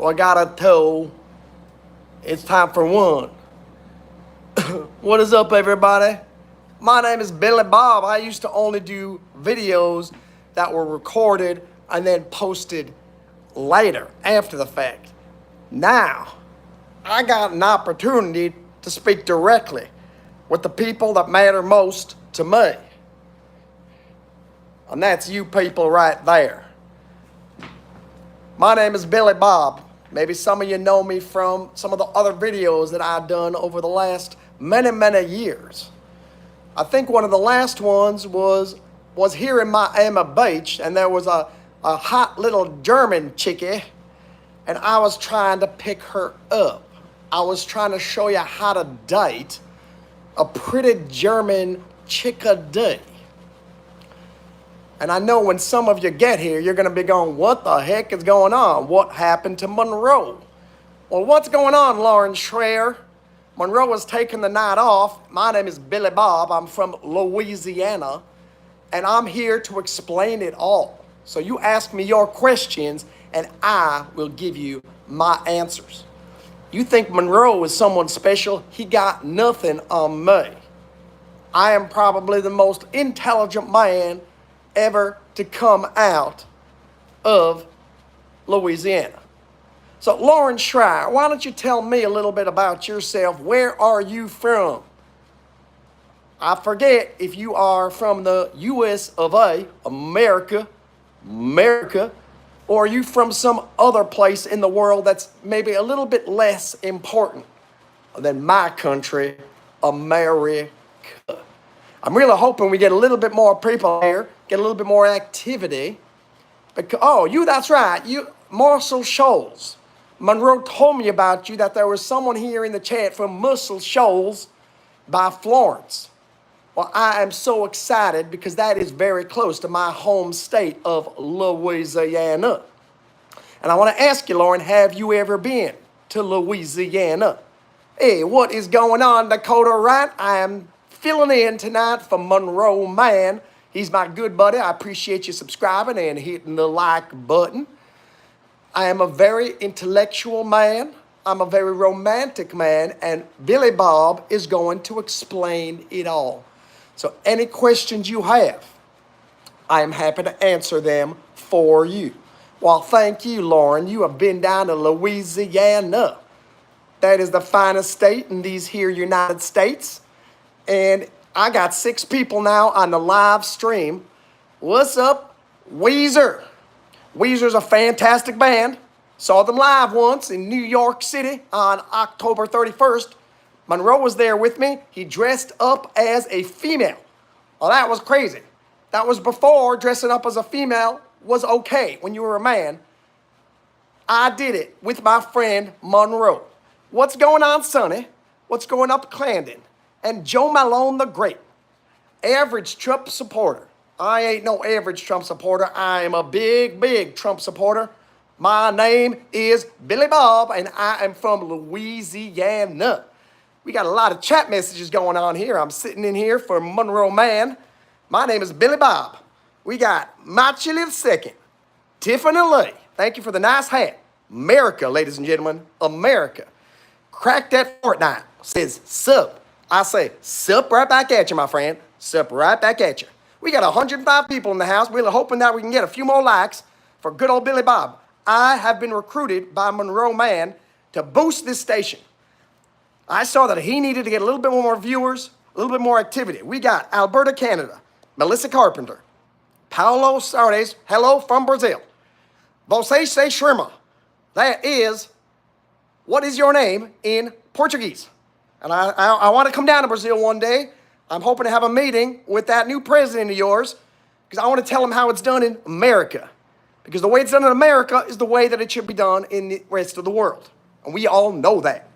I got a toe. It's time for one. What is up, everybody? My name is Billy Bob. I used to only do videos that were recorded and then posted later, after the fact. Now, I got an opportunity to speak directly with the people that matter most to me. And that's you people right there. My name is Billy Bob. Maybe some of you know me from some of the other videos that I've done over the last many years. I think one of the last ones was here in Miami Beach, and there was a hot little German chickie, and I was trying to pick her up. I was trying to show you how to date a pretty German chickadee. And I know when some of you get here, you're gonna be going, what the heck is going on? What happened to Monroe? Well, what's going on, Lauren Schreier? Monroe was taking the night off. My name is Billy Bob. I'm from Louisiana, and I'm here to explain it all. So you ask me your questions, and I will give you my answers. You think Monroe is someone special? He got nothing on me. I am probably the most intelligent man ever to come out of Louisiana. So Lauren Schreier, why don't you tell me a little bit about yourself? Where are you from? I forget if you are from the US of A, America, or are you from some other place in the world that's maybe a little bit less important than my country, America. I'm really hoping we get a little bit more people here, get a little bit more activity. Because, that's right, you, Muscle Shoals. Monroe told me about you that there was someone here in the chat from Muscle Shoals by Florence. Well, I am so excited because that is very close to my home state of Louisiana. And I want to ask you, Lauren, have you ever been to Louisiana? Hey, what is going on, Dakota Wright? I am filling in tonight for MonroeMann. He's my good buddy. I appreciate you subscribing and hitting the like button. I am a very intellectual man. I'm a very romantic man, and Billy Bob is going to explain it all. So any questions you have, I am happy to answer them for you. Well, thank you, Lauren. You have been down to Louisiana. That is the finest state in these here United States. And I got 6 people now on the live stream. What's up, Weezer? Weezer's a fantastic band. Saw them live once in New York City on October 31st. Monroe was there with me. He dressed up as a female. Well, that was crazy. That was before dressing up as a female was okay when you were a man. I did it with my friend Monroe. What's going on, Sonny? What's going up, Clarendon? And Joe Malone the Great. Average Trump supporter. I ain't no average Trump supporter. I am a big Trump supporter. My name is Billy Bob, and I am from Louisiana. We got a lot of chat messages going on here. I'm sitting in here for MonroeMann. My name is Billy Bob. We got my chilly second, Tiffany Lee. Thank you for the nice hat. America, ladies and gentlemen, America. Crack that Fortnite. Says sup. I say sup right back at you, my friend. Sup right back at you. We got 105 people in the house. We're hoping that we can get a few more likes for good old Billy Bob. I have been recruited by MonroeMann to boost this station. I saw that he needed to get a little bit more viewers, a little bit more activity. We got Alberta, Canada, Melissa Carpenter, Paulo Sardes, hello from Brazil. Você se chama. That is, what is your name in Portuguese? And I want to come down to Brazil one day. I'm hoping to have a meeting with that new president of yours because I want to tell him how it's done in America. Because the way it's done in America is the way that it should be done in the rest of the world. And we all know that.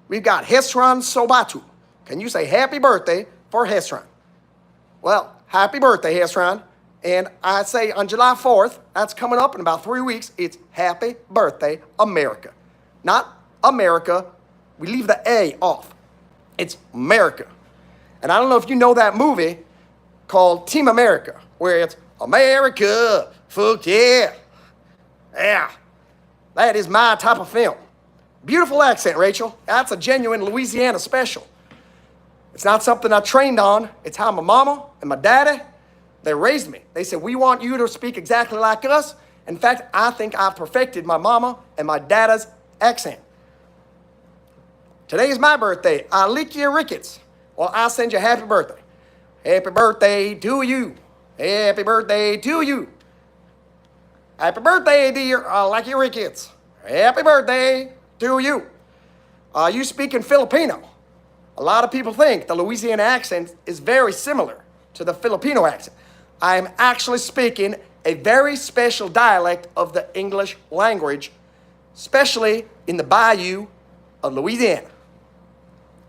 We've got Hesran Sobatu. Can you say happy birthday for Hesran? Well, happy birthday, Hesran. And I say on July 4th, that's coming up in about 3 weeks, it's happy birthday, America. Not America. We leave the A off. It's America. And I don't know if you know that movie called Team America, where it's America, fuck yeah. Yeah. That is my type of film. Beautiful accent, Rachel. That's a genuine Louisiana special. It's not something I trained on. It's how my mama and my daddy, they raised me. They said, we want you to speak exactly like us. In fact, I think I've perfected my mama and my daddy's accent. Today is my birthday. I lick your rickets. Well, I'll send you a happy birthday. Happy birthday to you. Happy birthday to you. Happy birthday, dear. I like your rickets. Happy birthday to you. You speak in Filipino. A lot of people think the Louisiana accent is very similar to the Filipino accent. I am actually speaking a very special dialect of the English language, especially in the bayou of Louisiana.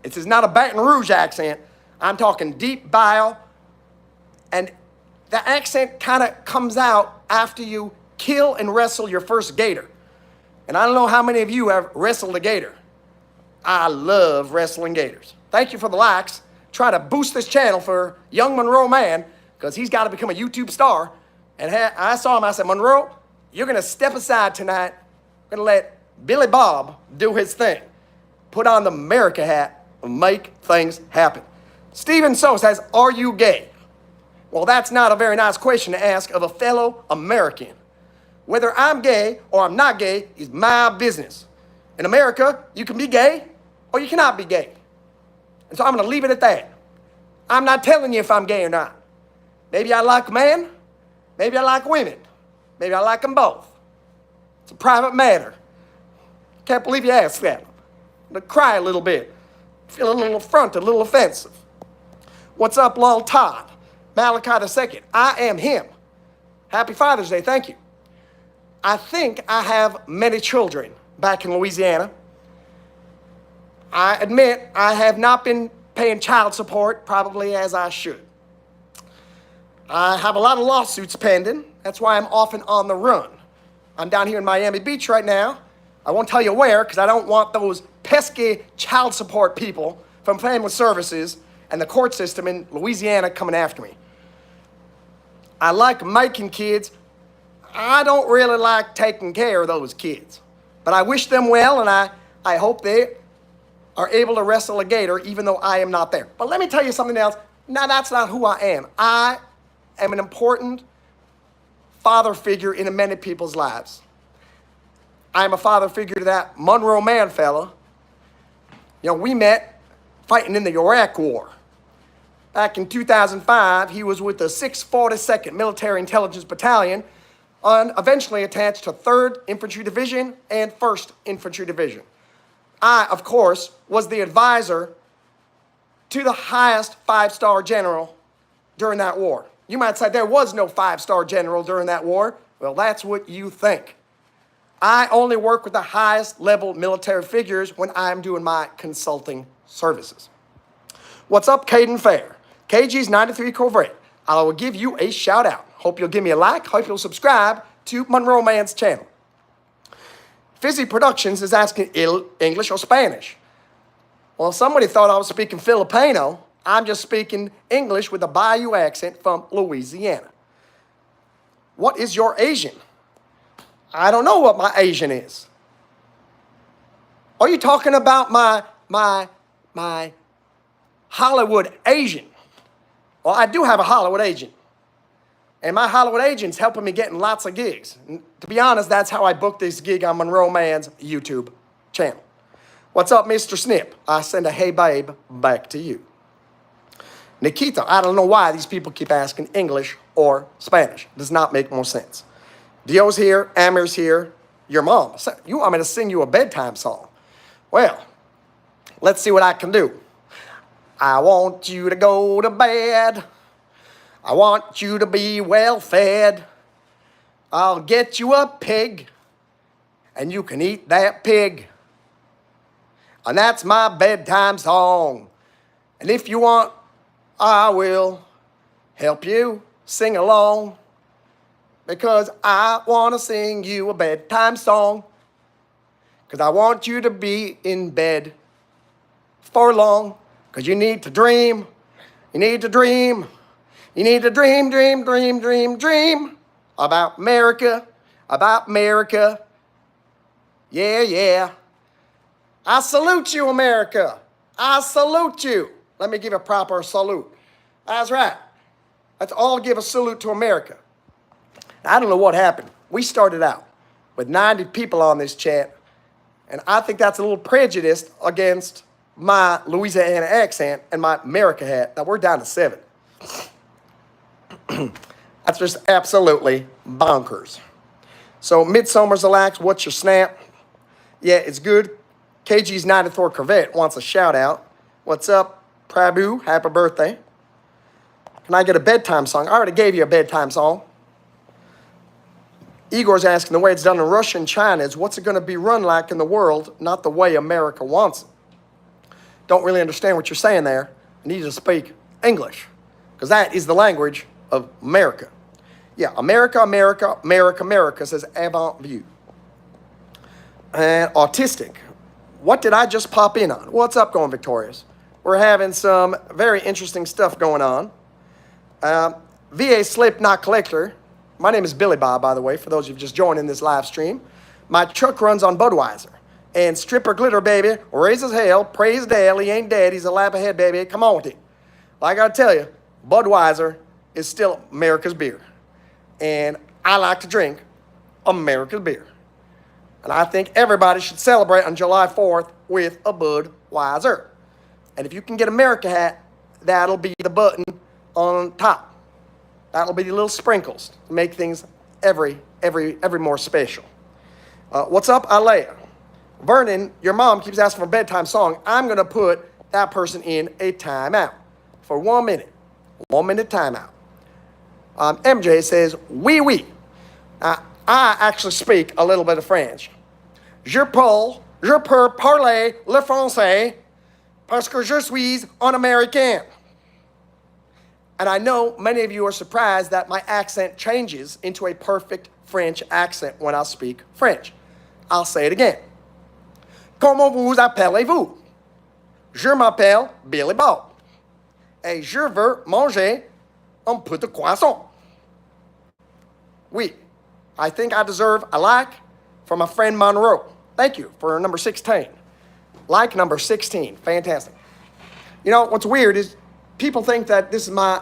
This is not a Baton Rouge accent. I'm talking deep bayou, and the accent kind of comes out after you kill and wrestle your first gator. And I don't know how many of you have wrestled a gator. I love wrestling gators. Thank you for the likes. Try to boost this channel for young Monroe man, because he's got to become a YouTube star. And I saw him, I said, Monroe, you're going to step aside tonight. We're going to let Billy Bob do his thing. Put on the America hat and make things happen. Steven So says, are you gay? Well, that's not a very nice question to ask of a fellow American. Whether I'm gay or I'm not gay is my business. In America, you can be gay or you cannot be gay. And so I'm going to leave it at that. I'm not telling you if I'm gay or not. Maybe I like men. Maybe I like women. Maybe I like them both. It's a private matter. Can't believe you asked that. I'm going to cry a little bit. Feel a little affronted, a little offensive. What's up, Lol Todd? Malachi II. I am him. Happy Father's Day. Thank you. I think I have many children back in Louisiana. I admit I have not been paying child support probably as I should. I have a lot of lawsuits pending. That's why I'm often on the run. I'm down here in Miami Beach right now. I won't tell you where because I don't want those pesky child support people from Family Services and the court system in Louisiana coming after me. I like making kids. I don't really like taking care of those kids. But I wish them well, and I hope they are able to wrestle a gator even though I am not there. But let me tell you something else. Now, that's not who I am. I am an important father figure in many people's lives. I am a father figure to that Monroe man fella. You know, we met fighting in the Iraq War. Back in 2005, he was with the 642nd Military Intelligence Battalion and eventually attached to 3rd Infantry Division and 1st Infantry Division. I, of course, was the advisor to the highest 5-star general during that war. You might say there was no 5-star general during that war. Well, that's what you think. I only work with the highest level military figures when I'm doing my consulting services. What's up, Caden Fair? KG's 93 Corvette. I will give you a shout out. Hope you'll give me a like. Hope you'll subscribe to Monroe Man's channel. Fizzy Productions is asking English or Spanish. Well, somebody thought I was speaking Filipino. I'm just speaking English with a Bayou accent from Louisiana. What is your Asian? I don't know what my Asian is. Are you talking about my Hollywood Asian? Well, I do have a Hollywood agent. And my Hollywood agent's helping me getting lots of gigs. And to be honest, that's how I booked this gig on Monroe Man's YouTube channel. What's up, Mr. Snip? I send a hey babe back to you. Nikita, I don't know why these people keep asking English or Spanish. Does not make more sense. Dio's here, Amir's here, your mom. You want me to sing you a bedtime song? Well, let's see what I can do. I want you to go to bed. I want you to be well fed. I'll get you a pig, and you can eat that pig. And that's my bedtime song. And if you want, I will help you sing along, because I want to sing you a bedtime song, because I want you to be in bed for long, because you need to dream. You need to dream. You need to dream, dream, dream, dream, dream about America, Yeah, yeah. I salute you, America. I salute you. Let me give a proper salute. That's right. Let's all give a salute to America. I don't know what happened. We started out with 90 people on this chat, and I think that's a little prejudiced against my Louisiana accent and my America hat. Now we're down to 7. That's just absolutely bonkers. So Midsummer's Relax, what's your snap? Yeah, it's good. KG's 94 Corvette wants a shout out. What's up, Prabhu? Happy birthday. Can I get a bedtime song? I already gave you a bedtime song. Igor's asking, the way it's done in Russia and China is what's it going to be run like in the world, not the way America wants it. Don't really understand what you're saying there. I need you to speak English, because that is the language of America. Yeah, America, America, America, America says avant view. And autistic. What did I just pop in on? What's up, going Victorious? We're having some very interesting stuff going on. VA Slip Not Collector. My name is Billy Bob, by the way, for those who've just joined in this live stream. My truck runs on Budweiser. And Stripper Glitter, baby, raise as hell, praise Dale, he ain't dead, he's a lap ahead, baby. Come on with it. Well, I gotta tell you, Budweiser is still America's beer. And I like to drink America's beer. And I think everybody should celebrate on July 4th with a Budweiser. And if you can get America hat, that'll be the button on top. That'll be the little sprinkles to make things every more special. What's up, Alea? Vernon, your mom keeps asking for a bedtime song. I'm going to put that person in a timeout for 1 minute. 1 minute timeout. MJ says, oui, oui. I actually speak a little bit of French. Je peux parler le français parce que je suis un Américain. And I know many of you are surprised that my accent changes into a perfect French accent when I speak French. I'll say it again. Comment vous appelez-vous? Je m'appelle Billy Bob. Et je veux manger un peu de croissant. Oui, I think I deserve a like from my friend Monroe. Thank you for number 16. Like number 16. Fantastic. You know, what's weird is people think that this is my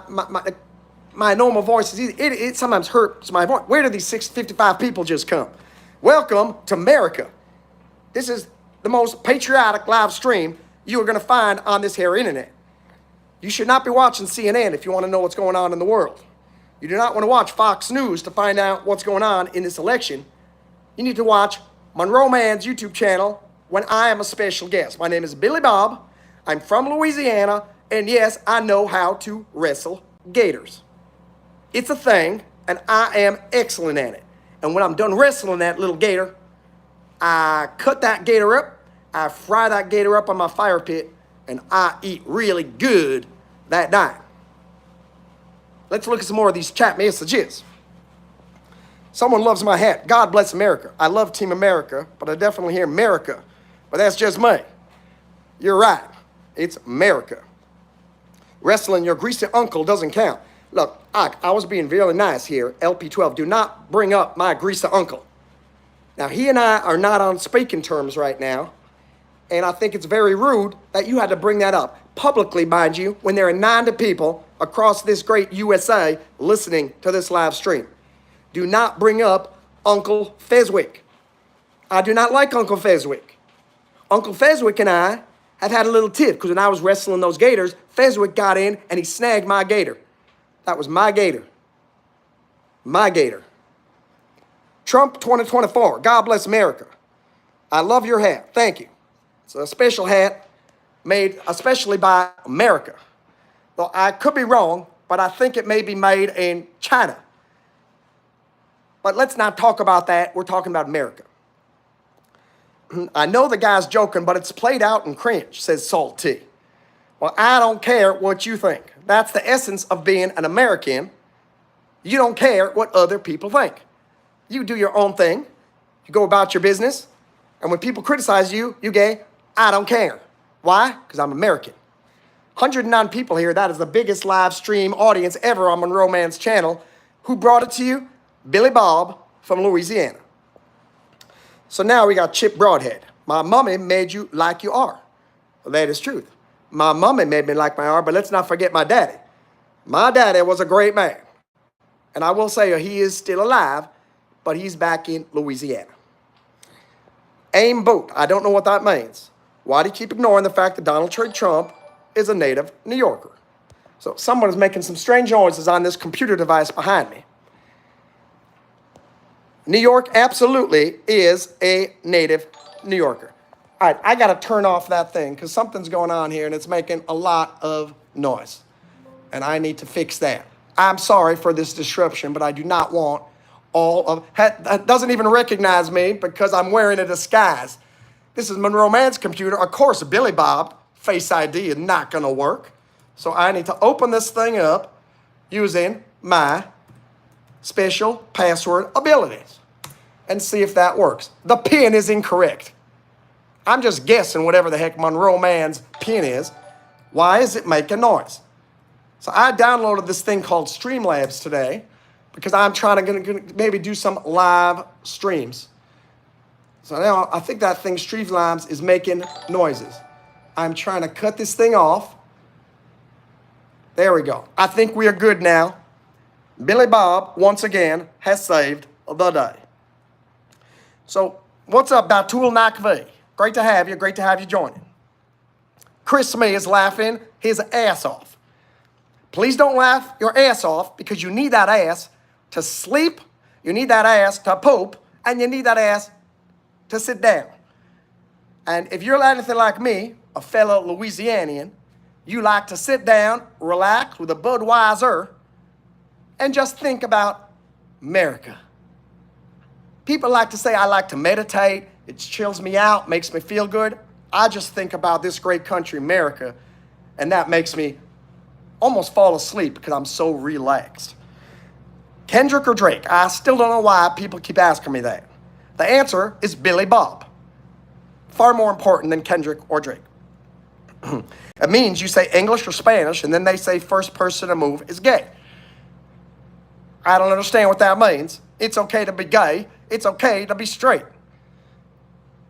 normal voice. It sometimes hurts my voice. Where did these 655 people just come? Welcome to America. This is the most patriotic live stream you are going to find on this here internet. You should not be watching CNN if you want to know what's going on in the world. You do not want to watch Fox News to find out what's going on in this election. You need to watch MonroeMann's YouTube channel when I am a special guest. My name is Billy Bob. I'm from Louisiana. And yes, I know how to wrestle gators. It's a thing, and I am excellent at it. And when I'm done wrestling that little gator, I cut that gator up, I fry that gator up on my fire pit, and I eat really good that night. Let's look at some more of these chat messages. Someone loves my hat. God bless America. I love Team America, but I definitely hear America. But that's just me. You're right. It's America. Wrestling your greasy uncle doesn't count. Look, I was being really nice here. LP12, do not bring up my greasy uncle. Now, he and I are not on speaking terms right now, and I think it's very rude that you had to bring that up publicly, mind you, when there are 90 people across this great USA listening to this live stream. Do not bring up Uncle Fezwick. I do not like Uncle Fezwick. Uncle Fezwick and I have had a little tiff because when I was wrestling those gators, Fezwick got in and he snagged my gator. That was my gator. My gator. Trump 2024. God bless America. I love your hat. Thank you. It's a special hat made especially by America. Well, I could be wrong, but I think it may be made in China. But let's not talk about that. We're talking about America. I know the guy's joking, but it's played out in cringe, says Salt T. Well, I don't care what you think. That's the essence of being an American. You don't care what other people think. You do your own thing. You go about your business. And when people criticize you, you gay, I don't care. Why? Because I'm American. 109 people here. That is the biggest live stream audience ever on MonroeMann's channel. Who brought it to you? Billy Bob from Louisiana. So now we got Chip Broadhead. My mommy made you like you are. Well, that is truth. My mommy made me like my are, but let's not forget my daddy. My daddy was a great man. And I will say he is still alive, but he's back in Louisiana. Aim boot. I don't know what that means. Why do you keep ignoring the fact that Donald J. Trump is a native New Yorker? So someone is making some strange noises on this computer device behind me. New York absolutely is a native New Yorker. All right, I got to turn off that thing because something's going on here and it's making a lot of noise. And I need to fix that. I'm sorry for this disruption, but I do not want all of... That doesn't even recognize me because I'm wearing a disguise. This is MonroeMann's computer. Of course, Billy Bob Face ID is not going to work. So I need to open this thing up using my special password abilities and see if that works. The pin is incorrect. I'm just guessing whatever the heck MonroeMann's pin is. Why is it making noise? So I downloaded this thing called Streamlabs today because I'm trying to maybe do some live streams. So now I think that thing Streamlabs is making noises. I'm trying to cut this thing off. There we go. I think we are good now. Billy Bob, once again, has saved the day. So, what's up, Batul Nakvi? Great to have you. Great to have you joining. Chris May is laughing his ass off. Please don't laugh your ass off because you need that ass to sleep, you need that ass to poop, and you need that ass to sit down. And if you're anything like me, a fellow Louisianian, you like to sit down, relax with a Budweiser, and just think about America. People like to say, I like to meditate. It chills me out, makes me feel good. I just think about this great country, America, and that makes me almost fall asleep because I'm so relaxed. Kendrick or Drake? I still don't know why people keep asking me that. The answer is Billy Bob. Far more important than Kendrick or Drake. It means you say English or Spanish, and then they say first person to move is gay. I don't understand what that means. It's okay to be gay. It's okay to be straight.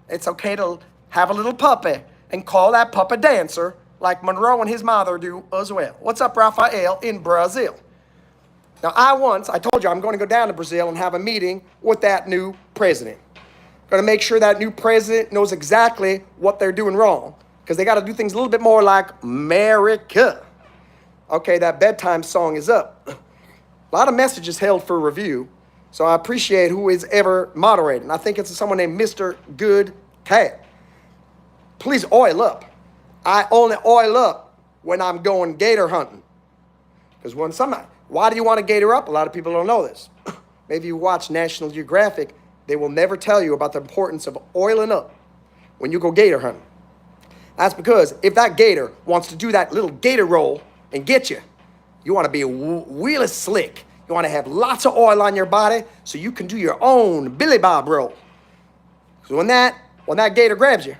It's okay to have a little puppy and call that puppy dancer like Monroe and his mother do as well. What's up, Rafael in Brazil? Now, I told you I'm going to go down to Brazil and have a meeting with that new president. Going to make sure that new president knows exactly what they're doing wrong because they got to do things a little bit more like America. Okay, that bedtime song is up. A lot of messages held for review, so I appreciate who is ever moderating. I think it's someone named Mr. Good Cat. Please oil up. I only oil up when I'm going gator hunting. Because why do you want to gator up? A lot of people don't know this. Maybe you watch National Geographic, they will never tell you about the importance of oiling up when you go gator hunting. That's because if that gator wants to do that little gator roll and get you, you want to be really slick. You want to have lots of oil on your body so you can do your own Billy Bob roll. So when that gator grabs you,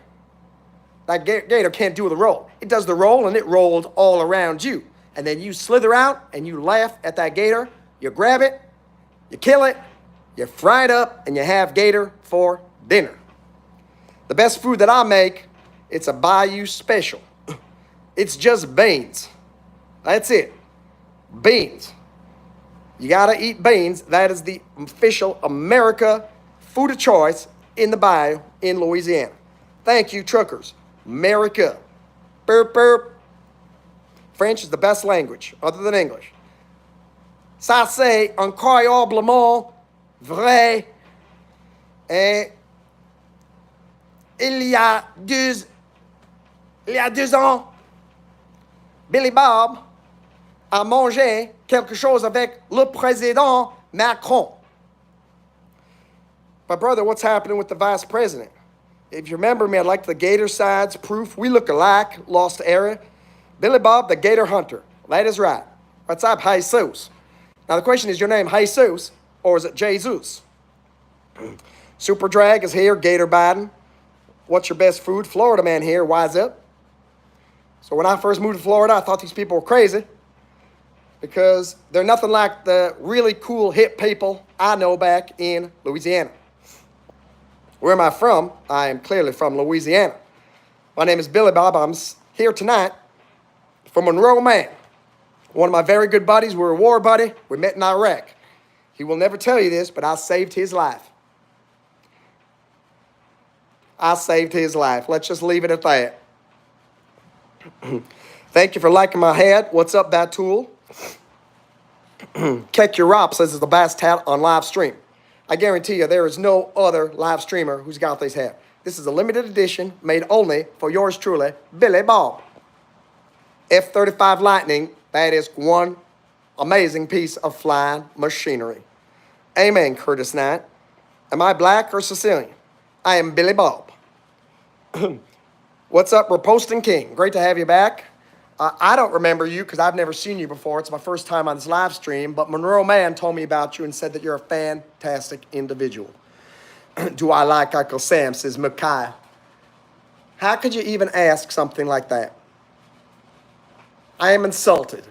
that gator can't do the roll. It does the roll and it rolls all around you. And then you slither out and you laugh at that gator. You grab it, you kill it, you fry it up, and you have gator for dinner. The best food that I make, it's a Bayou special. It's just beans. That's it. Beans. You gotta eat beans. That is the official America food of choice in the bayou in Louisiana. Thank you, truckers. America. Burp, burp. French is the best language other than English. Ça c'est incroyablement vrai. Et il y a 2 ans, Billy Bob a mangé quelque chose avec le président Macron. But brother, what's happening with the vice president? If you remember me, I like the Gator sides proof. We look alike, lost era. Billy Bob, the Gator hunter. That is right. What's up, Jesus? Now the question is, your name Jesus or is it Jesus? Super Drag is here, Gator Biden. What's your best food? Florida man here, wise up. So when I first moved to Florida, I thought these people were crazy because they're nothing like the really cool hip people I know back in Louisiana. Where am I from? I am clearly from Louisiana. My name is Billy Bob. I'm here tonight for Monroe, Mann. One of my very good buddies. We're a war buddy. We met in Iraq. He will never tell you this, but I saved his life. I saved his life. Let's just leave it at that. Thank you for liking my hat. What's up, Batul? Keck Your Rop says it's the best hat on live stream. I guarantee you there is no other live streamer who's got this hat. This is a limited edition made only for yours truly, Billy Bob. F-35 Lightning, that is one amazing piece of flying machinery. Amen, Curtis Knight. Am I black or Sicilian? I am Billy Bob. What's up, Reposting King? Great to have you back. I don't remember you because I've never seen you before. It's my first time on this live stream, but Monroe Mann told me about you and said that you're a fantastic individual. Do I like Uncle Sam, says Micaiah. How could you even ask something like that? I am insulted.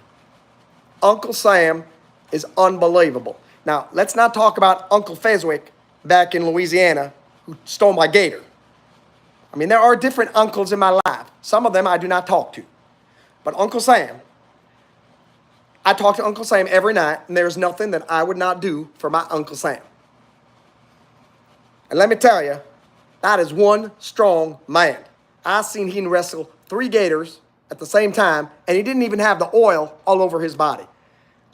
Uncle Sam is unbelievable. Now, let's not talk about Uncle Fezwick back in Louisiana who stole my gator. I mean, there are different uncles in my life. Some of them I do not talk to. But Uncle Sam, I talk to Uncle Sam every night, and there's nothing that I would not do for my Uncle Sam. And let me tell you, that is one strong man. I seen him wrestle 3 gators at the same time, and he didn't even have the oil all over his body.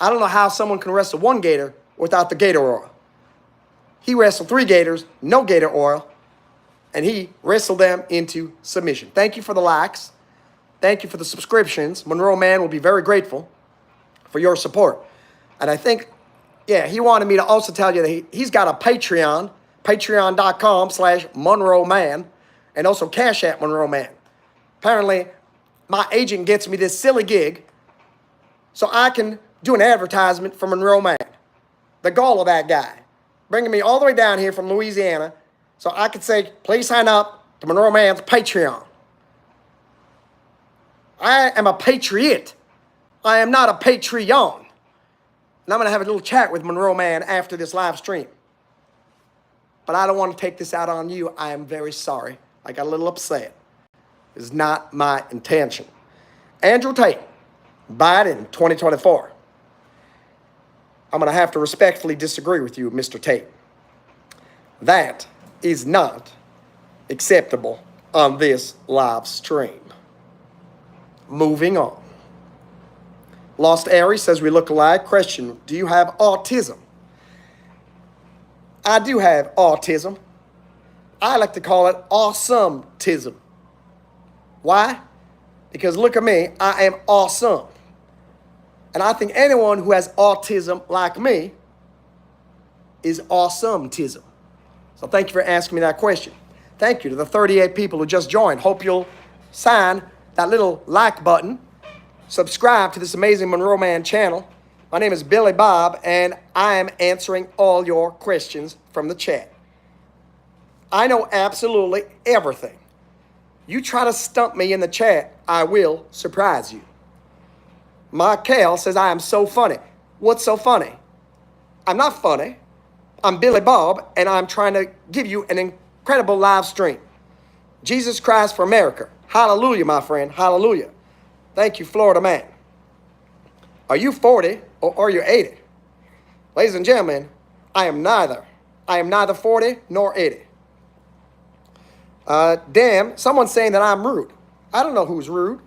I don't know how someone can wrestle 1 gator without the gator oil. He wrestled 3 gators, no gator oil, and he wrestled them into submission. Thank you for the likes. Thank you for the subscriptions. Monroe Mann will be very grateful for your support. And I think, yeah, he wanted me to also tell you that he's got a Patreon, patreon.com/MonroeMann, and also CashApp MonroeMann. Apparently, my agent gets me this silly gig so I can do an advertisement for Monroe Mann. The gall of that guy, bringing me all the way down here from Louisiana so I could say, please sign up to Monroe Mann's Patreon. I am a patriot. I am not a Patreon. And I'm going to have a little chat with Monroe Mann after this live stream. But I don't want to take this out on you. I am very sorry. I got a little upset. It's not my intention. Andrew Tate, Biden 2024. I'm going to have to respectfully disagree with you, Mr. Tate. That is not acceptable on this live stream. Moving on. Lost Airy says we look alike. Question, do you have autism? I do have autism. I like to call it awesometism. Why? Because look at me, I am awesome. And I think anyone who has autism like me is awesometism. So thank you for asking me that question. Thank you to the 38 people who just joined. Hope you'll sign that little like button. Subscribe to this amazing Monroe Mann channel. My name is Billy Bob, and I am answering all your questions from the chat. I know absolutely everything. You try to stump me in the chat, I will surprise you. Michael says I am so funny. What's so funny? I'm not funny. I'm Billy Bob, and I'm trying to give you an incredible live stream. Jesus Christ for America. Hallelujah, my friend. Hallelujah. Thank you, Florida man. Are you 40 or are you 80? Ladies and gentlemen, I am neither. I am neither 40 nor 80. Damn, someone's saying that I'm rude. I don't know who's rude.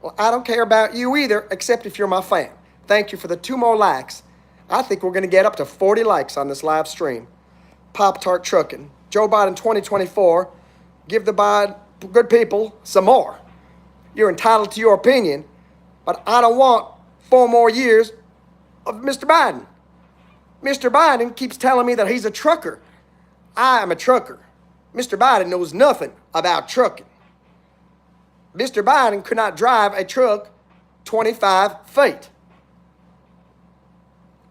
Well, I don't care about you either, except if you're my fan. Thank you for the 2 more likes. I think we're going to get up to 40 likes on this live stream. Pop-Tart Trucking. Joe Biden 2024. Give the Biden good people some more. You're entitled to your opinion, but I don't want 4 more years of Mr. Biden. Mr. Biden keeps telling me that he's a trucker. I am a trucker. Mr. Biden knows nothing about trucking. Mr. Biden could not drive a truck 25 feet.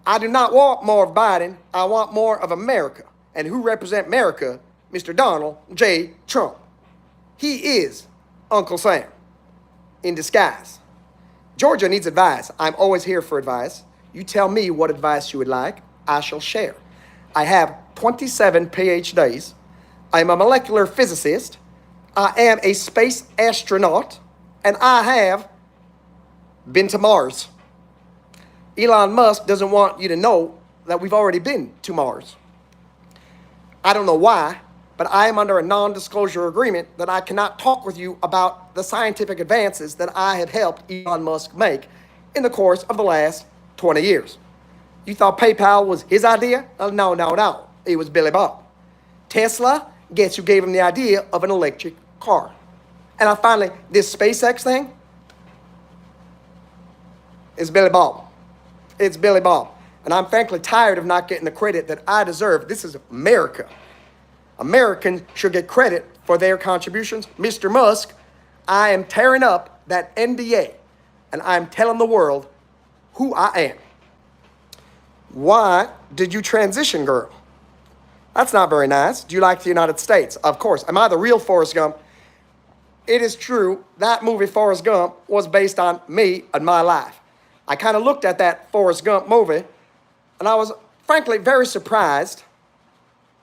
I do not want more of Biden. I want more of America. And who represent America? Mr. Donald J. Trump. He is Uncle Sam in disguise. Georgia needs advice. I'm always here for advice. You tell me what advice you would like. I shall share. I have 27 PhDs. I'm a molecular physicist. I am a space astronaut. And I have been to Mars. Elon Musk doesn't want you to know that we've already been to Mars. I don't know why, but I am under a non-disclosure agreement that I cannot talk with you about the scientific advances that I have helped Elon Musk make in the course of the last 20 years. You thought PayPal was his idea? No, no, no. It was Billy Bob. Tesla, guess who gave him the idea of an electric car? And I finally, this SpaceX thing is Billy Bob. It's Billy Bob. And I'm frankly tired of not getting the credit that I deserve. This is America. Americans should get credit for their contributions. Mr. Musk, I am tearing up that NDA and I'm telling the world who I am. Why did you transition, girl? That's not very nice. Do you like the United States? Of course. Am I the real Forrest Gump? It is true, that movie Forrest Gump was based on me and my life. I kind of looked at that Forrest Gump movie and I was frankly very surprised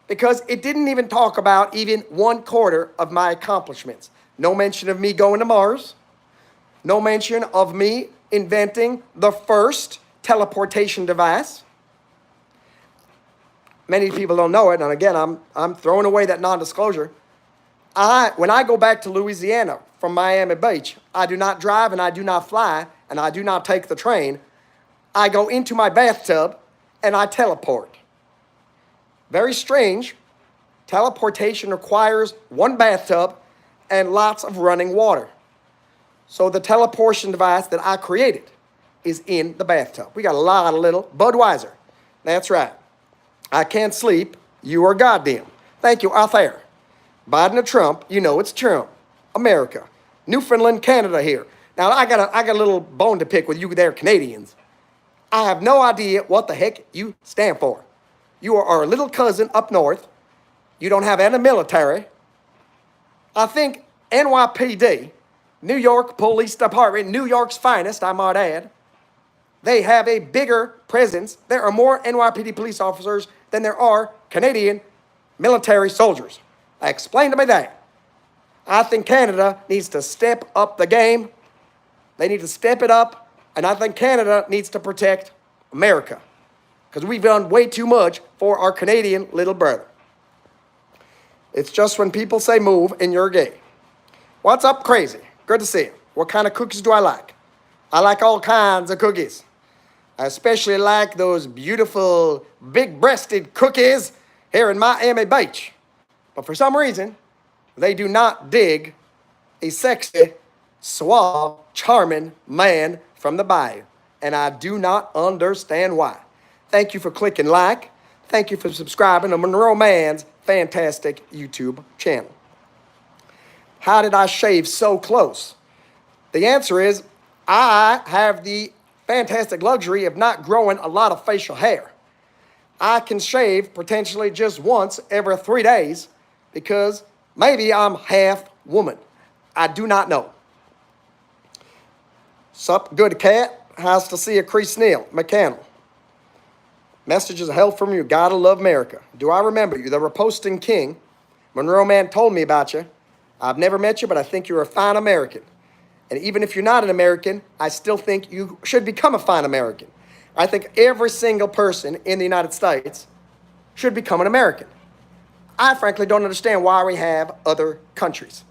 because it didn't even talk about even 1/4 of my accomplishments. No mention of me going to Mars. No mention of me inventing the first teleportation device. Many people don't know it, and again, I'm throwing away that non-disclosure. When I go back to Louisiana from Miami Beach, I do not drive and I do not fly and I do not take the train. I go into my bathtub and I teleport. Very strange. Teleportation requires one bathtub and lots of running water. So the teleportation device that I created is in the bathtub. We got a lot of little Budweiser. That's right. I can't sleep. You are goddamn. Thank you, out there. Biden or Trump, you know it's Trump. America. Newfoundland, Canada here. Now, I got a little bone to pick with you there, Canadians. I have no idea what the heck you stand for. You are our little cousin up north. You don't have any military. I think NYPD, New York Police Department, New York's finest, I might add, they have a bigger presence. There are more NYPD police officers than there are Canadian military soldiers. Explain to me that. I think Canada needs to step up the game. They need to step it up. And I think Canada needs to protect America because we've done way too much for our Canadian little brother. It's just when people say move and you're gay. What's up, crazy? Good to see you. What kind of cookies do I like? I like all kinds of cookies. I especially like those beautiful, big-breasted cookies here in Miami Beach. But for some reason, they do not dig a sexy, suave, charming man from the bayou. And I do not understand why. Thank you for clicking like. Thank you for subscribing to MonroeMann's fantastic YouTube channel. How did I shave so close? The answer is I have the fantastic luxury of not growing a lot of facial hair. I can shave potentially just once every 3 days because maybe I'm half woman. I do not know. Sup, good cat? How's to see a Crease Neal, McCannell? Messages of help from you. Gotta love America. Do I remember you? The reposting king. Monroe Man told me about you. I've never met you, but I think you're a fine American. And even if you're not an American, I still think you should become a fine American. I think every single person in the United States should become an American. I frankly don't understand why we have other countries.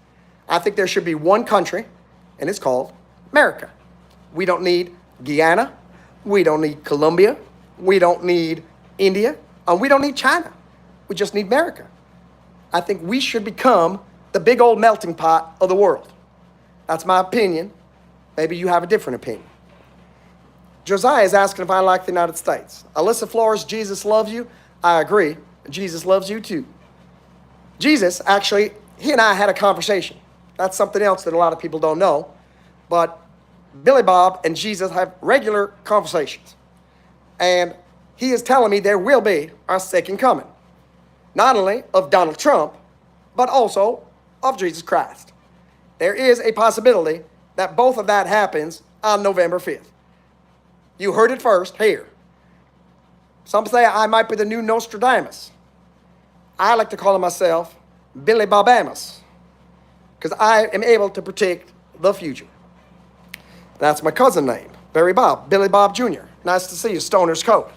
I think there should be one country, and it's called America. We don't need Guyana. We don't need Colombia. We don't need India. And we don't need China. We just need America. I think we should become the big old melting pot of the world. That's my opinion. Maybe you have a different opinion. Josiah is asking if I like the United States. Alyssa Flores, Jesus loves you. I agree. Jesus loves you too. Jesus, actually, he and I had a conversation. That's something else that a lot of people don't know. But Billy Bob and Jesus have regular conversations. And he is telling me there will be a second coming. Not only of Donald Trump, but also of Jesus Christ. There is a possibility that both of that happens on November 5th. You heard it first here. Some say I might be the new Nostradamus. I like to call myself Billy Bobamas, because I am able to predict the future. That's my cousin name, Barry Bob, Billy Bob Jr. Nice to see you, Stoner's Code.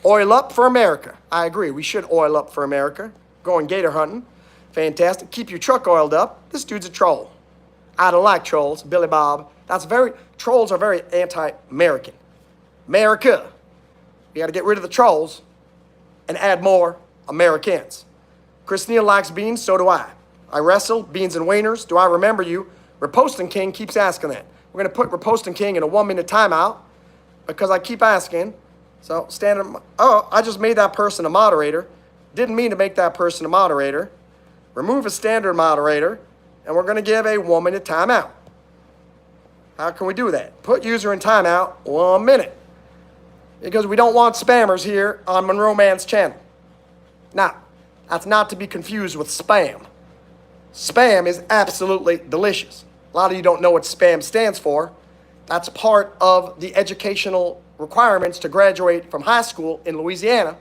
Oil up for America. I agree, we should oil up for America. Going gator hunting, fantastic. Keep your truck oiled up. This dude's a troll. I don't like trolls, Billy Bob. Trolls are very anti-American. America. You got to get rid of the trolls and add more Americans. Chris Neal likes beans, so do I. I wrestle, beans and wieners. Do I remember you? Reposting King keeps asking that. We're going to put Reposting King in a 1-minute timeout because I keep asking. So I just made that person a moderator. Didn't mean to make that person a moderator. Remove a standard moderator, and we're going to give a 1-minute timeout. How can we do that? Put user in timeout 1 minute. Because we don't want spammers here on MonroeMann's channel. Now, that's not to be confused with spam. Spam is absolutely delicious. A lot of you don't know what spam stands for. That's part of the educational requirements to graduate from high school in Louisiana.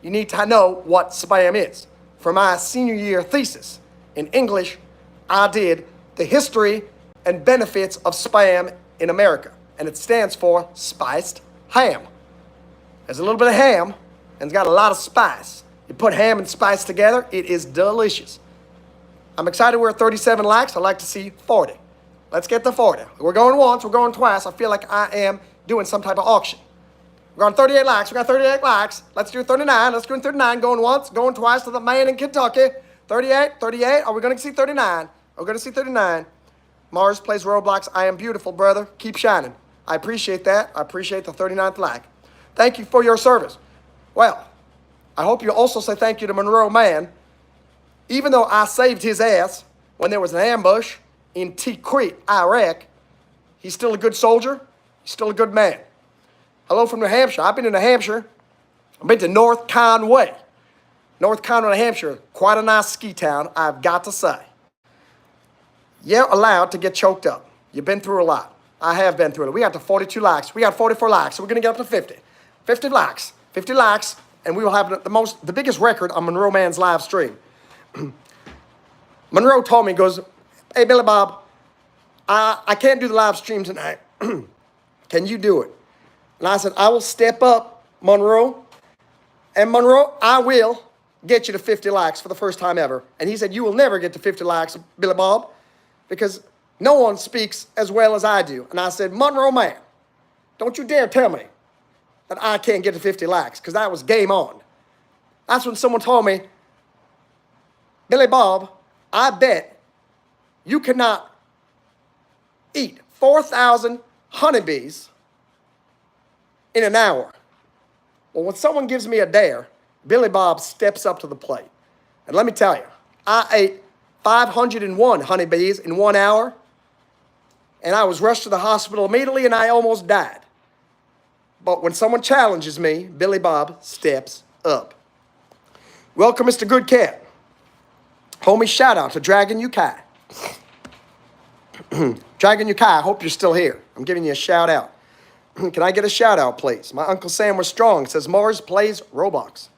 You need to know what spam is. For my senior year thesis in English, I did the history and benefits of spam in America. And it stands for spiced ham. There's a little bit of ham and it's got a lot of spice. You put ham and spice together, it is delicious. I'm excited we're at 37 likes. I'd like to see 40. Let's get to 40. We're going once, we're going twice. I feel like I am doing some type of auction. We're on 38 likes. We got 38 likes. Let's do 39. Let's do 39. Going once, going twice to the man in Kentucky. 38, 38. Are we going to see 39? We're going to see 39. Mars plays Roblox. I am beautiful, brother. Keep shining. I appreciate that. I appreciate the 39th like. Thank you for your service. Well, I hope you also say thank you to Monroe Man. Even though I saved his ass when there was an ambush in Tikrit, Iraq, he's still a good soldier. He's still a good man. Hello from New Hampshire. I've been to New Hampshire. I've been to North Conway. North Conway, New Hampshire. Quite a nice ski town, I've got to say. You're allowed to get choked up. You've been through a lot. I have been through it. We got to 42 likes. We got 44 likes. So we're going to get up to 50. 50 likes. 50 likes. And we will have the biggest record on MonroeMann's live stream. Monroe told me, he goes, hey, Billy Bob, I can't do the live stream tonight. Can you do it? And I said, I will step up, Monroe. And Monroe, I will get you to 50 likes for the first time ever. And he said, you will never get to 50 likes, Billy Bob, because no one speaks as well as I do. And I said, MonroeMann, don't you dare tell me that I can't get to 50 likes, because that was game on. That's when someone told me, Billy Bob, I bet you cannot eat 4,000 honeybees in an hour. Well, when someone gives me a dare, Billy Bob steps up to the plate. And let me tell you, I ate 501 honeybees in 1 hour, and I was rushed to the hospital immediately, and I almost died. But when someone challenges me, Billy Bob steps up. Welcome, Mr. Good Cat. Homie, shout out to Dragon Yukai. Dragon Yukai, I hope you're still here. I'm giving you a shout out. Can I get a shout out, please? My Uncle Sam was strong. Says Mars plays Roblox.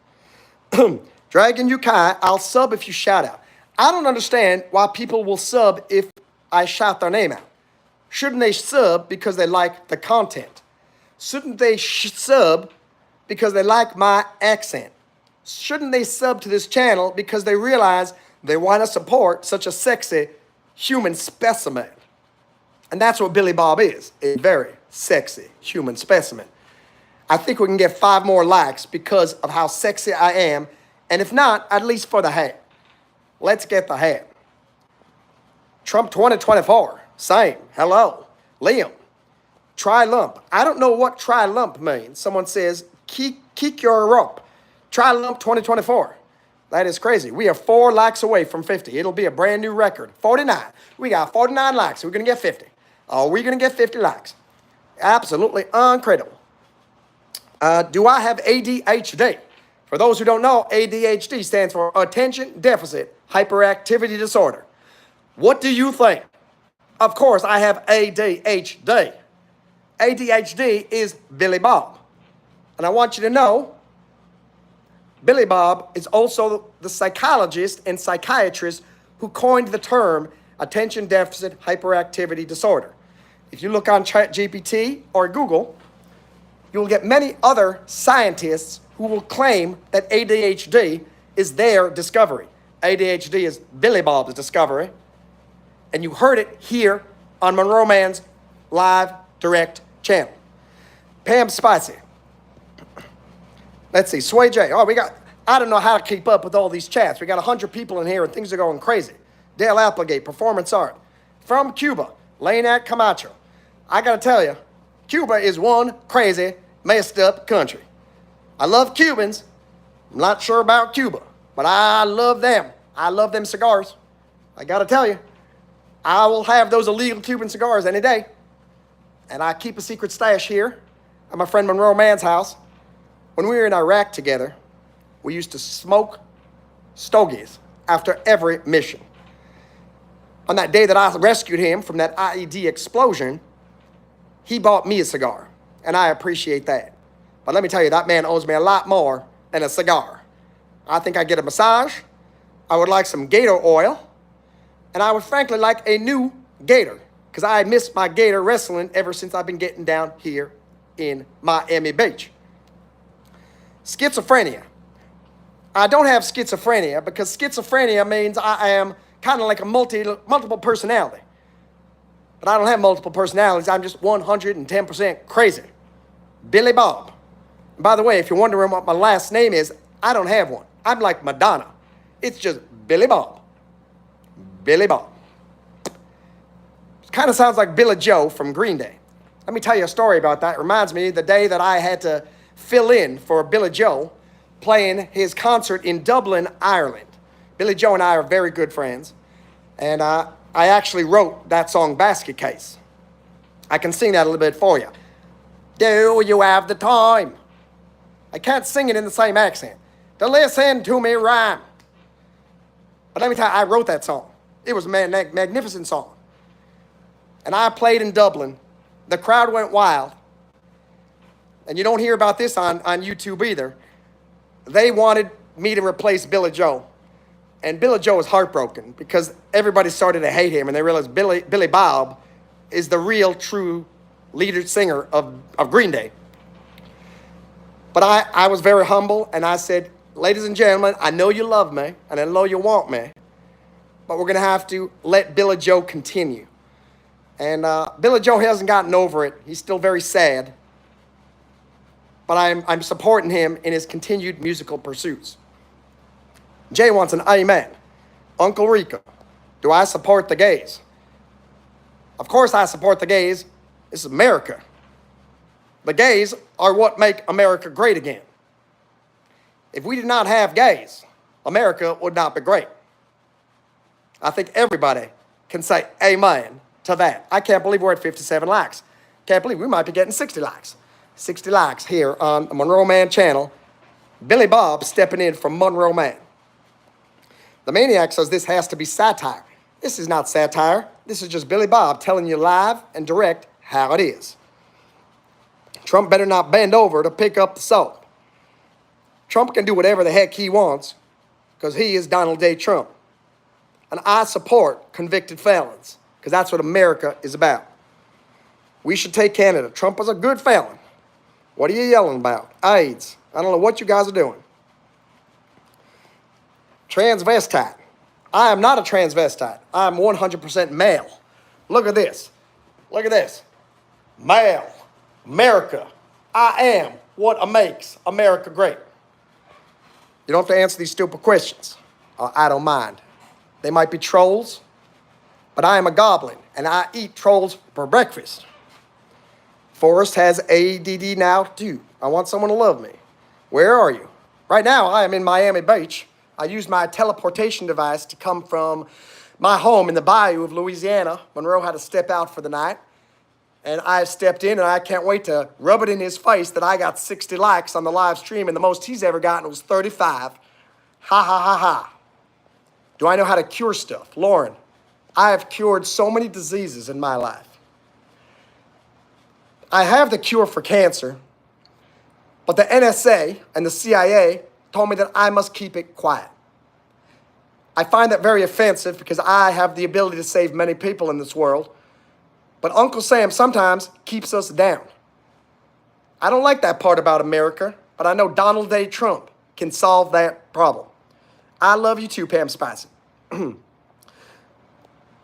Dragon Yukai, I'll sub if you shout out. I don't understand why people will sub if I shout their name out. Shouldn't they sub because they like the content? Shouldn't they sub because they like my accent? Shouldn't they sub to this channel because they realize they want to support such a sexy human specimen? And that's what Billy Bob is, a very sexy human specimen. I think we can get 5 more likes because of how sexy I am. And if not, at least for the hat. Let's get the hat. Trump 2024. Same. Hello. Liam. Tri-lump. I don't know what tri-lump means. Someone says, kick your rope. Tri-lump 2024. That is crazy. We are 4 likes away from 50. It'll be a brand new record. 49. We got 49 likes. We're going to get 50. Are we going to get 50 likes? Absolutely incredible. Do I have ADHD? For those who don't know, ADHD stands for Attention Deficit Hyperactivity Disorder. What do you think? Of course, I have ADHD. ADHD is Billy Bob. And I want you to know, Billy Bob is also the psychologist and psychiatrist who coined the term attention deficit hyperactivity disorder. If you look on ChatGPT or Google, you'll get many other scientists who will claim that ADHD is their discovery. ADHD is Billy Bob's discovery. And you heard it here on MonroeMann's live direct channel. Pam Spicy. Let's see, Sway J. Oh, I don't know how to keep up with all these chats. We got 100 people in here and things are going crazy. Dale Applegate, Performance Art. From Cuba, Lainat Camacho. I got to tell you, Cuba is one crazy, messed up country. I love Cubans. I'm not sure about Cuba, but I love them. I love them cigars. I got to tell you, I will have those illegal Cuban cigars any day. And I keep a secret stash here at my friend Monroe Mann's house. When we were in Iraq together, we used to smoke stogies after every mission. On that day that I rescued him from that IED explosion, he bought me a cigar, and I appreciate that. But let me tell you, that man owes me a lot more than a cigar. I think I get a massage, I would like some Gator oil, and I would frankly like a new Gator, because I missed my Gator wrestling ever since I've been getting down here in Miami Beach. Schizophrenia. I don't have schizophrenia because schizophrenia means I am kind of like a multiple personality. But I don't have multiple personalities. I'm just 110% crazy. Billy Bob. And by the way, if you're wondering what my last name is, I don't have one. I'm like Madonna. It's just Billy Bob. Billy Bob. It kind of sounds like Billy Joe from Green Day. Let me tell you a story about that. It reminds me of the day that I had to fill in for Billy Joe playing his concert in Dublin, Ireland. Billy Joe and I are very good friends. And I actually wrote that song, Basket Case. I can sing that a little bit for you. Do you have the time? I can't sing it in the same accent. To listen to me rhyme. But let me tell you, I wrote that song. It was a magnificent song. And I played in Dublin. The crowd went wild. And you don't hear about this on YouTube either. They wanted me to replace Billy Joe. And Billy Joe was heartbroken because everybody started to hate him and they realized Billy Bob is the real, true leader singer of Green Day. But I was very humble and I said, ladies and gentlemen, I know you love me and I know you want me, but we're going to have to let Billy Joe continue. And Billy Joe hasn't gotten over it. He's still very sad. But I'm supporting him in his continued musical pursuits. Jay wants an amen. Uncle Rico, do I support the gays? Of course I support the gays. This is America. The gays are what make America great again. If we did not have gays, America would not be great. I think everybody can say amen to that. I can't believe we're at 57 likes. Can't believe we might be getting 60 likes. 60 likes here on the Monroe Mann channel. Billy Bob stepping in from Monroe Mann. The Maniac says this has to be satire. This is not satire. This is just Billy Bob telling you live and direct how it is. Trump better not bend over to pick up the soap. Trump can do whatever the heck he wants because he is Donald J. Trump. And I support convicted felons because that's what America is about. We should take Canada. Trump was a good felon. What are you yelling about? AIDS. I don't know what you guys are doing. Transvestite. I am not a transvestite. I am 100% male. Look at this. Look at this. Male. America. I am what makes America great. You don't have to answer these stupid questions. I don't mind. They might be trolls, but I am a goblin, and I eat trolls for breakfast. Forrest has ADD now, too. I want someone to love me. Where are you? Right now, I am in Miami Beach. I used my teleportation device to come from my home in the bayou of Louisiana. Monroe had to step out for the night. And I stepped in, and I can't wait to rub it in his face that I got 60 likes on the live stream, and the most he's ever gotten was 35. Ha, ha, ha, ha. Do I know how to cure stuff? Lauren, I have cured so many diseases in my life. I have the cure for cancer, but the NSA and the CIA told me that I must keep it quiet. I find that very offensive because I have the ability to save many people in this world. But Uncle Sam sometimes keeps us down. I don't like that part about America, but I know Donald J. Trump can solve that problem. I love you too, Pam Spicy.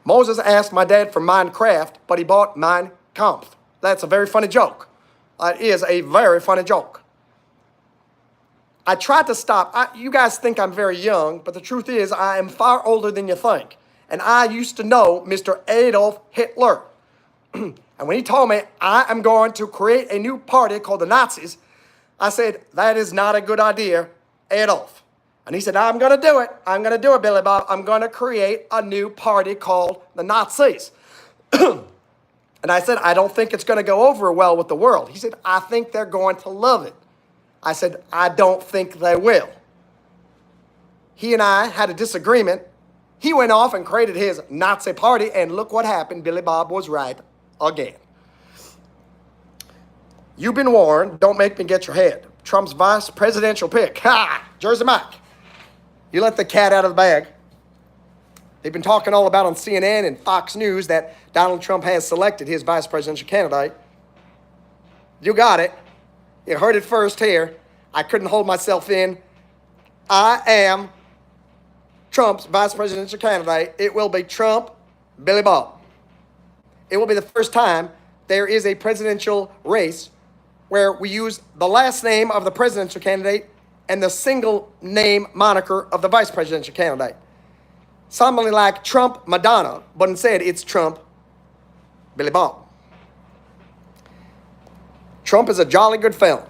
Moses asked my dad for Minecraft, but he bought Mein Kampf. That's a very funny joke. It is a very funny joke. I tried to stop. You guys think I'm very young, but the truth is I am far older than you think. And I used to know Mr. Adolf Hitler. And when he told me I am going to create a new party called the Nazis, I said, that is not a good idea, Adolf. And he said, I'm going to do it. I'm going to do it, Billy Bob. I'm going to create a new party called the Nazis. And I said, I don't think it's going to go over well with the world. He said, I think they're going to love it. I said, I don't think they will. He and I had a disagreement. He went off and created his Nazi party, and look what happened. Billy Bob was right again. You've been warned. Don't make me get your head. Trump's vice presidential pick. Ha! Jersey Mike. You let the cat out of the bag. They've been talking all about on CNN and Fox News that Donald Trump has selected his vice presidential candidate. You got it. You heard it first here. I couldn't hold myself in. I am Trump's vice presidential candidate. It will be Trump, Billy Bob. It will be the first time there is a presidential race where we use the last name of the presidential candidate and the single name moniker of the vice presidential candidate. Something like Trump Madonna, but instead it's Trump Billy Bob. Trump is a jolly good felon.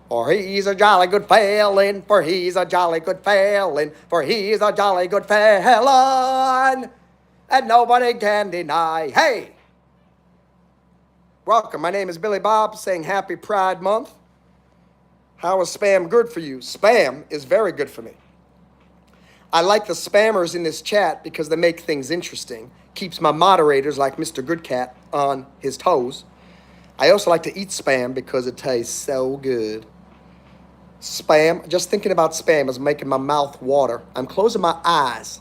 For he's a jolly good felon, for he's a jolly good felon, for he's a jolly good felon, and nobody can deny. Hey! Welcome, my name is Billy Bob, saying Happy Pride Month. How is spam good for you? Spam is very good for me. I like the spammers in this chat because they make things interesting. Keeps my moderators like Mr. Goodcat on his toes. I also like to eat spam because it tastes so good. Spam, just thinking about spam is making my mouth water. I'm closing my eyes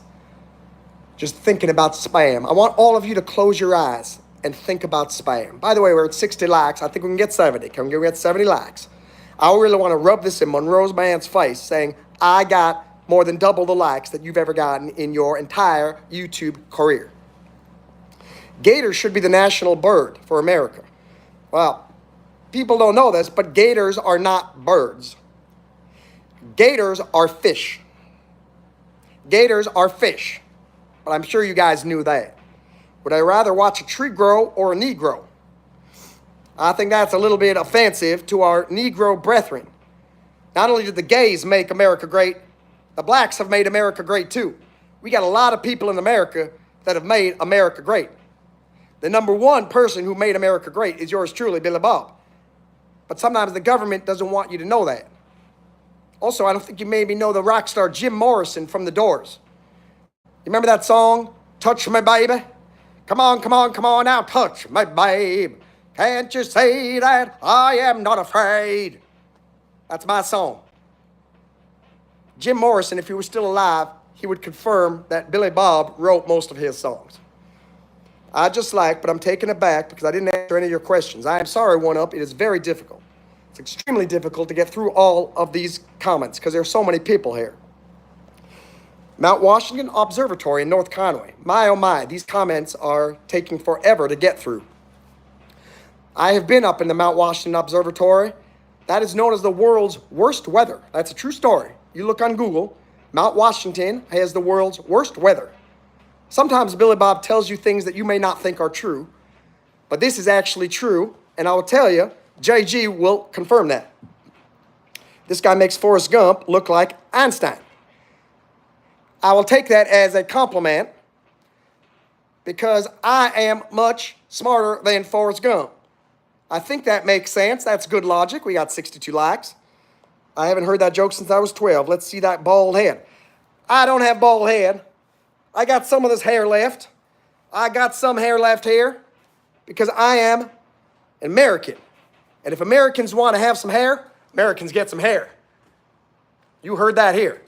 just thinking about spam. I want all of you to close your eyes and think about spam. By the way, we're at 60 likes. I think we can get 70. Can we get 70 likes? I really want to rub this in Monroe's man's face saying, I got more than double the likes that you've ever gotten in your entire YouTube career. Gator should be the national bird for America. Well, people don't know this, but gators are not birds. Gators are fish. Gators are fish. But I'm sure you guys knew that. Would I rather watch a tree grow or a Negro? I think that's a little bit offensive to our Negro brethren. Not only did the gays make America great, the blacks have made America great too. We got a lot of people in America that have made America great. The number one person who made America great is yours truly, Billy Bob. But sometimes the government doesn't want you to know that. Also, I don't think you maybe know the rock star Jim Morrison from The Doors. You remember that song, Touch Me Baby? Come on, come on, come on now, touch me babe. Can't you say that I am not afraid? That's my song. Jim Morrison, if he was still alive, he would confirm that Billy Bob wrote most of his songs. I just like, but I'm taking it back because I didn't answer any of your questions. I am sorry, One Up. It is very difficult. It's extremely difficult to get through all of these comments because there are so many people here. Mount Washington Observatory in North Conway. My, oh my, these comments are taking forever to get through. I have been up in the Mount Washington Observatory. That is known as the world's worst weather. That's a true story. You look on Google, Mount Washington has the world's worst weather. Sometimes Billy Bob tells you things that you may not think are true, but this is actually true, and I will tell you, JG will confirm that. This guy makes Forrest Gump look like Einstein. I will take that as a compliment because I am much smarter than Forrest Gump. I think that makes sense. That's good logic. We got 62 likes. I haven't heard that joke since I was 12. Let's see that bald head. I don't have bald head. I got some of this hair left. I got some hair left here because I am an American. And if Americans want to have some hair, Americans get some hair. You heard that here.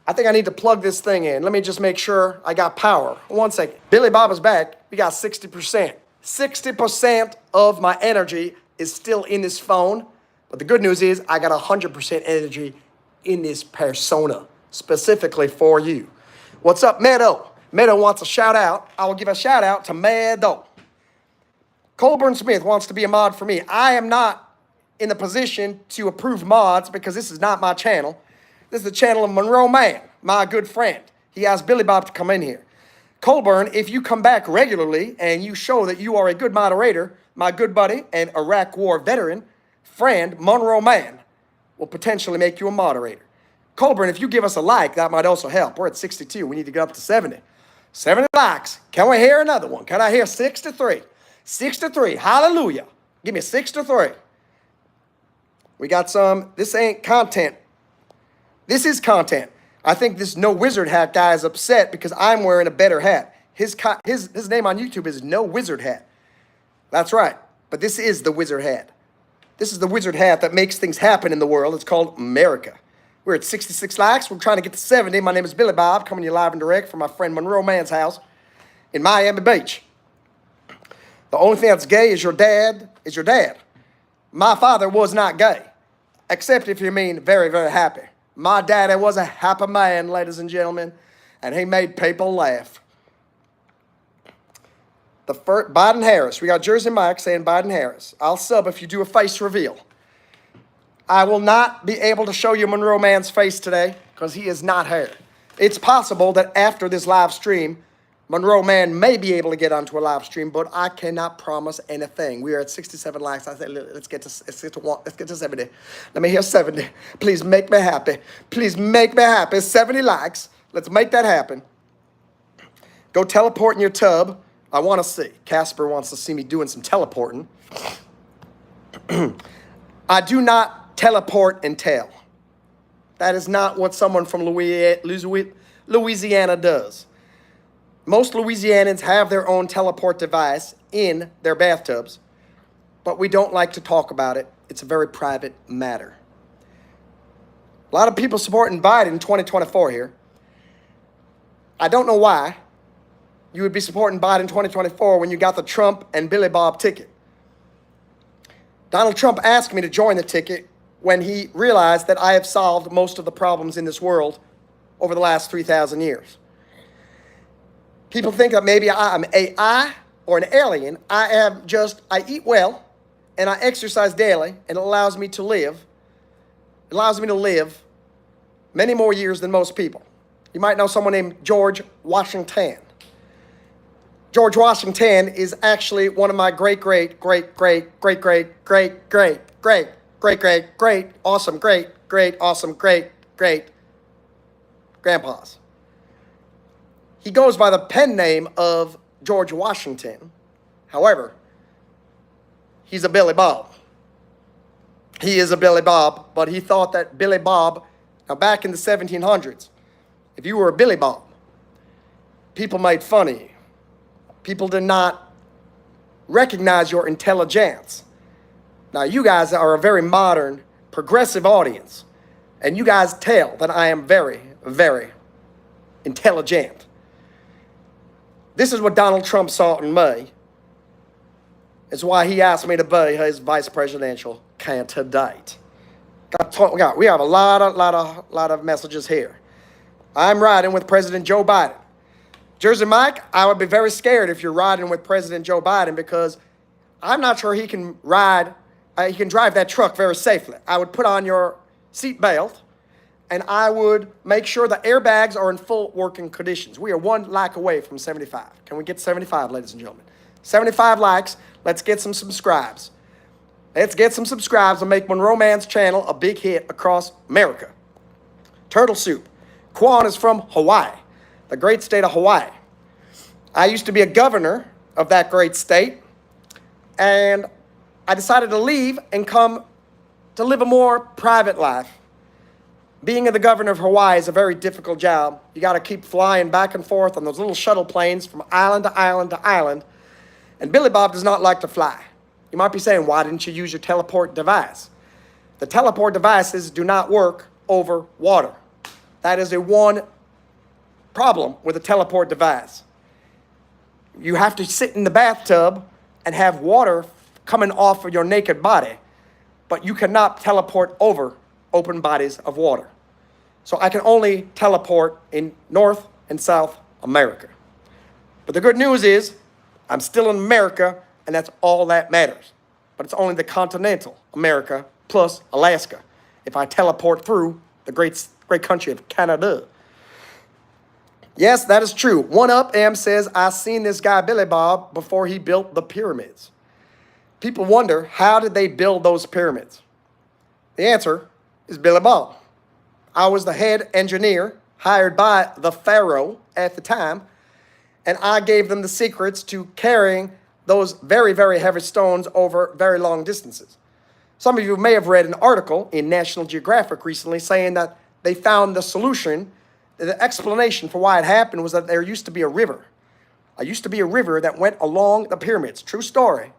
I think I need to plug this thing in. Let me just make sure I got power. 1 second. Billy Bob is back. We got 60%. 60% of my energy is still in this phone. But the good news is I got 100% energy in this persona, specifically for you. What's up, Meadow? Meadow wants a shout out. I will give a shout out to Meadow. Colburn Smith wants to be a mod for me. I am not in the position to approve mods because this is not my channel. This is the channel of Monroe Man, my good friend. He asked Billy Bob to come in here. Colburn, if you come back regularly and you show that you are a good moderator, my good buddy and Iraq War veteran, friend, Monroe Man, will potentially make you a moderator. Colburn, if you give us a like, that might also help. We're at 62. We need to get up to 70. 70 likes. Can we hear another one? Can I hear 63? 63. Hallelujah. Give me 63. We got some. This ain't content. This is content. I think this No Wizard Hat guy is upset because I'm wearing a better hat. His name on YouTube is No Wizard Hat. That's right. But this is the Wizard Hat. This is the Wizard Hat that makes things happen in the world. It's called America. We're at 66 likes. We're trying to get to 70. My name is Billy Bob, coming to you live and direct from my friend Monroe Man's house in Miami Beach. The only thing that's gay is your dad. My father was not gay, except if you mean very, very happy. My daddy was a happy man, ladies and gentlemen, and he made people laugh. The first, Biden-Harris. We got Jersey Mike saying Biden-Harris. I'll sub if you do a face reveal. I will not be able to show you Monroe Man's face today because he is not here. It's possible that after this live stream, Monroe Man may be able to get onto a live stream, but I cannot promise anything. We are at 67 likes. I said, let's get to 70. Let me hear 70. Please make me happy. Please make me happy. 70 likes. Let's make that happen. Go teleport in your tub. I want to see. Casper wants to see me doing some teleporting. I do not teleport and tell. That is not what someone from Louisiana does. Most Louisianans have their own teleport device in their bathtubs, but we don't like to talk about it. It's a very private matter. A lot of people supporting Biden in 2024 here. I don't know why you would be supporting Biden in 2024 when you got the Trump and Billy Bob ticket. Donald Trump asked me to join the ticket when he realized that I have solved most of the problems in this world over the last 3,000 years. People think that maybe I'm AI or an alien. I eat well and I exercise daily, and it allows me to live. It allows me to live many more years than most people. You might know someone named George Washington. George Washington is actually one of my great awesome grandpas. He goes by the pen name of George Washington. However, he's a Billy Bob. He is a Billy Bob, but he thought that Billy Bob, now back in the 1700s, if you were a Billy Bob, people made fun of you. People did not recognize your intelligence. Now, you guys are a very modern, progressive audience, and you guys tell that I am very, very intelligent. This is what Donald Trump saw in me. It's why he asked me to be his vice presidential candidate. We have a lot of messages here. I'm riding with President Joe Biden. Jersey Mike, I would be very scared if you're riding with President Joe Biden because I'm not sure he can drive that truck very safely. I would put on your seatbelt and I would make sure the airbags are in full working conditions. We are 1 like away from 75. Can we get 75, ladies and gentlemen? 75 likes. Let's get some subscribes. Let's get some subscribes and make Monroe Man's channel a big hit across America. Turtle Soup. Quan is from Hawaii, the great state of Hawaii. I used to be a governor of that great state, and I decided to leave and come to live a more private life. Being the governor of Hawaii is a very difficult job. You got to keep flying back and forth on those little shuttle planes from island to island to island. And Billy Bob does not like to fly. You might be saying, why didn't you use your teleport device? The teleport devices do not work over water. That is the one problem with a teleport device. You have to sit in the bathtub and have water coming off of your naked body, but you cannot teleport over open bodies of water. So I can only teleport in North and South America. But the good news is I'm still in America, and that's all that matters. But it's only the continental America plus Alaska if I teleport through the great country of Canada. Yes, that is true. One Up Am says, I seen this guy Billy Bob before he built the pyramids. People wonder, how did they build those pyramids? The answer is Billy Bob. I was the head engineer hired by the Pharaoh at the time, and I gave them the secrets to carrying those very, very heavy stones over very long distances. Some of you may have read an article in National Geographic recently saying that they found the solution. The explanation for why it happened was that there used to be a river. There used to be a river that went along the pyramids. True story.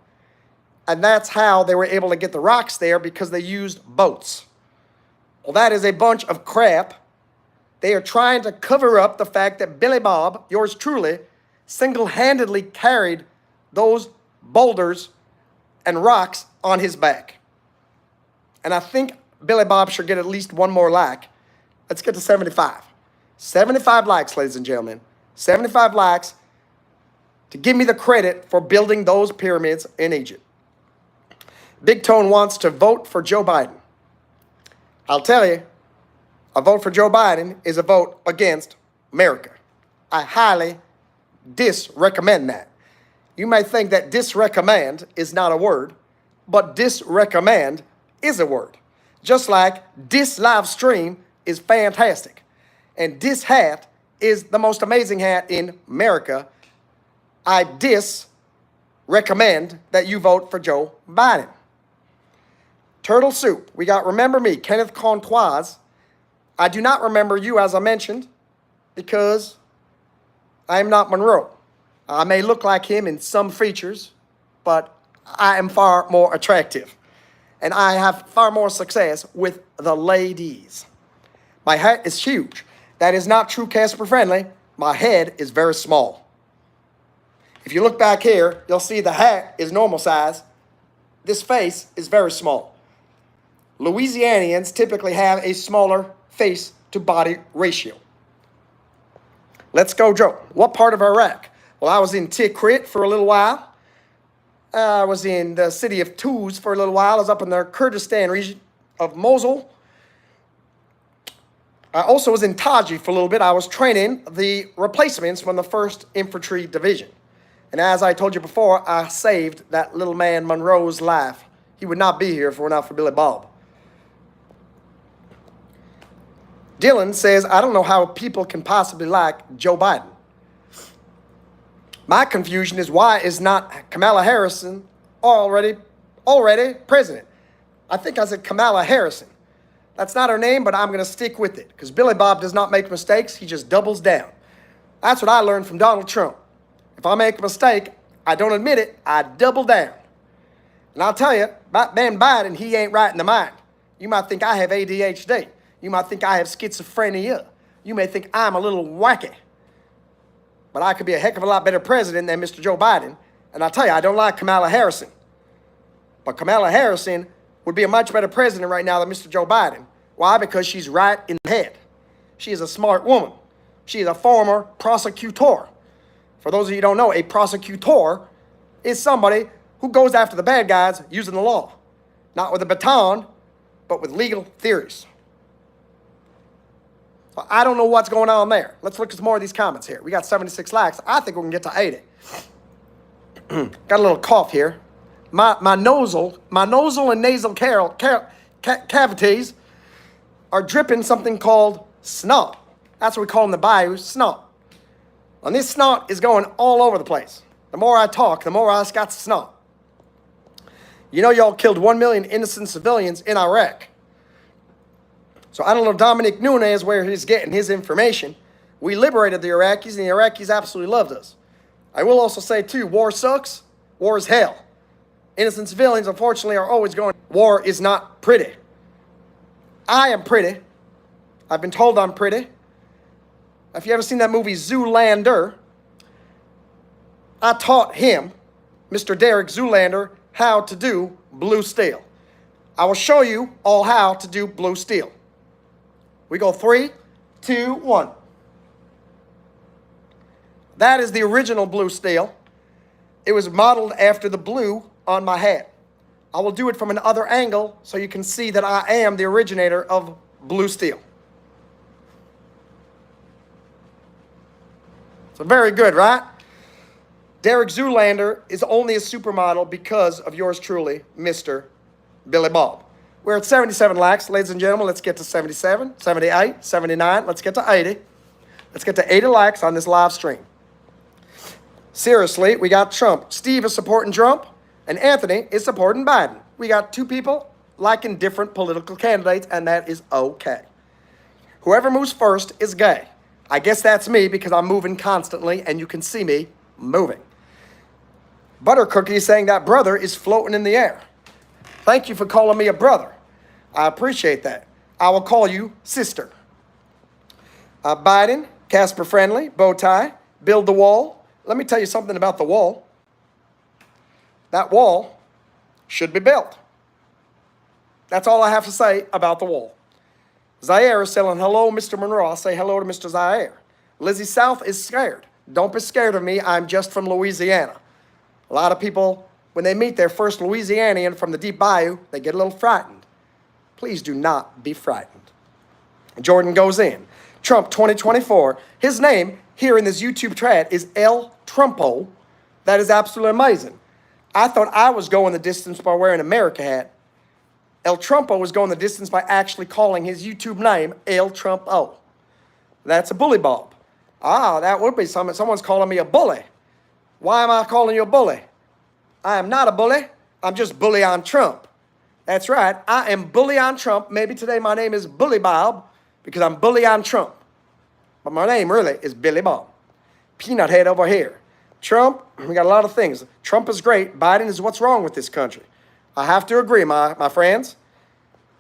And that's how they were able to get the rocks there, because they used boats. Well, that is a bunch of crap. They are trying to cover up the fact that Billy Bob, yours truly, single-handedly carried those boulders and rocks on his back. And I think Billy Bob should get at least one more like. Let's get to 75. 75 likes, ladies and gentlemen. 75 likes to give me the credit for building those pyramids in Egypt. Big Tone wants to vote for Joe Biden. I'll tell you, a vote for Joe Biden is a vote against America. I highly disrecommend that. You may think that disrecommend is not a word, but disrecommend is a word. Just like dis live stream is fantastic. And this hat is the most amazing hat in America. I recommend that you vote for Joe Biden. Turtle Soup, we got Remember Me, Kenneth Contois. I do not remember you, as I mentioned, because I am not Monroe. I may look like him in some features, but I am far more attractive. And I have far more success with the ladies. My hat is huge. That is not true Casper friendly. My head is very small. If you look back here, you'll see the hat is normal size. This face is very small. Louisianians typically have a smaller face to body ratio. Let's go, Joe. What part of Iraq? Well, I was in Tikrit for a little while. I was in the city of Tuz for a little while. I was up in the Kurdistan region of Mosul. I also was in Taji for a little bit. I was training the replacements from the 1st Infantry Division. And as I told you before, I saved that little man Monroe's life. He would not be here if it were not for Billy Bob. Dylan says, I don't know how people can possibly like Joe Biden. My confusion is, why is not Kamala Harris already president? I think I said Kamala Harris. That's not her name, but I'm going to stick with it, because Billy Bob does not make mistakes. He just doubles down. That's what I learned from Donald Trump. If I make a mistake, I don't admit it. I double down. And I'll tell you, about Ben Biden, he ain't right in the mind. You might think I have ADHD. You might think I have schizophrenia. You may think I'm a little wacky. But I could be a heck of a lot better president than Mr. Joe Biden. And I'll tell you, I don't like Kamala Harris. But Kamala Harris would be a much better president right now than Mr. Joe Biden. Why? Because she's right in the head. She is a smart woman. She is a former prosecutor. For those of you who don't know, a prosecutor is somebody who goes after the bad guys using the law. Not with a baton, but with legal theories. So I don't know what's going on there. Let's look at some more of these comments here. We got 76 likes. I think we can get to 80. Got a little cough here. My nasal and nasal cavities are dripping something called snot. That's what we call in the bayou, snot. And this snot is going all over the place. The more I talk, the more I got snot. You know, y'all killed 1 million innocent civilians in Iraq. So I don't know Dominic Nunes where he's getting his information. We liberated the Iraqis, and the Iraqis absolutely loved us. I will also say, too, war sucks. War is hell. Innocent civilians, unfortunately, are always going, war is not pretty. I am pretty. I've been told I'm pretty. If you ever seen that movie Zoolander, I taught him, Mr. Derek Zoolander, how to do blue steel. I will show you all how to do blue steel. We go 3, 2, 1. That is the original blue steel. It was modeled after the blue on my hat. I will do it from another angle so you can see that I am the originator of blue steel. So very good, right? Derek Zoolander is only a supermodel because of yours truly, Mr. Billy Bob. We're at 77 likes, ladies and gentlemen. Let's get to 77, 78, 79. Let's get to 80. Let's get to 80 likes on this live stream. Seriously, we got Trump. Steve is supporting Trump, and Anthony is supporting Biden. We got two people liking different political candidates, and that is okay. Whoever moves first is gay. I guess that's me because I'm moving constantly, and you can see me moving. Buttercookie is saying that brother is floating in the air. Thank you for calling me a brother. I appreciate that. I will call you sister. Biden, Casper Friendly, bow tie, build the wall. Let me tell you something about the wall. That wall should be built. That's all I have to say about the wall. Zaire is saying, hello, Mr. Monroe. I'll say hello to Mr. Zaire. Lizzie South is scared. Don't be scared of me. I'm just from Louisiana. A lot of people, when they meet their first Louisianian from the deep bayou, they get a little frightened. Please do not be frightened. Jordan goes in. Trump 2024. His name here in this YouTube chat is El Trumpo. That is absolutely amazing. I thought I was going the distance by wearing an America hat. El Trumpo was going the distance by actually calling his YouTube name El Trumpo. That's a bully Bob. Ah, that would be something. Someone's calling me a bully. Why am I calling you a bully? I am not a bully. I'm just bully on Trump. That's right. I am bully on Trump. Maybe today my name is Bully Bob because I'm bully on Trump. But my name really is Billy Bob. Peanut head over here. Trump, we got a lot of things. Trump is great. Biden is what's wrong with this country. I have to agree, my friends.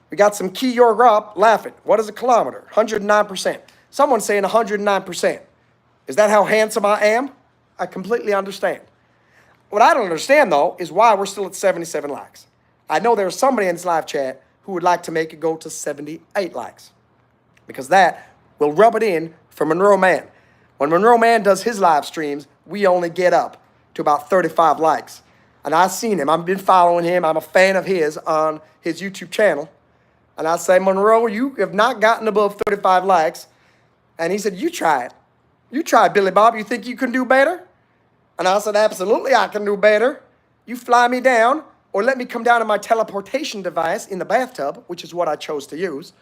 We got some key your grop laughing. What is a kilometer? 109%. Someone's saying 109%. Is that how handsome I am? I completely understand. What I don't understand, though, is why we're still at 77 likes. I know there's somebody in this live chat who would like to make it go to 78 likes. Because that will rub it in for MonroeMann. When MonroeMann does his live streams, we only get up to about 35 likes. And I've seen him. I've been following him. I'm a fan of his on his YouTube channel. And I say, Monroe, you have not gotten above 35 likes. And he said, you try it. You try it, Billy Bob. You think you can do better? And I said, absolutely, I can do better. You fly me down or let me come down to my teleportation device in the bathtub, which is what I chose to use.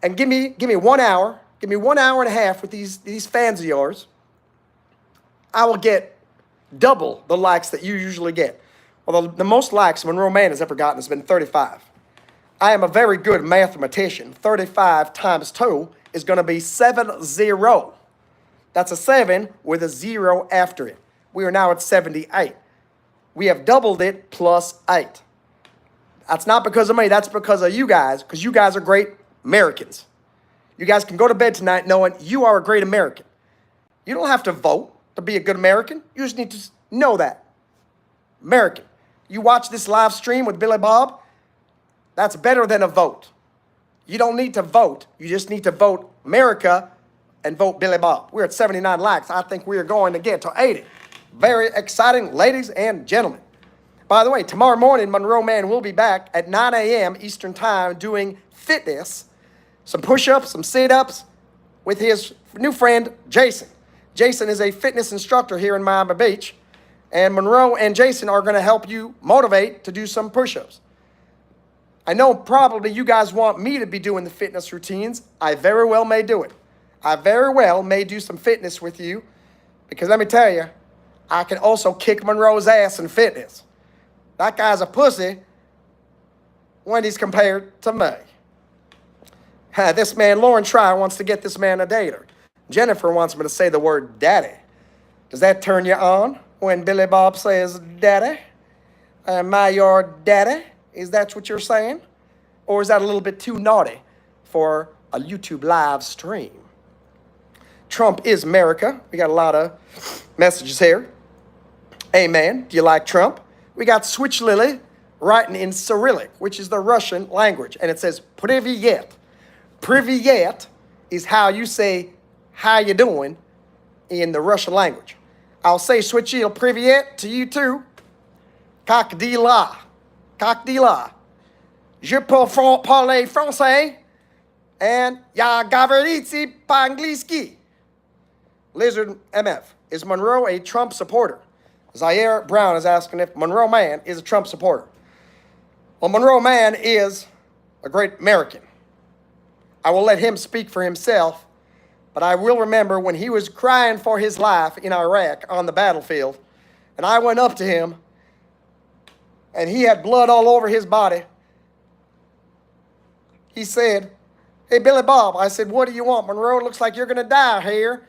And give me 1 hour. Give me 1 hour and a half with these fans of yours. I will get double the likes that you usually get. Well, the most likes MonroeMann has ever gotten has been 35. I am a very good mathematician. 35 times 2 is going to be 70. That's a 7 with a 0 after it. We are now at 78. We have doubled it plus 8. That's not because of me. That's because of you guys, because you guys are great Americans. You guys can go to bed tonight knowing you are a great American. You don't have to vote to be a good American. You just need to know that. American. You watch this live stream with Billy Bob, that's better than a vote. You don't need to vote. You just need to vote America and vote Billy Bob. We're at 79 likes. I think we are going to get to 80. Very exciting, ladies and gentlemen. By the way, tomorrow morning, MonroeMann will be back at 9 a.m. Eastern Time doing fitness, some push-ups, some sit-ups with his new friend, Jason. Jason is a fitness instructor here in Miami Beach, and Monroe and Jason are going to help you motivate to do some push-ups. I know probably you guys want me to be doing the fitness routines. I very well may do it. I very well may do some fitness with you because let me tell you, I can also kick Monroe's ass in fitness. That guy's a pussy when he's compared to me. This man, Lauren Trier, wants to get this man a dater. Jennifer wants me to say the word daddy. Does that turn you on when Billy Bob says daddy? Am I your daddy? Is that what you're saying? Or is that a little bit too naughty for a YouTube live stream. Trump is America. We got a lot of messages here. Amen. Do you like Trump? We got Switch Lily writing in Cyrillic, which is the Russian language. And it says, Privyet. Privyet is how you say, how you doing in the Russian language. I'll say Switchil Privyet to you too. Как дела? Как дела? Je peux parler français. And ya говорите по-английски. Lizard MF. Is Monroe a Trump supporter? Zaire Brown is asking if MonroeMann is a Trump supporter. Well, MonroeMann is a great American. I will let him speak for himself, but I will remember when he was crying for his life in Iraq on the battlefield, and I went up to him, and he had blood all over his body. He said, hey, Billy Bob. I said, what do you want, Monroe? It looks like you're going to die here.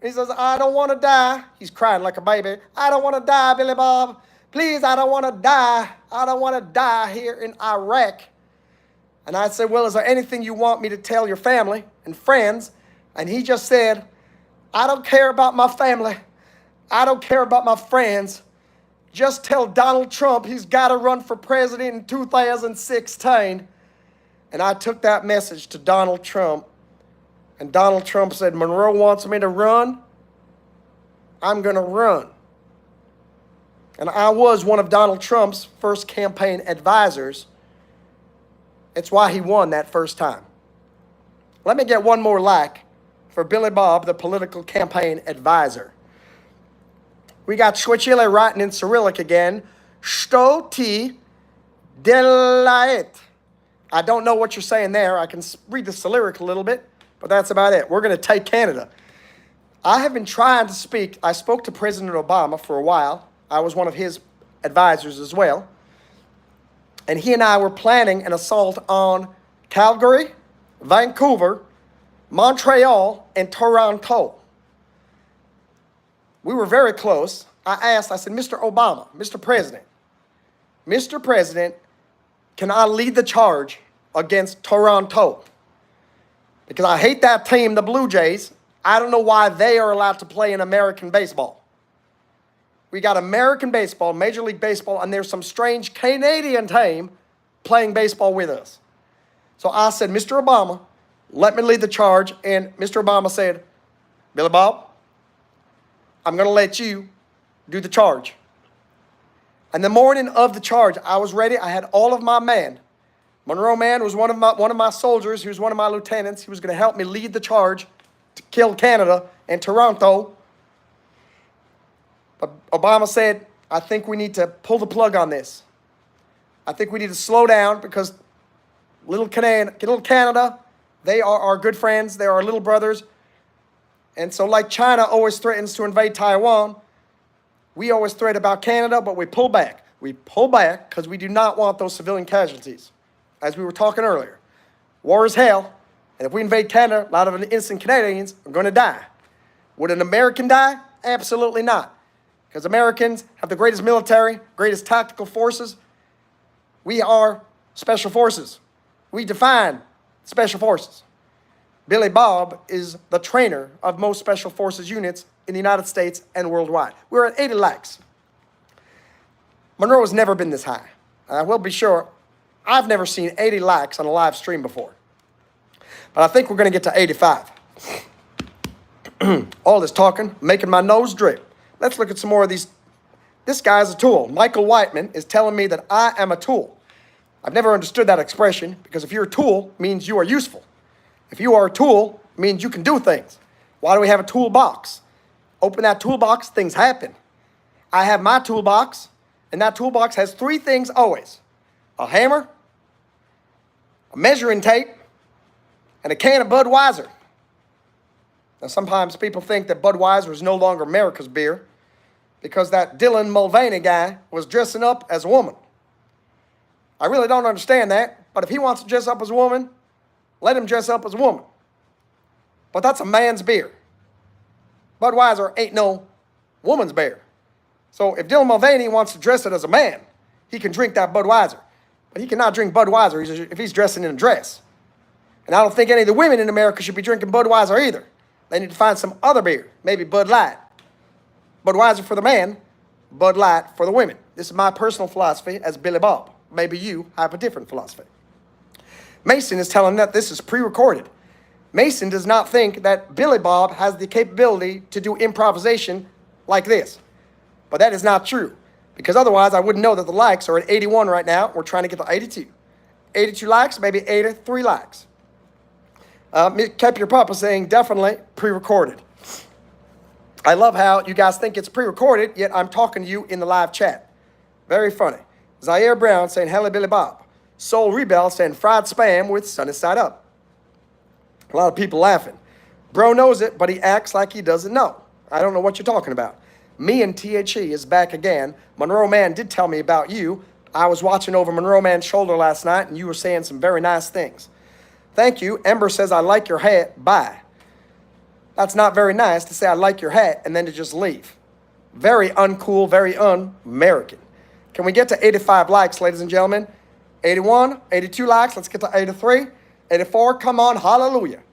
He says, I don't want to die. He's crying like a baby. I don't want to die, Billy Bob. Please, I don't want to die. I don't want to die here in Iraq. And I said, well, is there anything you want me to tell your family and friends? And he just said, I don't care about my family. I don't care about my friends. Just tell Donald Trump he's got to run for president in 2016. And I took that message to Donald Trump. And Donald Trump said, Monroe wants me to run. I'm going to run. And I was one of Donald Trump's first campaign advisors. It's why he won that first time. Let me get one more like for Billy Bob, the political campaign advisor. We got Shwechile writing in Cyrillic again. Shto ti delayet. I don't know what you're saying there. I can read the Cyrillic a little bit, but that's about it. We're going to take Canada. I have been trying to speak. I spoke to President Obama for a while. I was one of his advisors as well. And he and I were planning an assault on Calgary, Vancouver, Montreal, and Toronto. We were very close. I said, Mr. Obama, Mr. President, can I lead the charge against Toronto? Because I hate that team, the Blue Jays. I don't know why they are allowed to play in American baseball. We got American baseball, Major League Baseball, and there's some strange Canadian team playing baseball with us. So I said, Mr. Obama, let me lead the charge. And Mr. Obama said, Billy Bob, I'm going to let you do the charge. And the morning of the charge, I was ready. I had all of my men. MonroeMann was one of my soldiers. He was one of my lieutenants. He was going to help me lead the charge to kill Canada and Toronto. But Obama said, I think we need to pull the plug on this. I think we need to slow down because little Canada, they are our good friends. They are our little brothers. And so like China always threatens to invade Taiwan, we always threat about Canada, but we pull back. We pull back because we do not want those civilian casualties. As we were talking earlier, war is hell. And if we invade Canada, a lot of innocent Canadians are going to die. Would an American die? Absolutely not. Because Americans have the greatest military, greatest tactical forces. We are special forces. We define special forces. Billy Bob is the trainer of most special forces units in the United States and worldwide. We're at 80 likes. Monroe has never been this high. I will be sure, I've never seen 80 likes on a live stream before. But I think we're going to get to 85. All this talking, making my nose drip. Let's look at some more of these. This guy's a tool. Michael Whiteman is telling me that I am a tool. I've never understood that expression because if you're a tool, it means you are useful. If you are a tool, it means you can do things. Why do we have a toolbox? Open that toolbox, things happen. I have my toolbox, and that toolbox has three things always. A hammer, a measuring tape, and a can of Budweiser. Now, sometimes people think that Budweiser is no longer America's beer because that Dylan Mulvaney guy was dressing up as a woman. I really don't understand that, but if he wants to dress up as a woman, let him dress up as a woman. But that's a man's beer. Budweiser ain't no woman's beer. So if Dylan Mulvaney wants to dress it as a man, he can drink that Budweiser. But he cannot drink Budweiser if he's dressing in a dress. And I don't think any of the women in America should be drinking Budweiser either. They need to find some other beer, maybe Bud Light. Budweiser for the man, Bud Light for the women. This is my personal philosophy as Billy Bob. Maybe you have a different philosophy. Mason is telling that this is pre-recorded. Mason does not think that Billy Bob has the capability to do improvisation like this. But that is not true, because otherwise I wouldn't know that the likes are at 81 right now. We're trying to get to 82. 82 likes, maybe 83 likes. Kept your papa saying definitely pre-recorded. I love how you guys think it's pre-recorded, yet I'm talking to you in the live chat. Very funny. Zaire Brown saying, hello, Billy Bob. Soul Rebel saying, fried spam with sunny side up. A lot of people laughing. Bro knows it, but he acts like he doesn't know. I don't know what you're talking about. Me and THE is back again. Monroe Man did tell me about you. I was watching over Monroe Man's shoulder last night, and you were saying some very nice things. Thank you. Ember says, I like your hat. Bye. That's not very nice to say I like your hat and then to just leave. Very uncool, very un-American. Can we get to 85 likes, ladies and gentlemen? 81, 82 likes. Let's get to 83, 84. Come on. Hallelujah.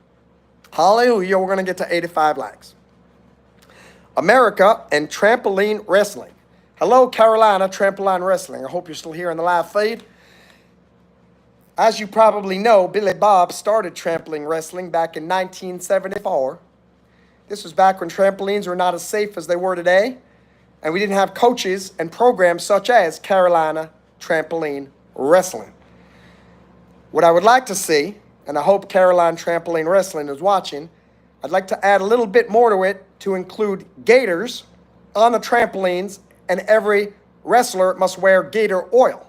Hallelujah. We're going to get to 85 likes. America and trampoline wrestling. Hello, Carolina Trampoline Wrestling. I hope you're still here in the live feed. As you probably know, Billy Bob started trampoline wrestling back in 1974. This was back when trampolines were not as safe as they were today, and we didn't have coaches and programs such as Carolina Trampoline Wrestling. What I would like to see, and I hope Carolina Trampoline Wrestling is watching, I'd like to add a little bit more to it to include gators on the trampolines, and every wrestler must wear gator oil.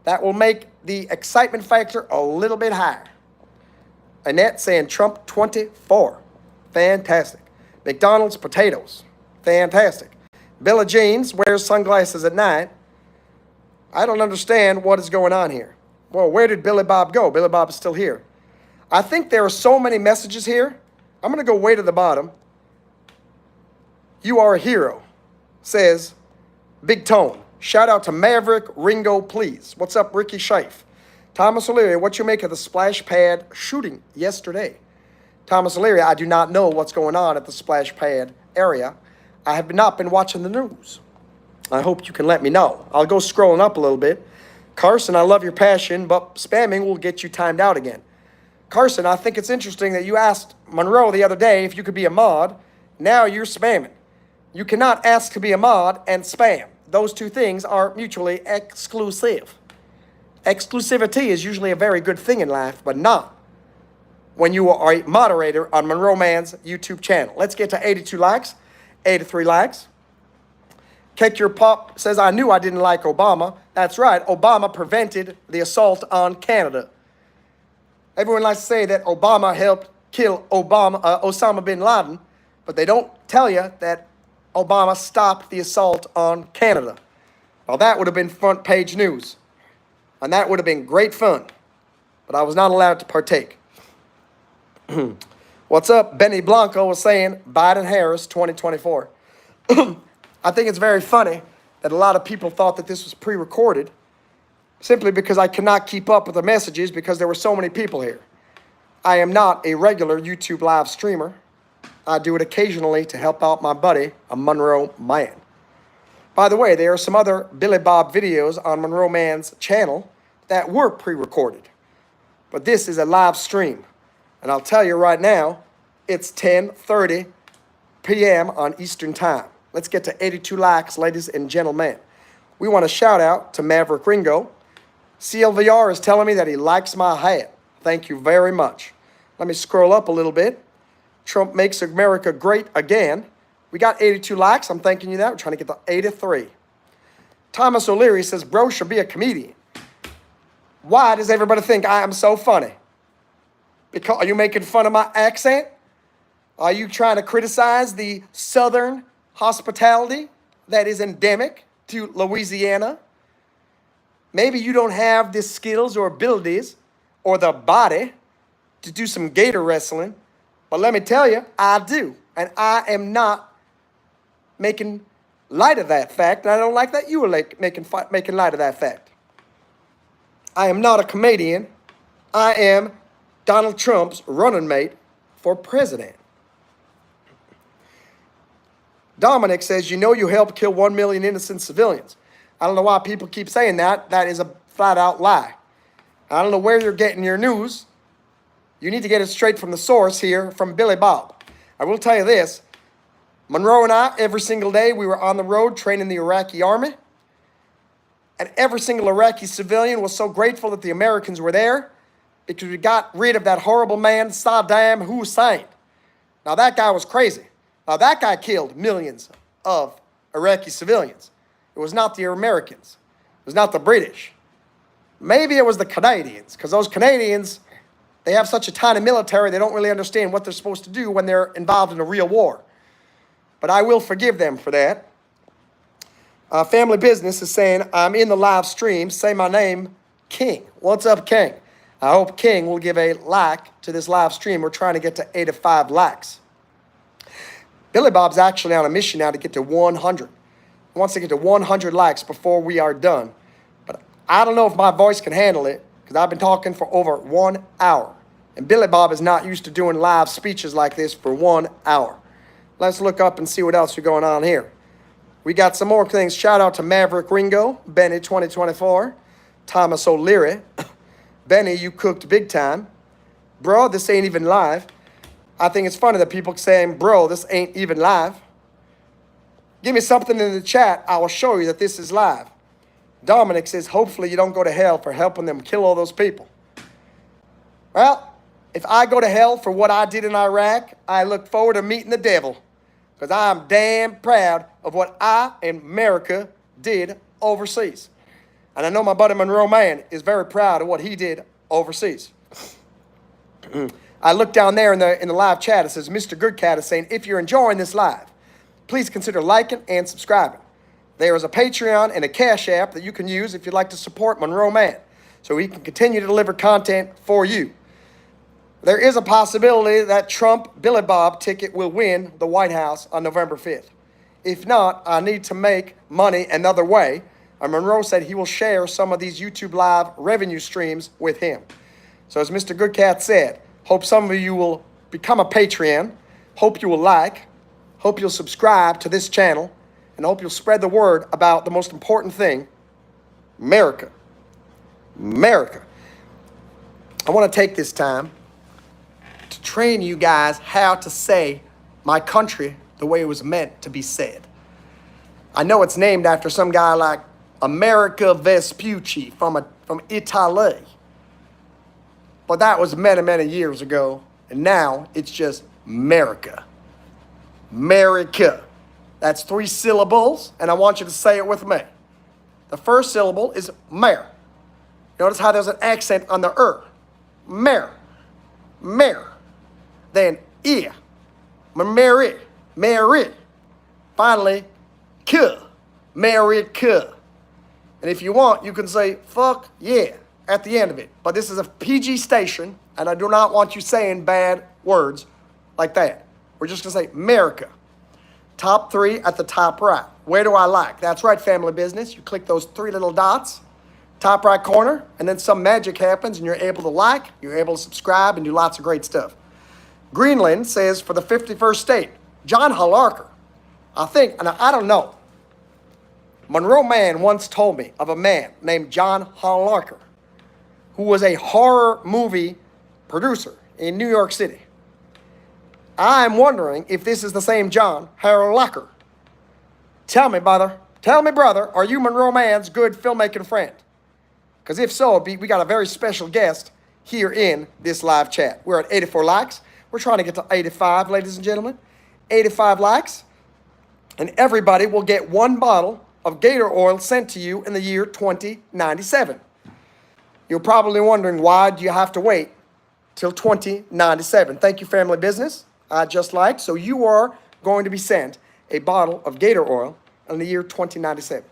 That will make the excitement factor a little bit higher. Annette saying Trump 24. Fantastic. McDonald's potatoes. Fantastic. Billie Jeans wears sunglasses at night. I don't understand what is going on here. Well, where did Billy Bob go? Billy Bob is still here. I think there are so many messages here. I'm going to go way to the bottom. You are a hero, says Big Tone. Shout out to Maverick Ringo, please. What's up, Ricky Scheif? Thomas O'Leary, what you make of the splash pad shooting yesterday? Thomas O'Leary, I do not know what's going on at the splash pad area. I have not been watching the news. I hope you can let me know. I'll go scrolling up a little bit. Carson, I love your passion, but spamming will get you timed out again. Carson, I think it's interesting that you asked Monroe the other day if you could be a mod. Now you're spamming. You cannot ask to be a mod and spam. Those two things are mutually exclusive. Exclusivity is usually a very good thing in life, but not when you are a moderator on MonroeMann's YouTube channel. Let's get to 82 likes, 83 likes. Kick Your Pop says, I knew I didn't like Obama. That's right, Obama prevented the assault on Canada. Everyone likes to say that Obama helped kill Osama bin Laden, but they don't tell you that Obama stopped the assault on Canada. Well, that would have been front page news, and that would have been great fun, but I was not allowed to partake. What's up? Benny Blanco was saying Biden-Harris 2024. I think it's very funny that a lot of people thought that this was pre-recorded simply because I cannot keep up with the messages because there were so many people here. I am not a regular YouTube live streamer. I do it occasionally to help out my buddy, a Monroe Man. By the way, there are some other Billy Bob videos on Monroe Man's channel that were pre-recorded. But this is a live stream. And I'll tell you right now, it's 10:30 p.m. on Eastern Time. Let's get to 82 likes, ladies and gentlemen. We want to shout out to Maverick Ringo. CLVR is telling me that he likes my hat. Thank you very much. Let me scroll up a little bit. Trump makes America great again. We got 82 likes. I'm thanking you that. We're trying to get to 83. Thomas O'Leary says, bro should be a comedian. Why does everybody think I am so funny? Because, are you making fun of my accent? Are you trying to criticize the Southern hospitality that is endemic to Louisiana? Maybe you don't have the skills or abilities or the body to do some gator wrestling. But let me tell you, I do. And I am not making light of that fact. And I don't like that you are making light of that fact. I am not a comedian. I am Donald Trump's running mate for president. Dominic says, you know you helped kill 1 million innocent civilians. I don't know why people keep saying that. That is a flat out lie. I don't know where you're getting your news. You need to get it straight from the source here from Billy Bob. I will tell you this. Monroe and I, every single day, we were on the road training the Iraqi army. And every single Iraqi civilian was so grateful that the Americans were there because we got rid of that horrible man, Saddam Hussein. Now, that guy was crazy. Now, that guy killed millions of Iraqi civilians. It was not the Americans. It was not the British. Maybe it was the Canadians, because those Canadians, they have such a tiny military, they don't really understand what they're supposed to do when they're involved in a real war. But I will forgive them for that. Family Business is saying, I'm in the live stream. Say my name, King. What's up, King? I hope King will give a like to this live stream. We're trying to get to 85 likes. Billy Bob's actually on a mission now to get to 100. He wants to get to 100 likes before we are done. But I don't know if my voice can handle it because I've been talking for over 1 hour. And Billy Bob is not used to doing live speeches like this for 1 hour. Let's look up and see what else is going on here. We got some more things. Shout out to Maverick Ringo, Benny 2024, Thomas O'Leary. Benny, you cooked big time. Bro, this ain't even live. I think it's funny that people saying, bro, this ain't even live. Give me something in the chat. I will show you that this is live. Dominic says, hopefully you don't go to hell for helping them kill all those people. Well, if I go to hell for what I did in Iraq, I look forward to meeting the devil. Because I'm damn proud of what I and America did overseas. And I know my buddy Monroe Mann is very proud of what he did overseas. I look down there in the live chat. It says, Mr. Goodcat is saying, if you're enjoying this live, please consider liking and subscribing. There is a Patreon and a CashApp that you can use if you'd like to support Monroe Mann, so he can continue to deliver content for you. There is a possibility that Trump Billy Bob ticket will win the White House on November 5th. If not, I need to make money another way. And Monroe said he will share some of these YouTube Live revenue streams with him. So as Mr. Goodcat said, hope some of you will become a Patreon. Hope you will like. Hope you'll subscribe to this channel. And hope you'll spread the word about the most important thing, America. America. I want to take this time to train you guys how to say my country the way it was meant to be said. I know it's named after some guy like America Vespucci from Italy. But that was many, many years ago. And now it's just America. America. That's 3 syllables, and I want you to say it with me. The first syllable is mer. Notice how there's an accent on the mer. Mer. Then ear. Mary. Mary. Finally, k. America. And if you want, you can say fuck yeah at the end of it. But this is a PG station, and I do not want you saying bad words like that. We're just going to say America. Top 3 at the top right. Where do I like? That's right, Family Business. You click those 3 little dots, top right corner, and then some magic happens, and you're able to like, you're able to subscribe, and do lots of great stuff. Greenland says for the 51st state, John Halarker. I think, and I don't know, Monroe Mann once told me of a man named John Halarker, who was a horror movie producer in New York City. I'm wondering if this is the same John Halarker. Tell me, brother, are you Monroe Mann's good filmmaking friend? Because if so, we got a very special guest here in this live chat. We're at 84 likes. We're trying to get to 85, ladies and gentlemen. 85 likes. And everybody will get 1 bottle of Gator oil sent to you in the year 2097. You're probably wondering, why do you have to wait till 2097? Thank you, Family Business. Just like, so you are going to be sent a bottle of Gator oil in the year 2097.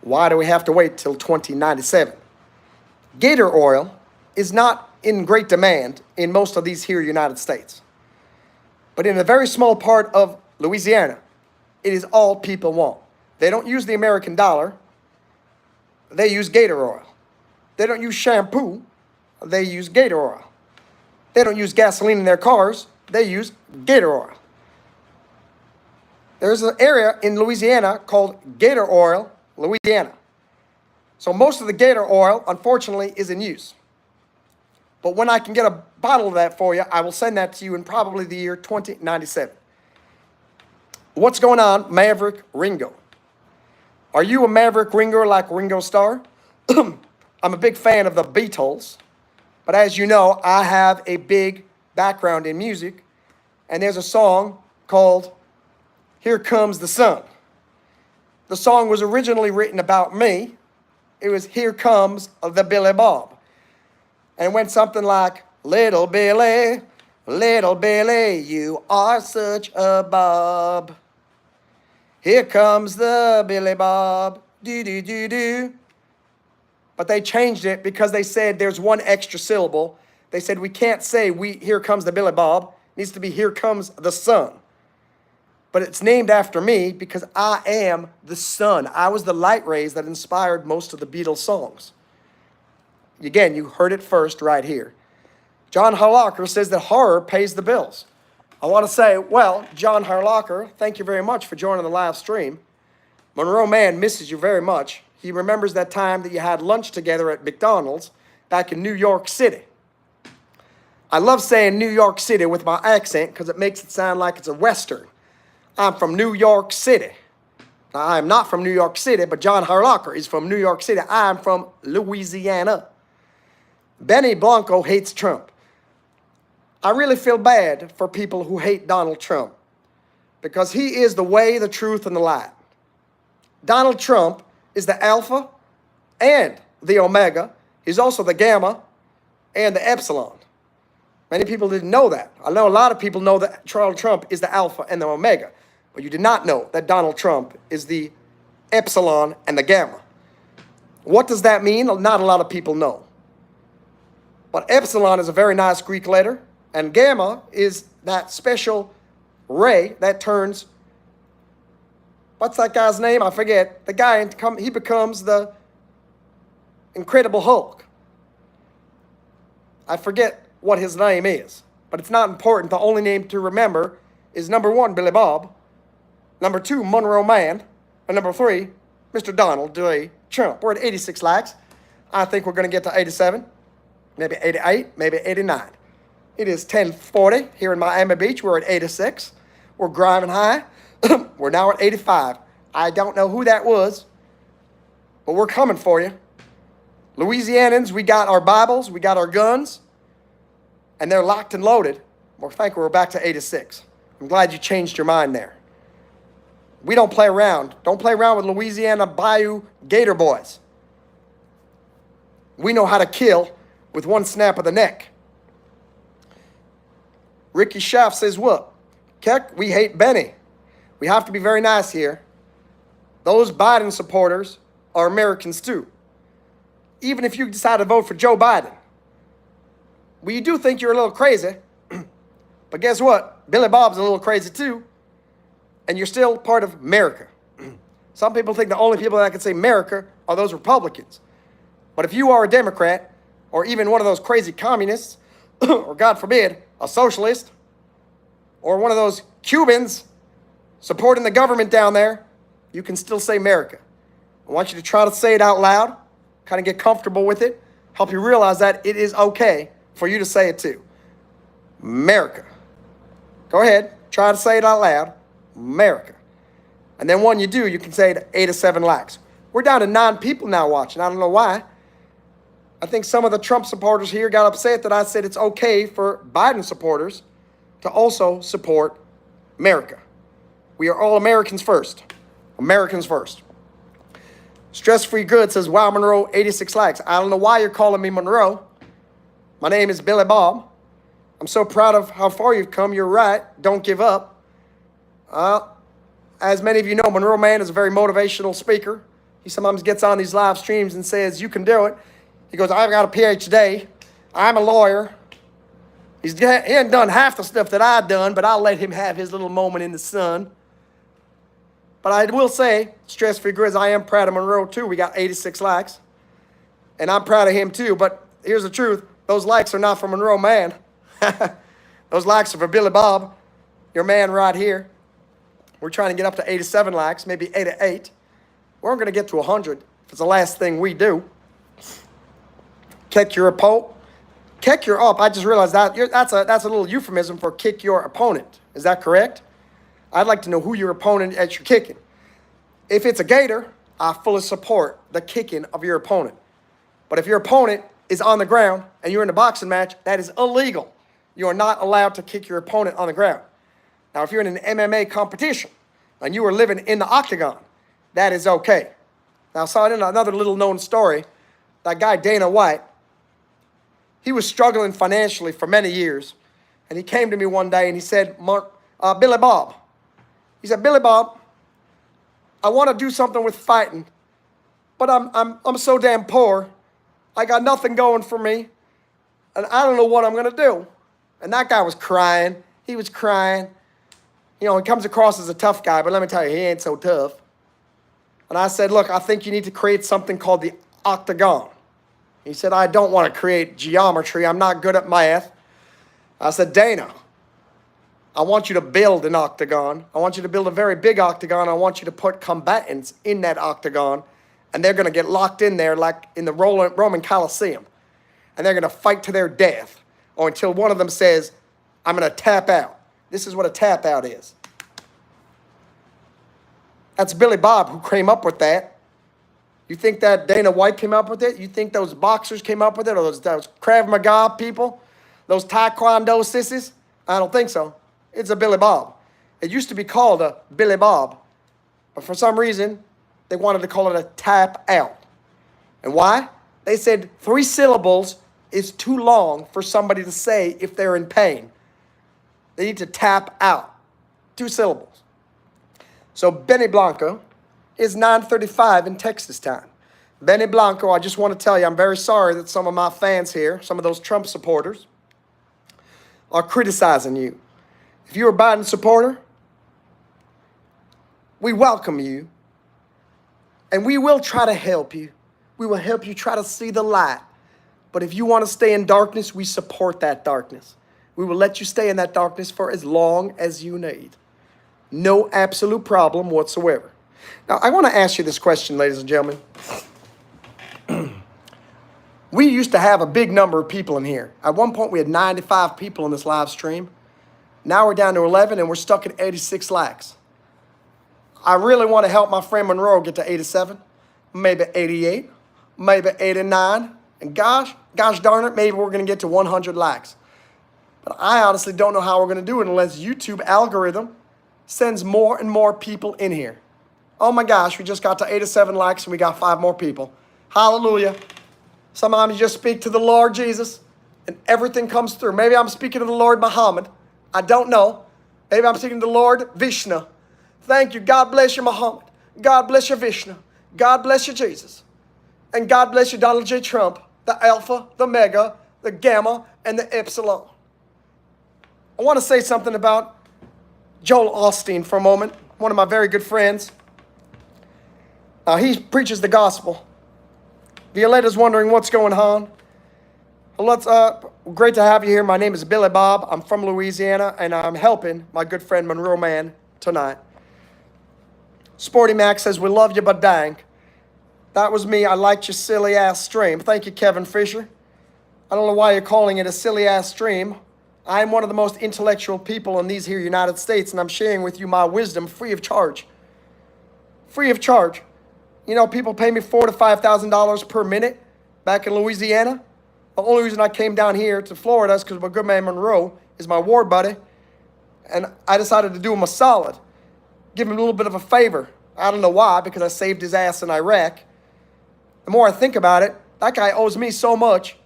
Why do we have to wait till 2097? Gator oil is not in great demand in most of these here United States. But in a very small part of Louisiana, it is all people want. They don't use the American dollar. They use Gator oil. They don't use shampoo. they use Gator oil. They don't use gasoline in their cars. They use Gator oil. There's an area in Louisiana called Gator Oil, Louisiana. So most of the Gator oil, unfortunately, is in use. But when I can get a bottle of that for you, I will send that to you in probably the year 2097. What's going on, Maverick Ringo? Are you a Maverick Ringo like Ringo Starr? I'm a big fan of the Beatles. But as you know, I have a big background in music. And there's a song called Here Comes the Sun. The song was originally written about me. It was Here Comes the Billy Bob. And it went something like, little Billy, you are such a bob. Here comes the Billy Bob, do. But they changed it because they said there's one extra syllable. They said we can't say here comes the Billy Bob. It needs to be here comes the sun. But it's named after me because I am the sun. I was the light rays that inspired most of the Beatles songs. Again, you heard it first right here. John Harlocker says that horror pays the bills. I want to say, well, John Harlocker, thank you very much for joining the live stream. MonroeMann misses you very much. He remembers that time that you had lunch together at McDonald's back in New York City. I love saying New York City with my accent because it makes it sound like it's a Western. I'm from New York City. Now, I'm not from New York City, but John Harlocker is from New York City. I'm from Louisiana. Benny Blanco hates Trump. I really feel bad for people who hate Donald Trump because he is the way, the truth, and the light. Donald Trump is the Alpha and the Omega. He's also the Gamma and the Epsilon. Many people didn't know that. I know a lot of people know that Donald Trump is the Alpha and the Omega, but you did not know that Donald Trump is the Epsilon and the Gamma. What does that mean? Not a lot of people know. But Epsilon is a very nice Greek letter, and Gamma is that special ray that turns, what's that guy's name? I forget. The guy, he becomes the Incredible Hulk. I forget what his name is, but it's not important. The only name to remember is number 1, Billy Bob, number 2, MonroeMann, and number 3, Mr. Donald J. Trump. We're at 86 likes. I think we're going to get to 87, maybe 88, maybe 89. It is 10:40 here in Miami Beach. We're at 86. We're driving high. We're now at 85. I don't know who that was, but we're coming for you. Louisianans, we got our Bibles, we got our guns, and they're locked and loaded. Well, thank you, we're back to 86. I'm glad you changed your mind there. We don't play around. Don't play around with Louisiana Bayou Gator boys. We know how to kill with one snap of the neck. Ricky Schaff says what? Keck, we hate Benny. We have to be very nice here. Those Biden supporters are Americans too. Even if you decide to vote for Joe Biden. Well, you do think you're a little crazy. But guess what? Billy Bob's a little crazy too. And you're still part of America. Some people think the only people that can say America are those Republicans. But if you are a Democrat, or even one of those crazy communists, or God forbid, a socialist, or one of those Cubans supporting the government down there, you can still say America. I want you to try to say it out loud, kind of get comfortable with it, help you realize that it is okay for you to say it too. America. Go ahead, try to say it out loud. America. And then when you do, you can say it 87 likes. We're down to 9 people now watching. I don't know why. I think some of the Trump supporters here got upset that I said it's okay for Biden supporters to also support America. We are all Americans first. Americans first. Stress-Free Good says, wow, Monroe, 86 likes. I don't know why you're calling me Monroe. My name is Billy Bob. I'm so proud of how far you've come. You're right. Don't give up. As many of you know, MonroeMann is a very motivational speaker. He sometimes gets on these live streams and says, you can do it. He goes, I've got a PhD. I'm a lawyer. He hasn't done half the stuff that I've done, but I'll let him have his little moment in the sun. But I will say, Stress-Free Grizz, I am proud of Monroe too. We got 86 likes. And I'm proud of him too. But here's the truth. Those likes are not for Monroe Man. Those likes are for Billy Bob, your man right here. We're trying to get up to 87 likes, maybe 88. We're going to get to 100 if it's the last thing we do. Kick your opponent. Kick your up. I just realized that's a little euphemism for kick your opponent. Is that correct? I'd like to know who your opponent that you're kicking. If it's a Gator, I fully support the kicking of your opponent. But if your opponent is on the ground and you're in a boxing match, that is illegal. You are not allowed to kick your opponent on the ground. Now, if you're in an MMA competition and you are living in the octagon, that is okay. Now, I saw in another little known story, that guy Dana White, he was struggling financially for many years. And he came to me one day and he said, Billy Bob. He said, Billy Bob, I want to do something with fighting, but I'm so damn poor. I got nothing going for me, and I don't know what I'm going to do. And that guy was crying. He was crying. You know, he comes across as a tough guy, but let me tell you, he ain't so tough. And I said, look, I think you need to create something called the octagon. He said, I don't want to create geometry. I'm not good at math. I said, Dana, I want you to build an octagon. I want you to build a very big octagon. I want you to put combatants in that octagon, and they're going to get locked in there like in the Roman Coliseum. And they're going to fight to their death or until one of them says, I'm going to tap out. This is what a tap out is. That's Billy Bob who came up with that. You think that Dana White came up with it? You think those boxers came up with it, or those Krav Maga people? Those Taekwondo sissies? I don't think so. It's a Billy Bob. It used to be called a Billy Bob, but for some reason, they wanted to call it a tap out. And why? They said 3 syllables is too long for somebody to say if they're in pain. They need to tap out. 2 syllables. So Benny Blanco is 9:35 in Texas time. Benny Blanco, I just want to tell you, I'm very sorry that some of my fans here, some of those Trump supporters, are criticizing you. If you're a Biden supporter, we welcome you, and we will try to help you. We will help you try to see the light. But if you want to stay in darkness, we support that darkness. We will let you stay in that darkness for as long as you need. No absolute problem whatsoever. Now, I want to ask you this question, ladies and gentlemen. We used to have a big number of people in here. At one point, we had 95 people in this live stream. Now we're down to 11, and we're stuck at 86 likes. I really want to help my friend Monroe get to 87, maybe 88, maybe 89. And gosh darn it, maybe we're going to get to 100 likes. But I honestly don't know how we're going to do it unless YouTube algorithm sends more and more people in here. Oh my gosh, we just got to 87 likes and we got 5 more people. Hallelujah. Sometimes you just speak to the Lord Jesus and everything comes through. Maybe I'm speaking to the Lord Muhammad. I don't know. Maybe I'm speaking to the Lord Vishnu. Thank you. God bless you, Muhammad. God bless you, Vishnu. God bless you, Jesus. And God bless you, Donald J. Trump, the Alpha, the Mega, the Gamma, and the Epsilon. I want to say something about Joel Osteen for a moment, one of my very good friends. He preaches the gospel. Violetta's wondering what's going on. Well, great to have you here. My name is Billy Bob. I'm from Louisiana, and I'm helping my good friend Monroe Man tonight. Sporty Mac says, we love you, but dang. That was me. I liked your silly-ass stream. Thank you, Kevin Fisher. I don't know why you're calling it a silly-ass stream. I'm one of the most intellectual people in these here United States, and I'm sharing with you my wisdom free of charge. Free of charge. You know, people pay me $4,000 to $5,000 per minute back in Louisiana. The only reason I came down here to Florida is because my good man Monroe is my war buddy, and I decided to do him a solid, give him a little bit of a favor. I don't know why, because I saved his ass in Iraq. The more I think about it, that guy owes me so much.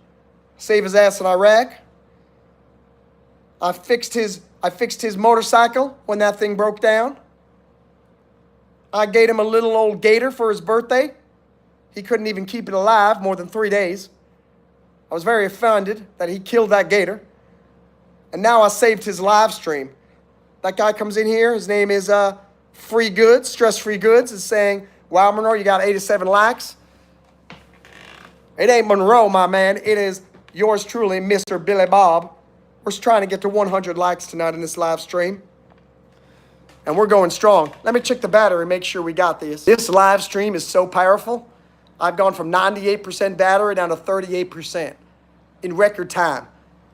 Save his ass in Iraq. I fixed his motorcycle when that thing broke down. I gave him a little old Gator for his birthday. He couldn't even keep it alive more than 3 days. I was very offended that he killed that Gator. And now I saved his live stream. That guy comes in here. His name is Free Goods, Stress Free Goods, is saying, wow, Monroe, you got 87 likes. It ain't Monroe, my man. It is yours truly, Mr. Billy Bob. We're trying to get to 100 likes tonight in this live stream. And we're going strong. Let me check the battery, make sure we got this. This live stream is so powerful. I've gone from 98% battery down to 38% in record time.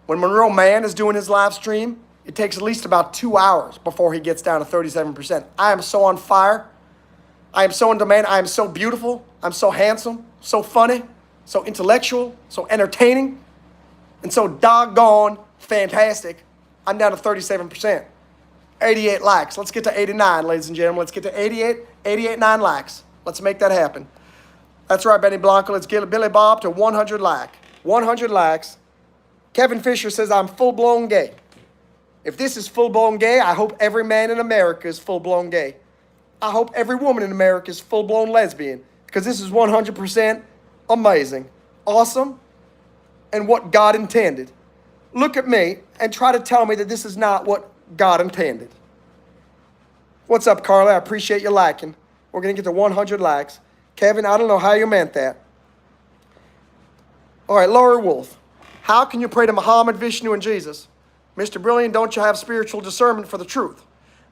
When MonroeMann is doing his live stream, it takes at least about 2 hours before he gets down to 37%. I am so on fire. I am so in demand. I am so beautiful. I'm so handsome, so funny, so intellectual, so entertaining, and so doggone fantastic. I'm down to 37%. 88 likes. Let's get to 89, ladies and gentlemen. Let's get to 89 likes. Let's make that happen. That's right, Benny Blanco. Let's get Billy Bob to 100 likes. 100 likes. Kevin Fisher says, I'm full-blown gay. If this is full-blown gay, I hope every man in America is full-blown gay. I hope every woman in America is full-blown lesbian, because this is 100% amazing, awesome, and what God intended. Look at me and try to tell me that this is not what God intended. What's up, Carla? I appreciate you liking. We're going to get to 100 likes. Kevin, I don't know how you meant that. All right, Laura Wolf. How can you pray to Muhammad, Vishnu, and Jesus? Mr. Brilliant, don't you have spiritual discernment for the truth?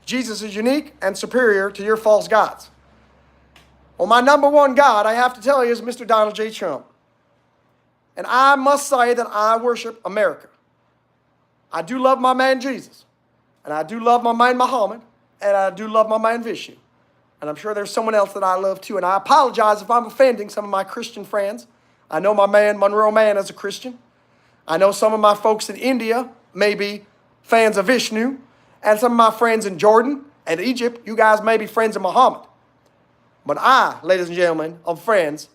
Jesus is unique and superior to your false gods. Well, my number one God, I have to tell you, is Mr. Donald J. Trump. And I must say that I worship America. I do love my man Jesus. And I do love my man Muhammad. And I do love my man Vishnu. And I'm sure there's someone else that I love too. And I apologize if I'm offending some of my Christian friends. I know my man MonroeMann is a Christian. I know some of my folks in India may be fans of Vishnu. And some of my friends in Jordan and Egypt, you guys may be friends of Muhammad. But I, ladies and gentlemen, am friends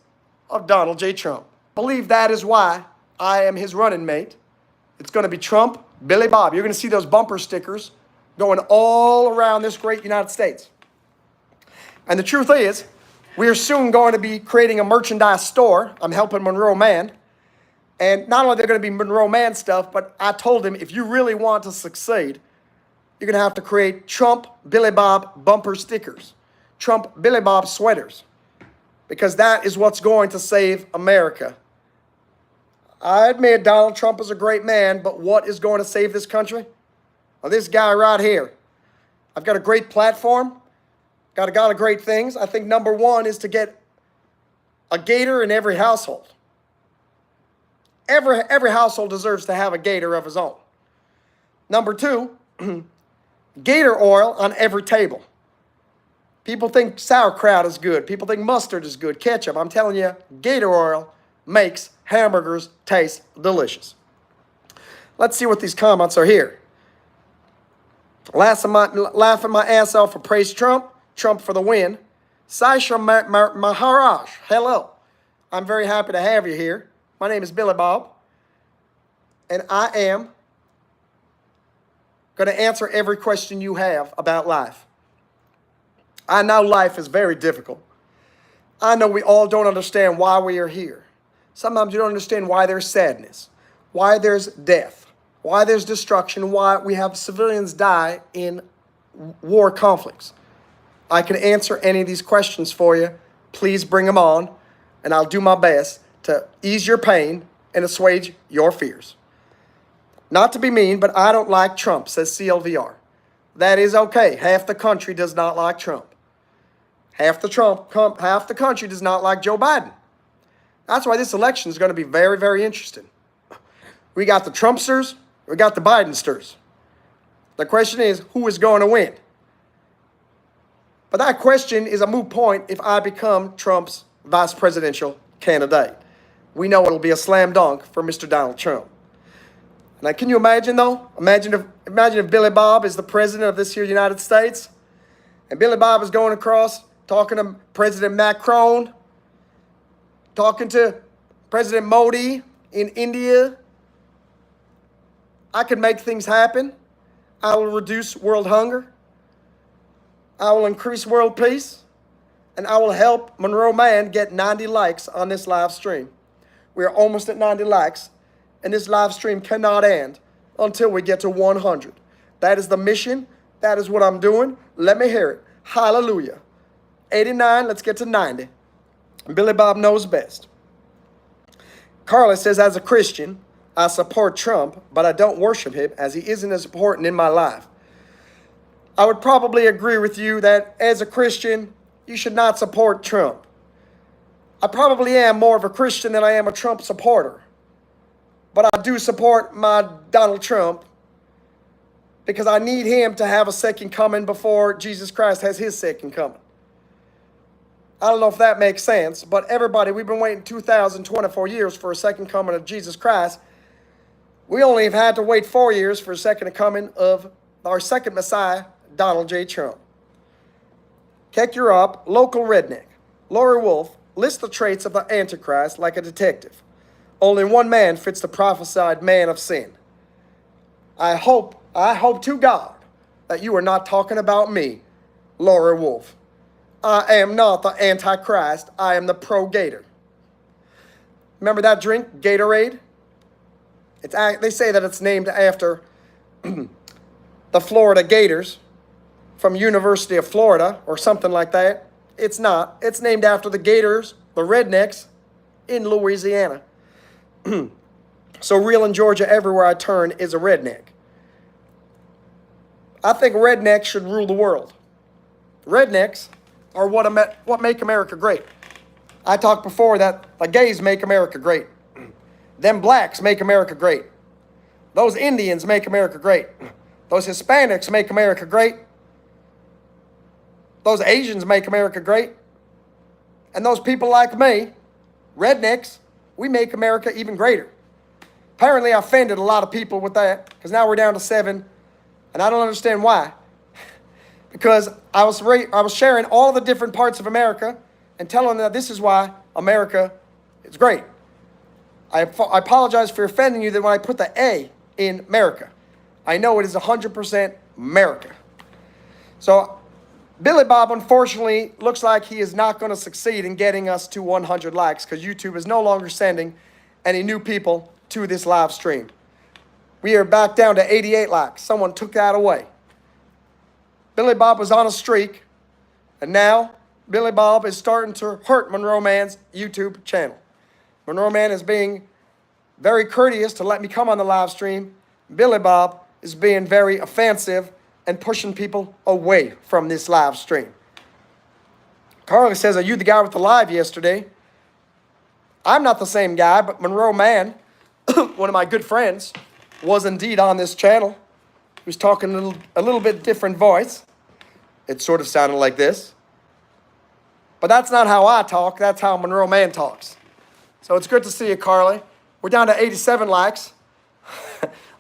of Donald J. Trump. I believe that is why I am his running mate. It's going to be Trump, Billy Bob. You're going to see those bumper stickers going all around this great United States. And the truth is, we are soon going to be creating a merchandise store. I'm helping MonroeMann. And not only are there going to be MonroeMann stuff, but I told him, if you really want to succeed, you're going to have to create Trump Billy Bob bumper stickers, Trump Billy Bob sweaters, because that is what's going to save America. I admit Donald Trump is a great man, but what is going to save this country? Well, this guy right here. I've got a great platform, got a lot of great things. I think number one is to get a Gator in every household. Every household deserves to have a Gator of his own. Number two, Gator oil on every table. People think sauerkraut is good. People think mustard is good. Ketchup. I'm telling you, Gator oil makes hamburgers taste delicious. Let's see what these comments are here. Laughing my ass off for praise Trump. Trump for the win. Saisha Maharaj. Hello. I'm very happy to have you here. My name is Billy Bob. And I am going to answer every question you have about life. I know life is very difficult. I know we all don't understand why we are here. Sometimes you don't understand why there's sadness, why there's death, why there's destruction, why we have civilians die in war conflicts. I can answer any of these questions for you. Please bring them on, and I'll do my best to ease your pain and assuage your fears. Not to be mean, but I don't like Trump, says CLVR. That is okay. Half the country does not like Trump. Half the country does not like Joe Biden. That's why this election is going to be very, very interesting. We got the Trumpsters, we got the Bidensters. The question is, who is going to win? But that question is a moot point if I become Trump's vice presidential candidate. We know it'll be a slam dunk for Mr. Donald Trump. Now, can you imagine, though? Imagine if Billy Bob is the president of this here United States, and Billy Bob is going across, talking to President Macron, talking to President Modi in India. I could make things happen. I will reduce world hunger. I will increase world peace. And I will help MonroeMann get 90 likes on this live stream. We are almost at 90 likes. And this live stream cannot end until we get to 100. That is the mission. That is what I'm doing. Let me hear it. Hallelujah. 89, let's get to 90. Billy Bob knows best. Carla says, as a Christian, I support Trump, but I don't worship him as he isn't as important in my life. I would probably agree with you that as a Christian, you should not support Trump. I probably am more of a Christian than I am a Trump supporter. But I do support my Donald Trump because I need him to have a second coming before Jesus Christ has his second coming. I don't know if that makes sense, but everybody, we've been waiting 2,024 years for a second coming of Jesus Christ. We only have had to wait 4 years for a second coming of our second Messiah, Donald J. Trump. Keck you up, local redneck. Lori Wolf lists the traits of the Antichrist like a detective. Only one man fits the prophesied man of sin. I hope to God that you are not talking about me, Lori Wolf. I am not the Antichrist. I am the pro-Gator. Remember that drink, Gatorade? They say that it's named after the Florida Gators from University of Florida or something like that. It's not. It's named after the Gators, the rednecks in Louisiana. So real in Georgia, everywhere I turn is a redneck. I think rednecks should rule the world. Rednecks are what make America great. I talked before that the gays make America great. Them blacks make America great. Those Indians make America great. Those Hispanics make America great. Those Asians make America great. And those people like me, rednecks, we make America even greater. Apparently I offended a lot of people with that because now we're down to 7 and I don't understand why. Because I was sharing all the different parts of America and telling them that this is why America is great. I apologize for offending you that when I put the A in America. I know it is 100% America. So Billy Bob, unfortunately, looks like he is not going to succeed in getting us to 100 likes because YouTube is no longer sending any new people to this live stream. We are back down to 88 likes. Someone took that away. Billy Bob was on a streak, and now Billy Bob is starting to hurt MonroeMann's YouTube channel. MonroeMann is being very courteous to let me come on the live stream. Billy Bob is being very offensive and pushing people away from this live stream. Carly says, are you the guy with the live yesterday? I'm not the same guy, but MonroeMann, one of my good friends, was indeed on this channel. He was talking a little bit different voice. It sort of sounded like this. But that's not how I talk. That's how MonroeMann talks. So it's good to see you, Carly. We're down to 87 likes.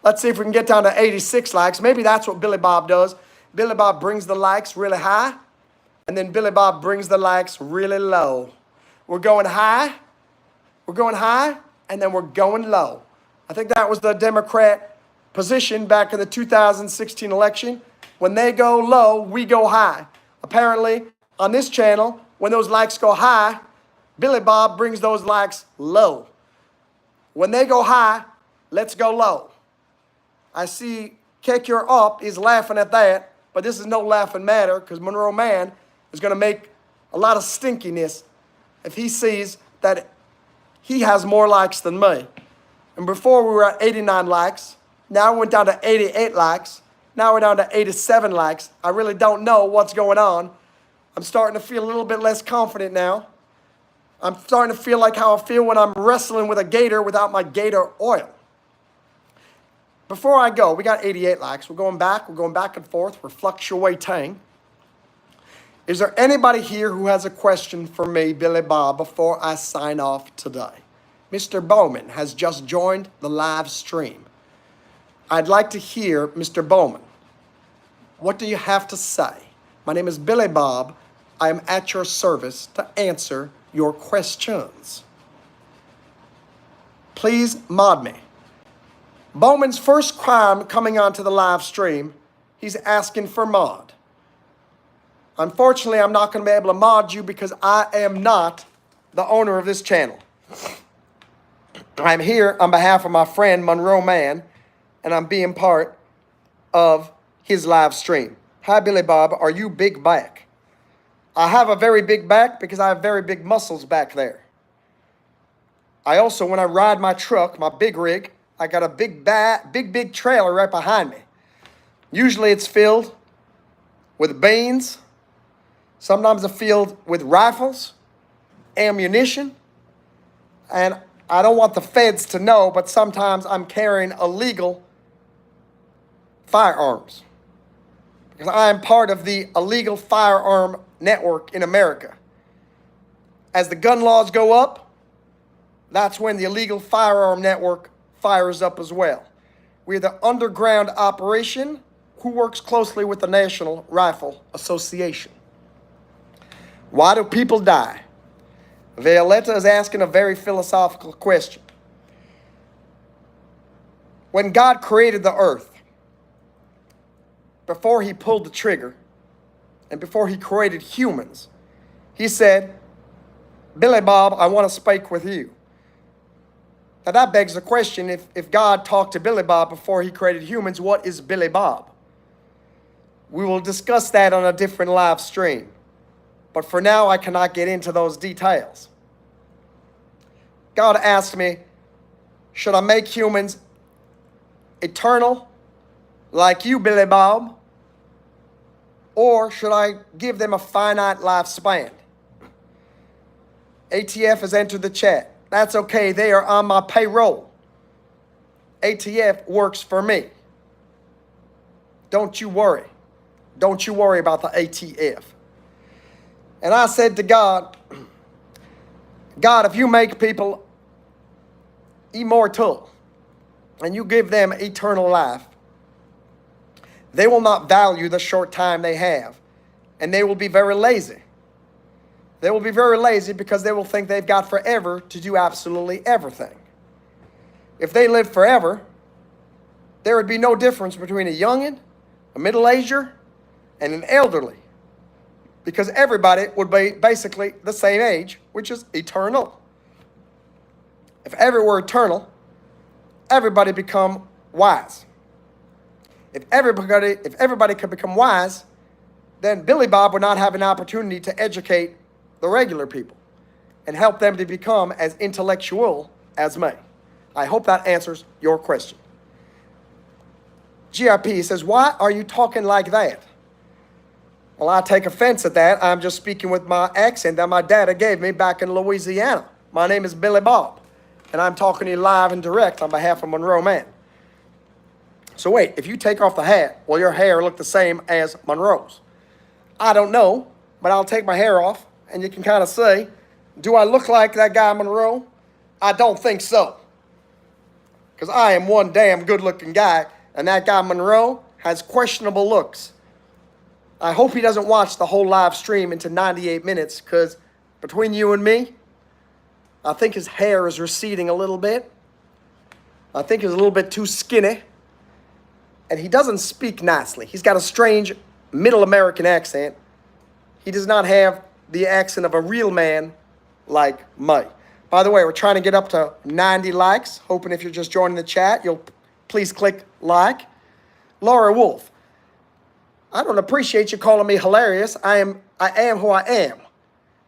Let's see if we can get down to 86 likes. Maybe that's what Billy Bob does. Billy Bob brings the likes really high, and then Billy Bob brings the likes really low. We're going high, and then we're going low. I think that was the Democrat position back in the 2016 election. When they go low, we go high. Apparently, on this channel, when those likes go high, Billy Bob brings those likes low. When they go high, let's go low. I see Keck Your Up is laughing at that, but this is no laughing matter because MonroeMann is going to make a lot of stinkiness if he sees that he has more likes than me. And before we were at 89 likes, now we went down to 88 likes, now we're down to 87 likes. I really don't know what's going on. I'm starting to feel a little bit less confident now. I'm starting to feel like how I feel when I'm wrestling with a gator without my gator oil. Before I go, we got 88 likes. We're going back and forth. We're fluctuating. Is there anybody here who has a question for me, Billy Bob, before I sign off today? Mr. Bowman has just joined the live stream. I'd like to hear Mr. Bowman. What do you have to say? My name is Billy Bob. I am at your service to answer your questions. Please mod me. Bowman's first crime coming onto the live stream, he's asking for mod. Unfortunately, I'm not going to be able to mod you because I am not the owner of this channel. I'm here on behalf of my friend MonroeMann, and I'm being part of his live stream. Hi, Billy Bob. Are you big back? I have a very big back because I have very big muscles back there. I also, when I ride my truck, my big rig, I got a big trailer right behind me. Usually it's filled with beans. Sometimes it's filled with rifles, ammunition. And I don't want the feds to know, but sometimes I'm carrying illegal firearms. Because I am part of the illegal firearm network in America. As the gun laws go up, that's when the illegal firearm network fires up as well. We're the underground operation who works closely with the National Rifle Association. Why do people die? Violetta is asking a very philosophical question. When God created the earth, before he pulled the trigger, and before he created humans, he said, Billy Bob, I want to speak with you. Now that begs the question, if God talked to Billy Bob before he created humans, what is Billy Bob? We will discuss that on a different live stream. But for now, I cannot get into those details. God asked me, should I make humans eternal, like you, Billy Bob? Or should I give them a finite lifespan? ATF has entered the chat. That's okay, they are on my payroll. ATF works for me. Don't you worry. Don't you worry about the ATF. And I said to God, God, if you make people immortal and you give them eternal life, they will not value the short time they have, and they will be very lazy. They will be very lazy because they will think they've got forever to do absolutely everything. If they lived forever, there would be no difference between a youngin', a middle-ager, and an elderly, because everybody would be basically the same age, which is eternal. If every were eternal, everybody become wise. If everybody could become wise, then Billy Bob would not have an opportunity to educate the regular people and help them to become as intellectual as me. I hope that answers your question. GIP says, why are you talking like that? Well, I take offense at that. I'm just speaking with my accent that my daddy gave me back in Louisiana. My name is Billy Bob, and I'm talking to you live and direct on behalf of Monroe Man. So wait, if you take off the hat, will your hair look the same as Monroe's? I don't know, but I'll take my hair off, and you can kind of say, do I look like that guy Monroe? I don't think so. Because I am one damn good-looking guy, and that guy Monroe has questionable looks. I hope he doesn't watch the whole live stream into 98 minutes, because between you and me, I think his hair is receding a little bit. I think he's a little bit too skinny. And he doesn't speak nicely. He's got a strange middle American accent. He does not have the accent of a real man like me. By the way, we're trying to get up to 90 likes. Hoping if you're just joining the chat, you'll please click like. Laura Wolf, I don't appreciate you calling me hilarious. I am who I am,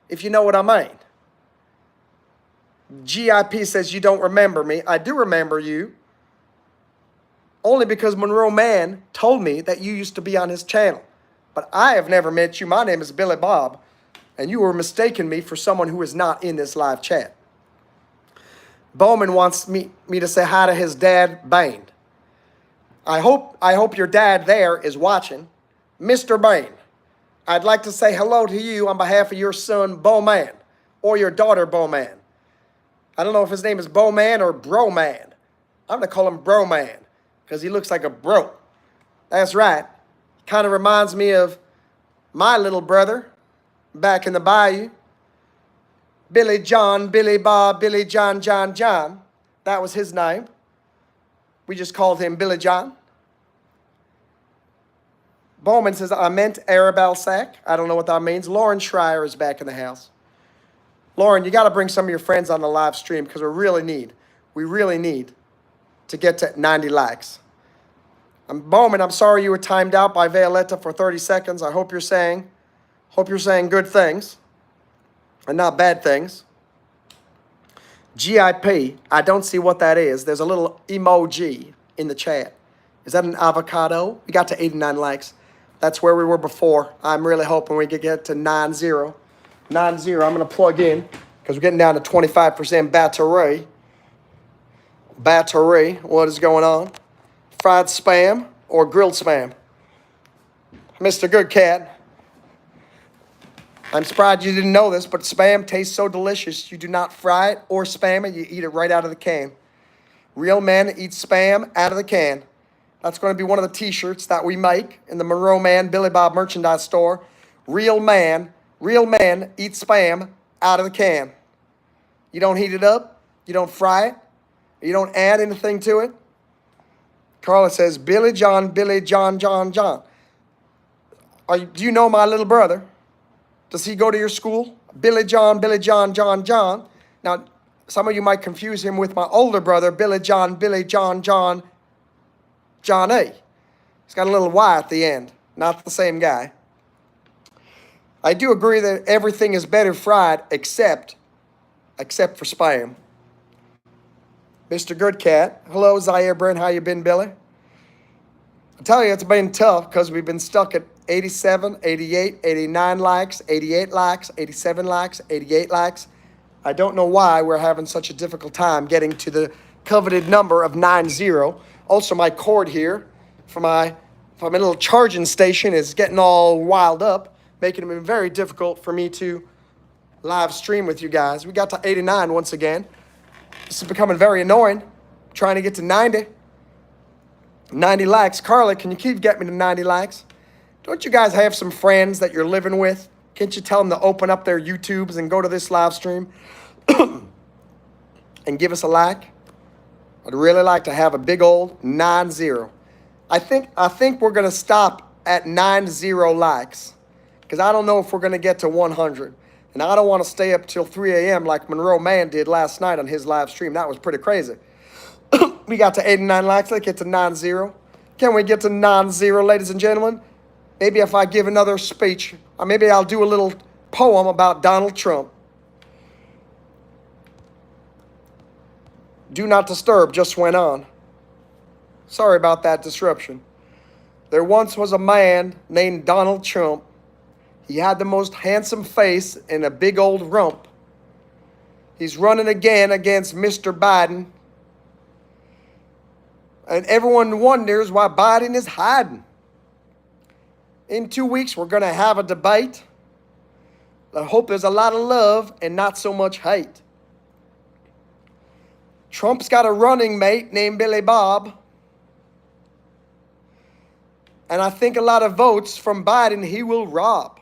if you know what I mean. GIP says you don't remember me. I do remember you. Only because Monroe Man told me that you used to be on his channel. But I have never met you. My name is Billy Bob, and you were mistaking me for someone who is not in this live chat. Bowman wants me to say hi to his dad, Bain. I hope your dad there is watching. Mr. Bain, I'd like to say hello to you on behalf of your son, Bowman, or your daughter, Bowman. I don't know if his name is Bowman or Broman. I'm going to call him Broman, because he looks like a bro. That's right. Kind of reminds me of my little brother back in the bayou. Billy John, Billy Bob, Billy John, John, John. That was his name. We just called him Billy John. Bowman says, I meant Arabelle Sack. I don't know what that means. Lauren Schreier is back in the house. Lauren, you got to bring some of your friends on the live stream, because we really need to get to 90 likes. Bowman, I'm sorry you were timed out by Violetta for 30 seconds. I hope you're saying good things and not bad things. GIP, I don't see what that is. There's a little emoji in the chat. Is that an avocado? We got to 89 likes. That's where we were before. I'm really hoping we could get to 9-0. 9-0, I'm going to plug in because we're getting down to 25% battery. Battery, what is going on? Fried spam or grilled spam? Mr. Good Cat, I'm surprised you didn't know this, but spam tastes so delicious. You do not fry it or spam it. You eat it right out of the can. Real men eat spam out of the can. That's going to be one of the t-shirts that we make in the MonroeMann Billy Bob merchandise store. Real men eat spam out of the can. You don't heat it up. You don't fry it. You don't add anything to it. Carla says, Billy John, John. Do you know my little brother? Does he go to your school? Billy John, John. Now, some of you might confuse him with my older brother, Billy John, John A. He's got a little Y at the end. Not the same guy. I do agree that everything is better fried except for spam. Mr. Good Cat. Hello, Zaire Brent. How you been, Billy? I tell you, it's been tough because we've been stuck at 87, 88, 89 likes, 88 likes, 87 likes, 88 likes. I don't know why we're having such a difficult time getting to the coveted number of 90. Also, my cord here for my little charging station is getting all wild up, making it very difficult for me to live stream with you guys. We got to 89 once again. This is becoming very annoying. Trying to get to 90. 90 likes. Carla, can you keep getting me to 90 likes? Don't you guys have some friends that you're living with? Can't you tell them to open up their YouTubes and go to this live stream and give us a like? I'd really like to have a big old 90. I think we're going to stop at 90 likes because I don't know if we're going to get to 100. And I don't want to stay up till 3 a.m. like Monroe Mann did last night on his live stream. That was pretty crazy. We got to 89 likes. Let's get to 90. Can we get to 90, ladies and gentlemen? Maybe if I give another speech, or maybe I'll do a little poem about Donald Trump. Do not disturb just went on. Sorry about that disruption. There once was a man named Donald Trump. He had the most handsome face and a big old rump. He's running again against Mr. Biden. And everyone wonders why Biden is hiding. In 2 weeks, we're going to have a debate. I hope there's a lot of love and not so much hate. Trump's got a running mate named Billy Bob. And I think a lot of votes from Biden he will rob.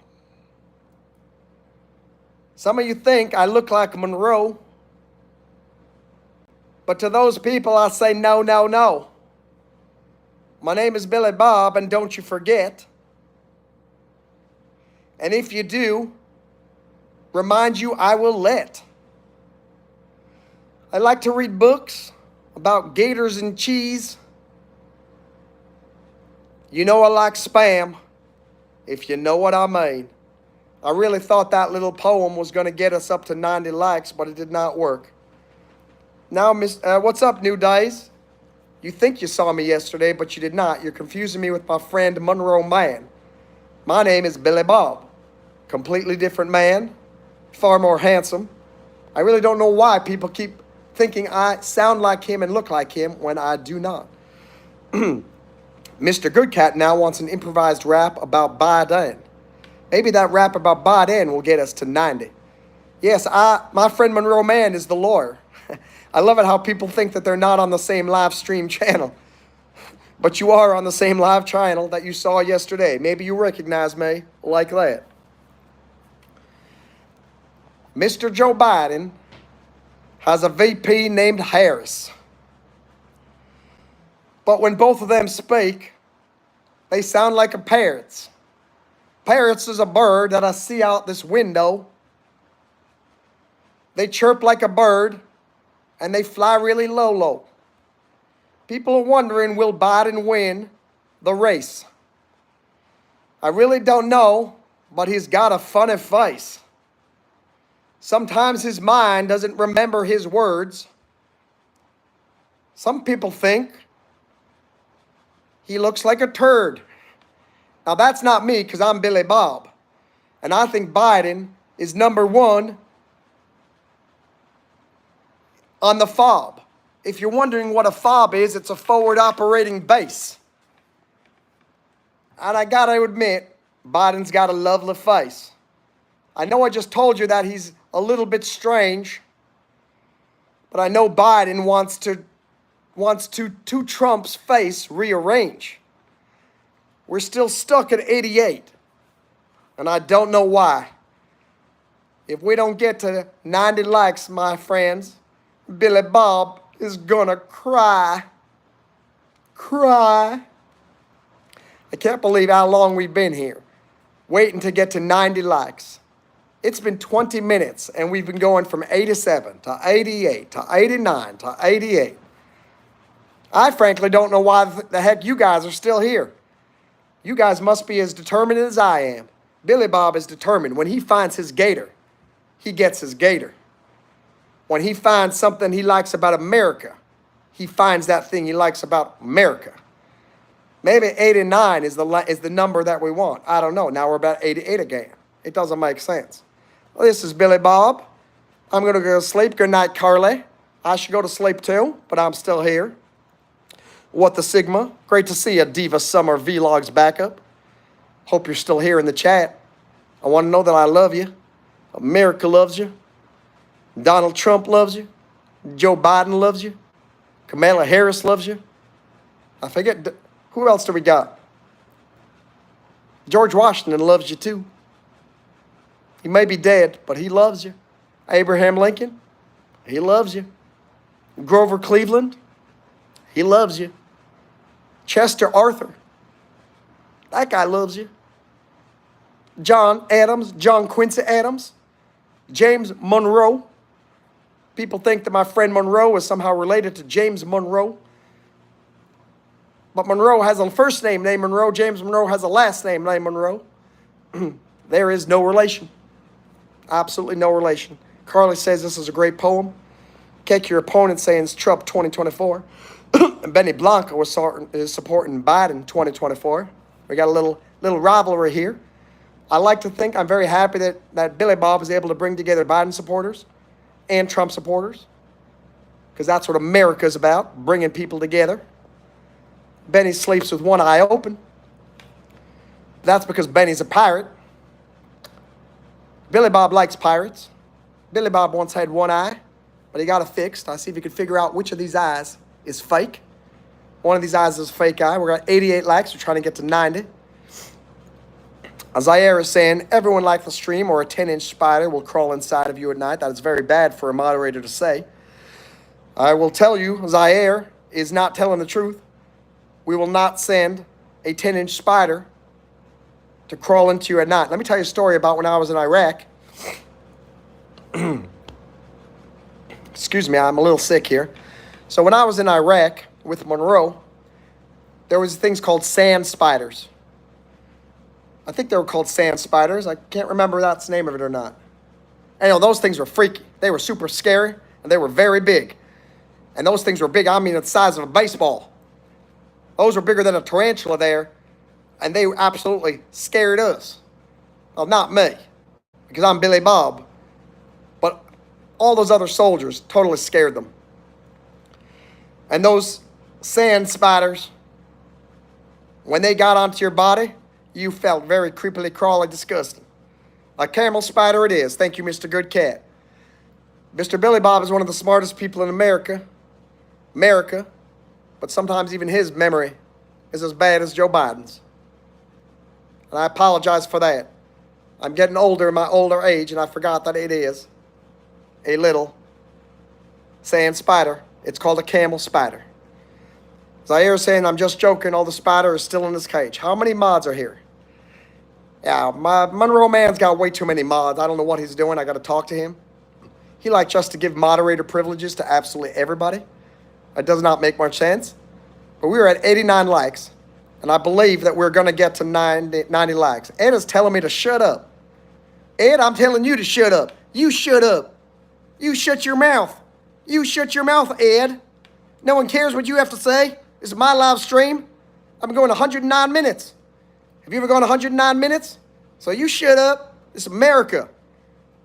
Some of you think I look like Monroe. But to those people, I say no, no, no. My name is Billy Bob, and don't you forget. And if you do, remind you I will let. I like to read books about gators and cheese. You know I like spam, if you know what I mean. I really thought that little poem was going to get us up to 90 likes, but it did not work. Now, what's up, New Days? You think you saw me yesterday, but you did not. You're confusing me with my friend Monroe Mann. My name is Billy Bob. Completely different man, far more handsome. I really don't know why people keep thinking I sound like him and look like him when I do not. Mr. Goodcat now wants an improvised rap about Biden. Maybe that rap about Biden will get us to 90. Yes, my friend Monroe Mann is the lawyer. I love it how people think that they're not on the same live stream channel. But you are on the same live channel that you saw yesterday. Maybe you recognize me like that. Mr. Joe Biden has a VP named Harris. But when both of them speak, they sound like a parrots. Parrots is a bird that I see out this window. They chirp like a bird, and they fly really low. People are wondering, will Biden win the race? I really don't know, but he's got a funny face. Sometimes his mind doesn't remember his words. Some people think he looks like a turd. Now that's not me, because I'm Billy Bob. And I think Biden is number one on the FOB. If you're wondering what a FOB is, it's a forward operating base. And I gotta admit, Biden's got a lovely face. I know I just told you that he's a little bit strange, but I know Biden wants to Trump's face rearrange. We're still stuck at 88, and I don't know why. If we don't get to 90 likes, my friends, Billy Bob is gonna cry. Cry. I can't believe how long we've been here, waiting to get to 90 likes. It's been 20 minutes, and we've been going from 87 to 88 to 89 to 88. I frankly don't know why the heck you guys are still here. You guys must be as determined as I am. Billy Bob is determined. When he finds his gator, he gets his gator. When he finds something he likes about America, he finds that thing he likes about America. Maybe 89 is the number that we want. I don't know. Now we're about 88 again. It doesn't make sense. Well, this is Billy Bob. I'm going to go to sleep. Good night, Carly. I should go to sleep too, but I'm still here. What the Sigma? Great to see you, Diva Summer Vlogs backup. Hope you're still here in the chat. I want to know that I love you. America loves you. Donald Trump loves you. Joe Biden loves you. Kamala Harris loves you. I forget, who else do we got? George Washington loves you too. He may be dead, but he loves you. Abraham Lincoln, he loves you. Grover Cleveland, he loves you. Chester Arthur, that guy loves you. John Quincy Adams, James Monroe. People think that my friend Monroe is somehow related to James Monroe. But Monroe has a first name named Monroe. James Monroe has a last name named Monroe. There is no relation. Absolutely no relation. Carly says this is a great poem. Kick your opponent saying it's Trump 2024. And Benny Blanco is supporting Biden 2024. We got a little rivalry here. I like to think I'm very happy that Billy Bob is able to bring together Biden supporters and Trump supporters, because that's what America's about, bringing people together. Benny sleeps with one eye open. That's because Benny's a pirate. Billy Bob likes pirates. Billy Bob once had one eye, but he got it fixed. I see if he could figure out which of these eyes is fake. One of these eyes is a fake eye. We're at 88 likes. We're trying to get to 90. Zaire is saying, everyone likes the stream or a 10-inch spider will crawl inside of you at night. That is very bad for a moderator to say. I will tell you, Zaire is not telling the truth. We will not send a 10-inch spider to crawl into you at night. Let me tell you a story about when I was in Iraq. Excuse me, I'm a little sick here. So when I was in Iraq with Monroe, there was things called sand spiders. I think they were called sand spiders. I can't remember if that's the name of it or not. Anyway, those things were freaky. They were super scary, and they were very big. And those things were big, I mean the size of a baseball. Those were bigger than a tarantula there, and they absolutely scared us. Well, not me, because I'm Billy Bob, but all those other soldiers totally scared them. And those sand spiders, when they got onto your body, you felt very creepily crawly disgusting. A camel spider it is. Thank you, Mr. Good Cat. Mr. Billy Bob is one of the smartest people in America, but sometimes even his memory is as bad as Joe Biden's. And I apologize for that. I'm getting older in my older age, and I forgot that it is a little sand spider. It's called a camel spider. Zaire is saying, I'm just joking, all the spider is still in his cage. How many mods are here? Yeah, my Monroe man's got way too many mods. I don't know what he's doing. I got to talk to him. He likes just to give moderator privileges to absolutely everybody. That does not make much sense. But we were at 89 likes, and I believe that we're going to get to 90 likes. Anna's telling me to shut up. Ed, I'm telling you to shut up. You shut up. You shut your mouth. You shut your mouth, Ed. No one cares what you have to say. This is my live stream. I'm going 109 minutes. Have you ever gone 109 minutes? So you shut up. This is America.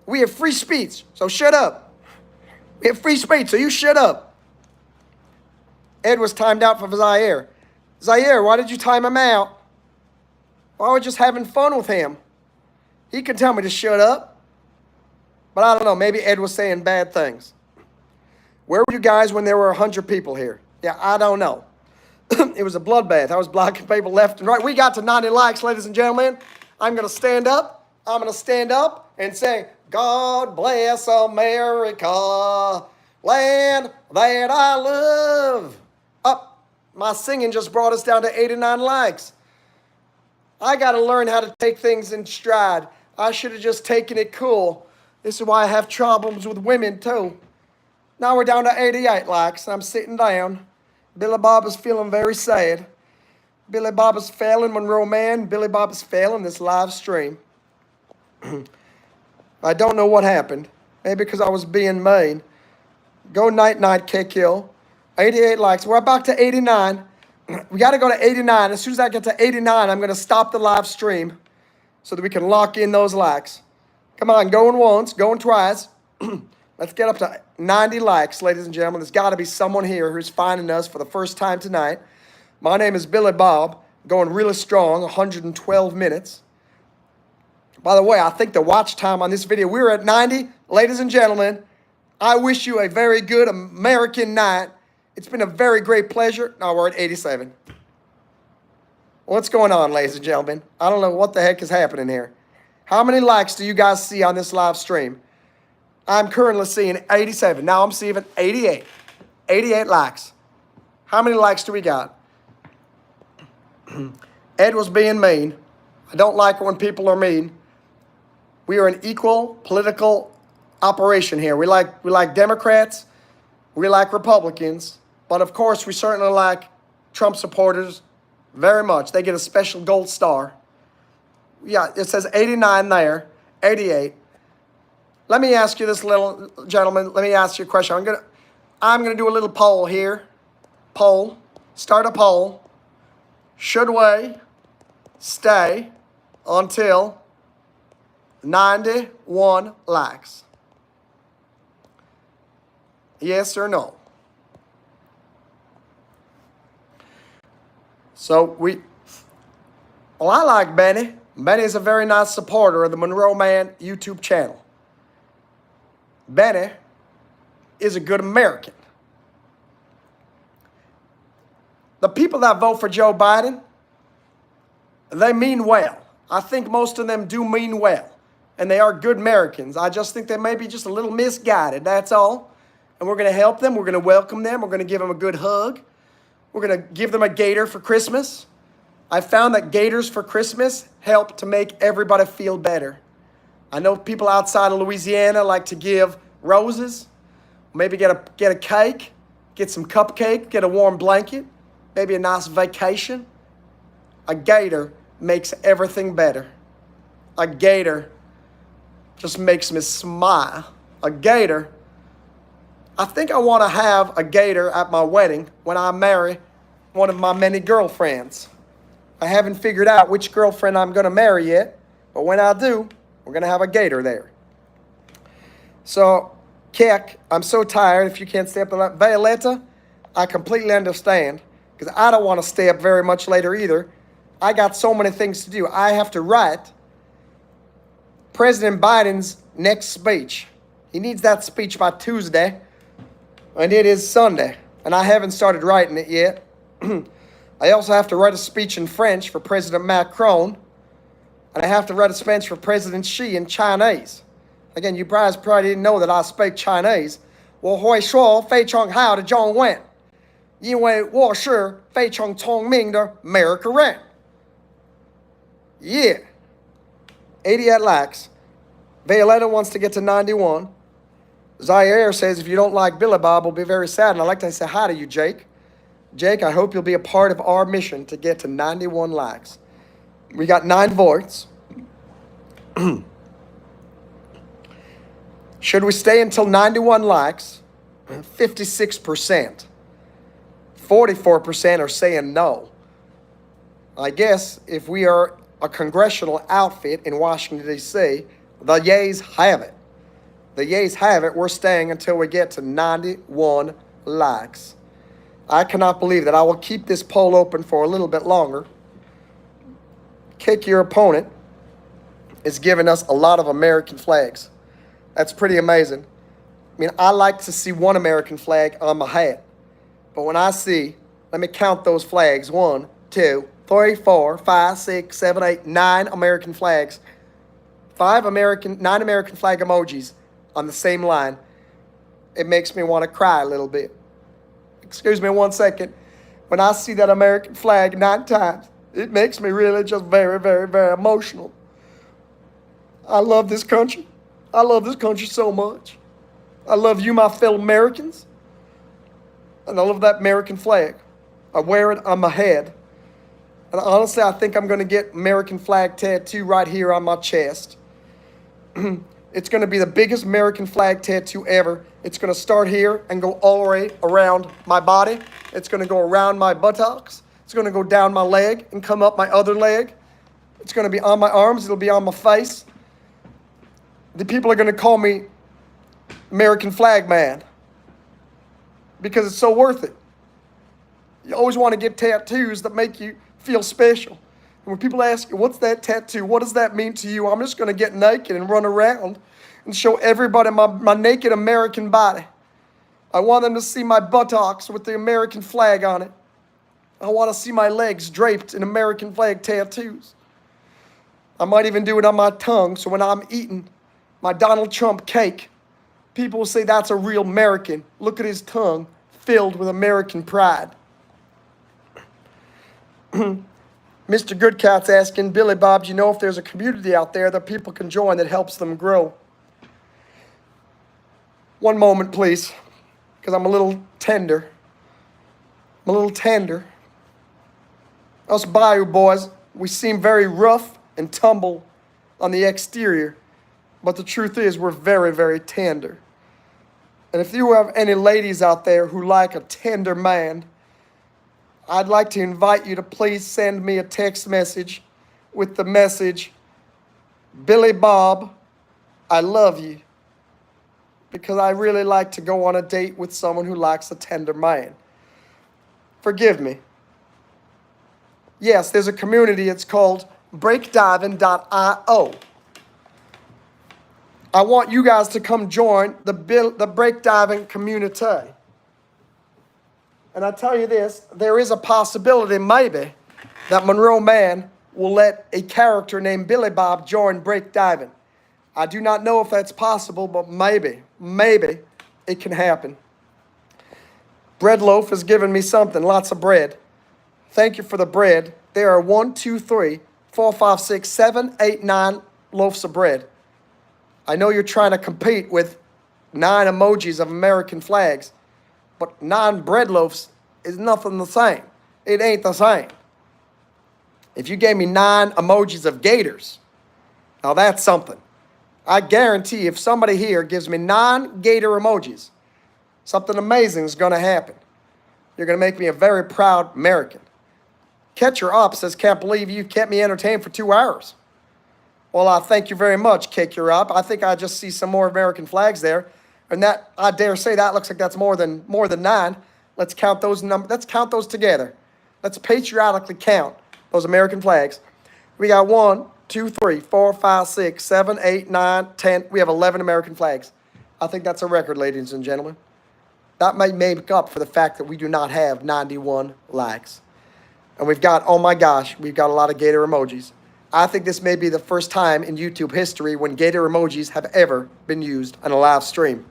We have free speech, so shut up. We have free speech, so you shut up. Ed was timed out for Zaire. Zaire, why did you time him out? Well, I was just having fun with him. He could tell me to shut up. But I don't know, maybe Ed was saying bad things. Where were you guys when there were 100 people here? Yeah, I don't know. It was a bloodbath. I was blocking people left and right. We got to 90 likes, ladies and gentlemen. I'm going to stand up. I'm going to stand up and say, God bless America, land that I love. Up, my singing just brought us down to 89 likes. I got to learn how to take things in stride. I should have just taken it cool. This is why I have problems with women, too. Now we're down to 88 likes, and I'm sitting down. Billy Bob is feeling very sad. Billy Bob is failing Monroe Man. Billy Bob is failing this live stream. I don't know what happened. Maybe because I was being mean. Go night-night, K-Kill. 88 likes. We're about to 89. We got to go to 89. As soon as I get to 89, I'm going to stop the live stream so that we can lock in those likes. Come on, going once, going twice. Let's get up to 90 likes, ladies and gentlemen. There's got to be someone here who's finding us for the first time tonight. My name is Billy Bob, going really strong, 112 minutes. By the way, I think the watch time on this video, we're at 90. Ladies and gentlemen, I wish you a very good American night. It's been a very great pleasure. Now we're at 87. What's going on, ladies and gentlemen? I don't know what the heck is happening here. How many likes do you guys see on this live stream? I'm currently seeing 87. Now I'm seeing 88. 88 likes. How many likes do we got? Ed was being mean. I don't like it when people are mean. We are an equal political operation here. We like Democrats. We like Republicans. But of course, we certainly like Trump supporters very much. They get a special gold star. Yeah, it says 89 there, 88. Let me ask you this, little gentleman. Let me ask you a question. I'm gonna do a little poll here. Poll. Start a poll. Should we stay until 91 likes? Yes or no? So I like Benny. Benny is a very nice supporter of the MonroeMann YouTube channel. Benny is a good American. The people that vote for Joe Biden, they mean well. I think most of them do mean well. And they are good Americans. I just think they may be just a little misguided, that's all. And we're going to help them. We're going to welcome them. We're going to give them a good hug. We're going to give them a gator for Christmas. I found that gators for Christmas help to make everybody feel better. I know people outside of Louisiana like to give roses, maybe get a cake, get some cupcake, get a warm blanket, maybe a nice vacation. A gator makes everything better. A gator just makes me smile. A gator, I think I want to have a gator at my wedding when I marry one of my many girlfriends. I haven't figured out which girlfriend I'm going to marry yet, but when I do, we're going to have a gator there. So, Keck, I'm so tired if you can't stay up. Violetta, I completely understand, because I don't want to stay up very much later either. I got so many things to do. I have to write President Biden's next speech. He needs that speech by Tuesday, and it is Sunday, and I haven't started writing it yet. I also have to write a speech in French for President Macron, and I have to write a speech for President Xi in Chinese. Again, you guys probably didn't know that I speak Chinese. 我会说非常好的中文，因为我是非常聪明的美国人。Yeah. 88 likes. Violetta wants to get to 91. Zaire says, if you don't like Billy Bob, we'll be very sad. And I'd like to say hi to you, Jake. Jake, I hope you'll be a part of our mission to get to 91 likes. We got 9 votes. Should we stay until 91 likes? 56%. 44% are saying no. I guess if we are a congressional outfit in Washington, D.C., the yays have it. The yays have it. We're staying until we get to 91 likes. I cannot believe that. I will keep this poll open for a little bit longer. Kick your opponent is giving us a lot of American flags. That's pretty amazing. I mean, I like to see one American flag on my hat. But when I see, let me count those flags. 1, 2, 3, 4, 5, 6, 7, 8, 9 American flags. 9 American flag emojis on the same line. It makes me want to cry a little bit. Excuse me 1 second. When I see that American flag 9 times, it makes me really just very, very, very emotional. I love this country. I love this country so much. I love you, my fellow Americans. And I love that American flag. I wear it on my head. And honestly, I think I'm going to get American flag tattoo right here on my chest. It's going to be the biggest American flag tattoo ever. It's going to start here and go all the way around my body. It's going to go around my buttocks. It's going to go down my leg and come up my other leg. It's going to be on my arms. It'll be on my face. The people are going to call me American Flag Man because it's so worth it. You always want to get tattoos that make you feel special. And when people ask you, what's that tattoo? What does that mean to you? I'm just going to get naked and run around and show everybody my naked American body. I want them to see my buttocks with the American flag on it. I want to see my legs draped in American flag tattoos. I might even do it on my tongue, so when I'm eating my Donald Trump cake, people will say that's a real American. Look at his tongue filled with American pride. Mr. Goodcat's asking, Billy Bob, do you know if there's a community out there that people can join that helps them grow? One moment, please, because I'm a little tender. I'm a little tender. Us Bayou boys, we seem very rough and tumble on the exterior, but the truth is we're very, very tender. And if you have any ladies out there who like a tender man, I'd like to invite you to please send me a text message with the message, Billy Bob, I love you. Because I really like to go on a date with someone who likes a tender man. Forgive me. Yes, there's a community. It's called breakdiving.io. I want you guys to come join the breakdiving community. And I tell you this, there is a possibility maybe that Monroe Mann will let a character named Billy Bob join breakdiving. I do not know if that's possible, but maybe it can happen. Bread Loaf has given me something, lots of bread. Thank you for the bread. There are 1, 2, 3, 4, 5, 6, 7, 8, 9 loaves of bread. I know you're trying to compete with 9 emojis of American flags, but 9 bread loaves is nothing the same. It ain't the same. If you gave me 9 emojis of gators, now that's something. I guarantee if somebody here gives me 9 gator emojis, something amazing is going to happen. You're going to make me a very proud American. Catcher Up says, can't believe you kept me entertained for 2 hours. Well, I thank you very much, Catcher Up. I think I just see some more American flags there. And that, I dare say, that looks like that's more than 9. Let's count those Let's count those together. Let's patriotically count those American flags. We got 1, 2, 3, 4, 5, 6, 7, 8, 9, 10. We have 11 American flags. I think that's a record, ladies and gentlemen. That may make up for the fact that we do not have 91 likes. And we've got, oh my gosh, we've got a lot of gator emojis. I think this may be the first time in YouTube history when gator emojis have ever been used on a live stream.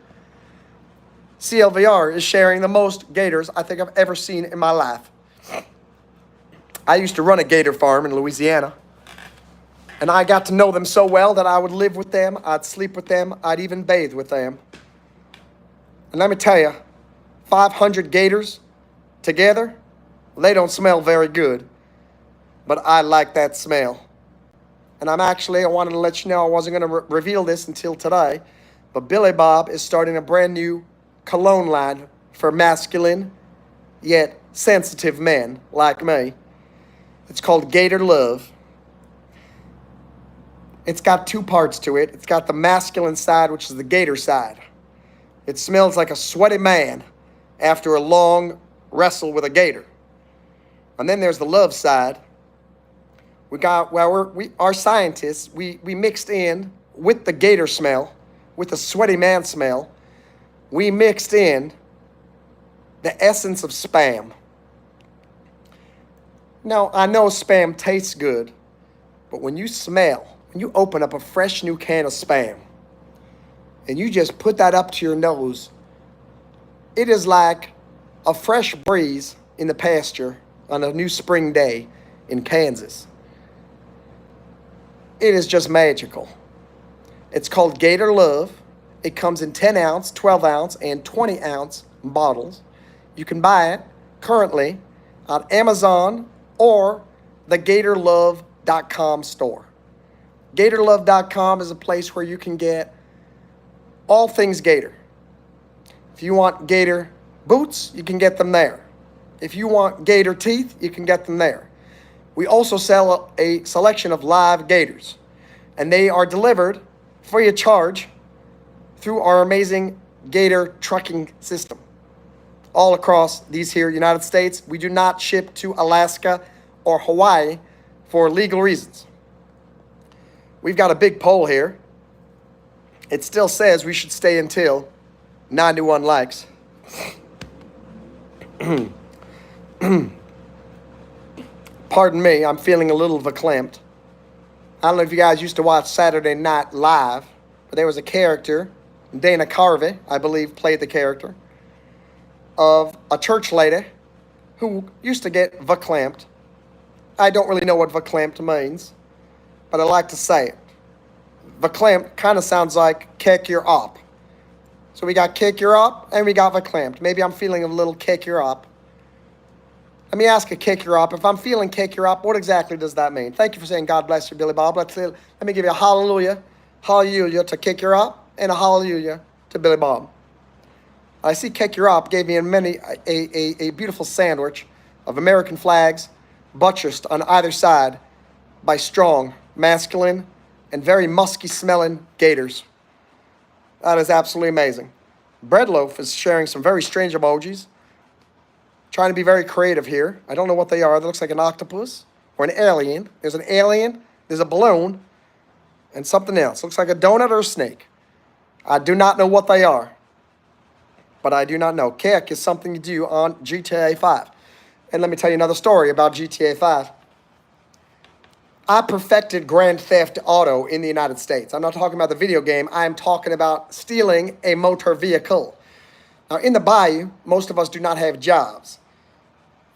CLVR is sharing the most gators I think I've ever seen in my life. I used to run a gator farm in Louisiana, and I got to know them so well that I would live with them, I'd sleep with them, I'd even bathe with them. And let me tell you, 500 gators together, they don't smell very good, but I like that smell. And I wanted to let you know I wasn't going to reveal this until today, But Billy Bob is starting a brand new cologne line for masculine yet sensitive men like me. It's called Gator Love. It's got two parts to it. It's got the masculine side, which is the Gator side. It smells like a sweaty man after a long wrestle with a gator. And then there's the love side. Our scientists, we mixed in with the gator smell, with the sweaty man smell, we mixed in the essence of Spam. Now, I know Spam tastes good, but when you open up a fresh new can of Spam, and you just put that up to your nose, it is like a fresh breeze in the pasture on a new spring day in Kansas. It is just magical. It's called Gator Love. It comes in 10 ounce, 12 ounce, and 20 ounce bottles. You can buy it currently on Amazon or the GatorLove.com store. GatorLove.com is a place where you can get all things Gator. If you want Gator boots, you can get them there. If you want Gator teeth, you can get them there. We also sell a selection of live gators, and they are delivered free of charge through our amazing Gator trucking system all across these here United States. We do not ship to Alaska or Hawaii for legal reasons. We've got a big poll here. It still says we should stay until 91 likes. Pardon me, I'm feeling a little verklempt. I don't know if you guys used to watch Saturday Night Live, but there was a character, Dana Carvey, I believe, played the character, of a church lady who used to get verklempt. I don't really know what verklempt means, but I like to say it. Verklempt kind of sounds like kick your op. So we got kick your op and we got verklempt. Maybe I'm feeling a little kick your op. Let me ask a kick your op. If I'm feeling kick your op, what exactly does that mean? Thank you for saying God bless you, Billy Bob. Let me give you a hallelujah. Hallelujah to kick your op and a hallelujah to Billy Bob. I see kick your op gave me a beautiful sandwich of American flags buttressed on either side by strong, masculine, and very musky smelling gators. That is absolutely amazing. Breadloaf is sharing some very strange emojis. Trying to be very creative here. I don't know what they are. That looks like an octopus or an alien. There's an alien, there's a balloon, and something else. Looks like a donut or a snake. I do not know what they are. But I do not know. Kick is something you do on GTA 5. And let me tell you another story about GTA 5. I perfected Grand Theft Auto in the United States. I'm not talking about the video game. I'm talking about stealing a motor vehicle. Now, in the bayou, most of us do not have jobs.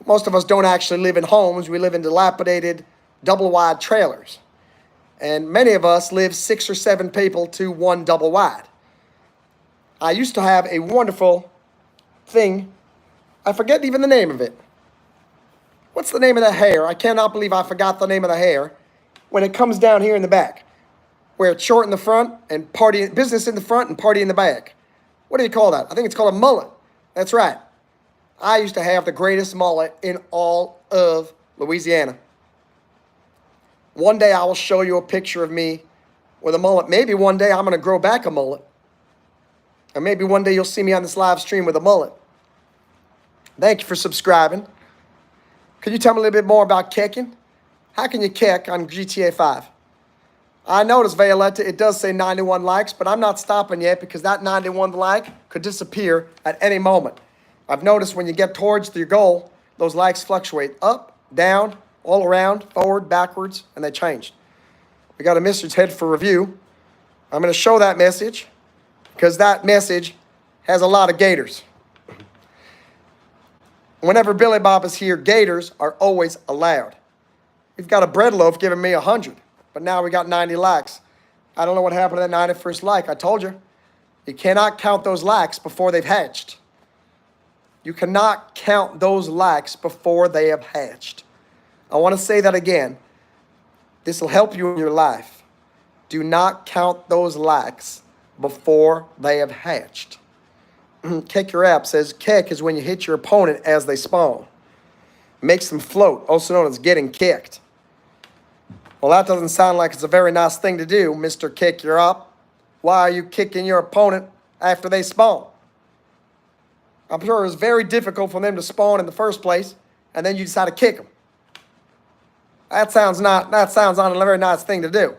Most of us don't actually live in homes. We live in dilapidated, double-wide trailers. And many of us live 6 or 7 people to one double-wide. I used to have a wonderful thing. I forget even the name of it. What's the name of the hair? I cannot believe I forgot the name of the hair. When it comes down here in the back, where it's short in the front and business in the front and party in the back. What do you call that? I think it's called a mullet. That's right. I used to have the greatest mullet in all of Louisiana. One day I will show you a picture of me with a mullet. Maybe one day I'm going to grow back a mullet. Or maybe one day you'll see me on this live stream with a mullet. Thank you for subscribing. Could you tell me a little bit more about kicking? How can you kick on GTA 5? I noticed, Violetta, it does say 91 likes, but I'm not stopping yet because that 91 like could disappear at any moment. I've noticed when you get towards your goal, those likes fluctuate up, down, all around, forward, backwards, and they changed. We got a message head for review. I'm going to show that message because that message has a lot of gators. Whenever Billy Bob is here, gators are always allowed. We've got a bread loaf giving me 100, but now we got 90 likes. I don't know what happened to that 91st like. I told you. You cannot count those likes before they've hatched. You cannot count those likes before they have hatched. I want to say that again. This will help you in your life. Do not count those likes before they have hatched. Kick Your App says, kick is when you hit your opponent as they spawn. Makes them float, also known as getting kicked. Well, that doesn't sound like it's a very nice thing to do, Mr. Kick Your App. Why are you kicking your opponent after they spawn? I'm sure it was very difficult for them to spawn in the first place, and then you decide to kick them. That sounds not a very nice thing to do.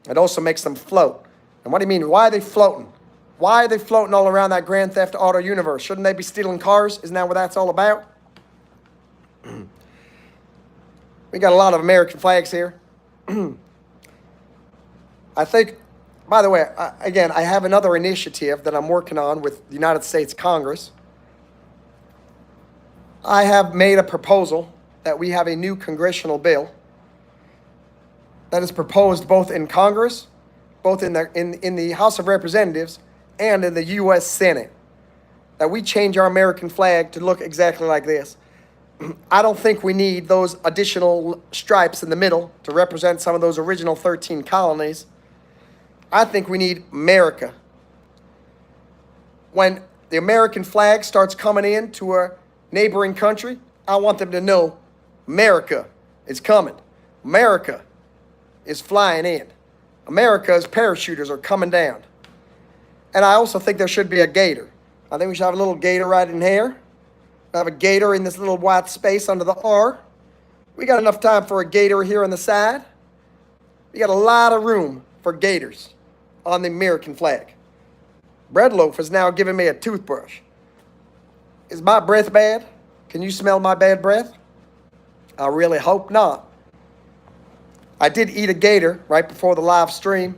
It also makes them float. And what do you mean? Why are they floating? Why are they floating all around that Grand Theft Auto universe? Shouldn't they be stealing cars? Isn't that what that's all about? We got a lot of American flags here. I think, by the way, again, I have another initiative that I'm working on with the United States Congress. I have made a proposal that we have a new congressional bill that is proposed both in Congress, both in the House of Representatives, and in the U.S. Senate, that we change our American flag to look exactly like this. I don't think we need those additional stripes in the middle to represent some of those original 13 colonies. I think we need America. When the American flag starts coming in to a neighboring country, I want them to know America is coming. America is flying in. America's parachuters are coming down. And I also think there should be a gator. I think we should have a little gator right in here. Have a gator in this little white space under the R. We got enough time for a gator here on the side. We got a lot of room for gators on the American flag. Breadloaf is now giving me a toothbrush. Is my breath bad? Can you smell my bad breath? I really hope not. I did eat a gator right before the live stream.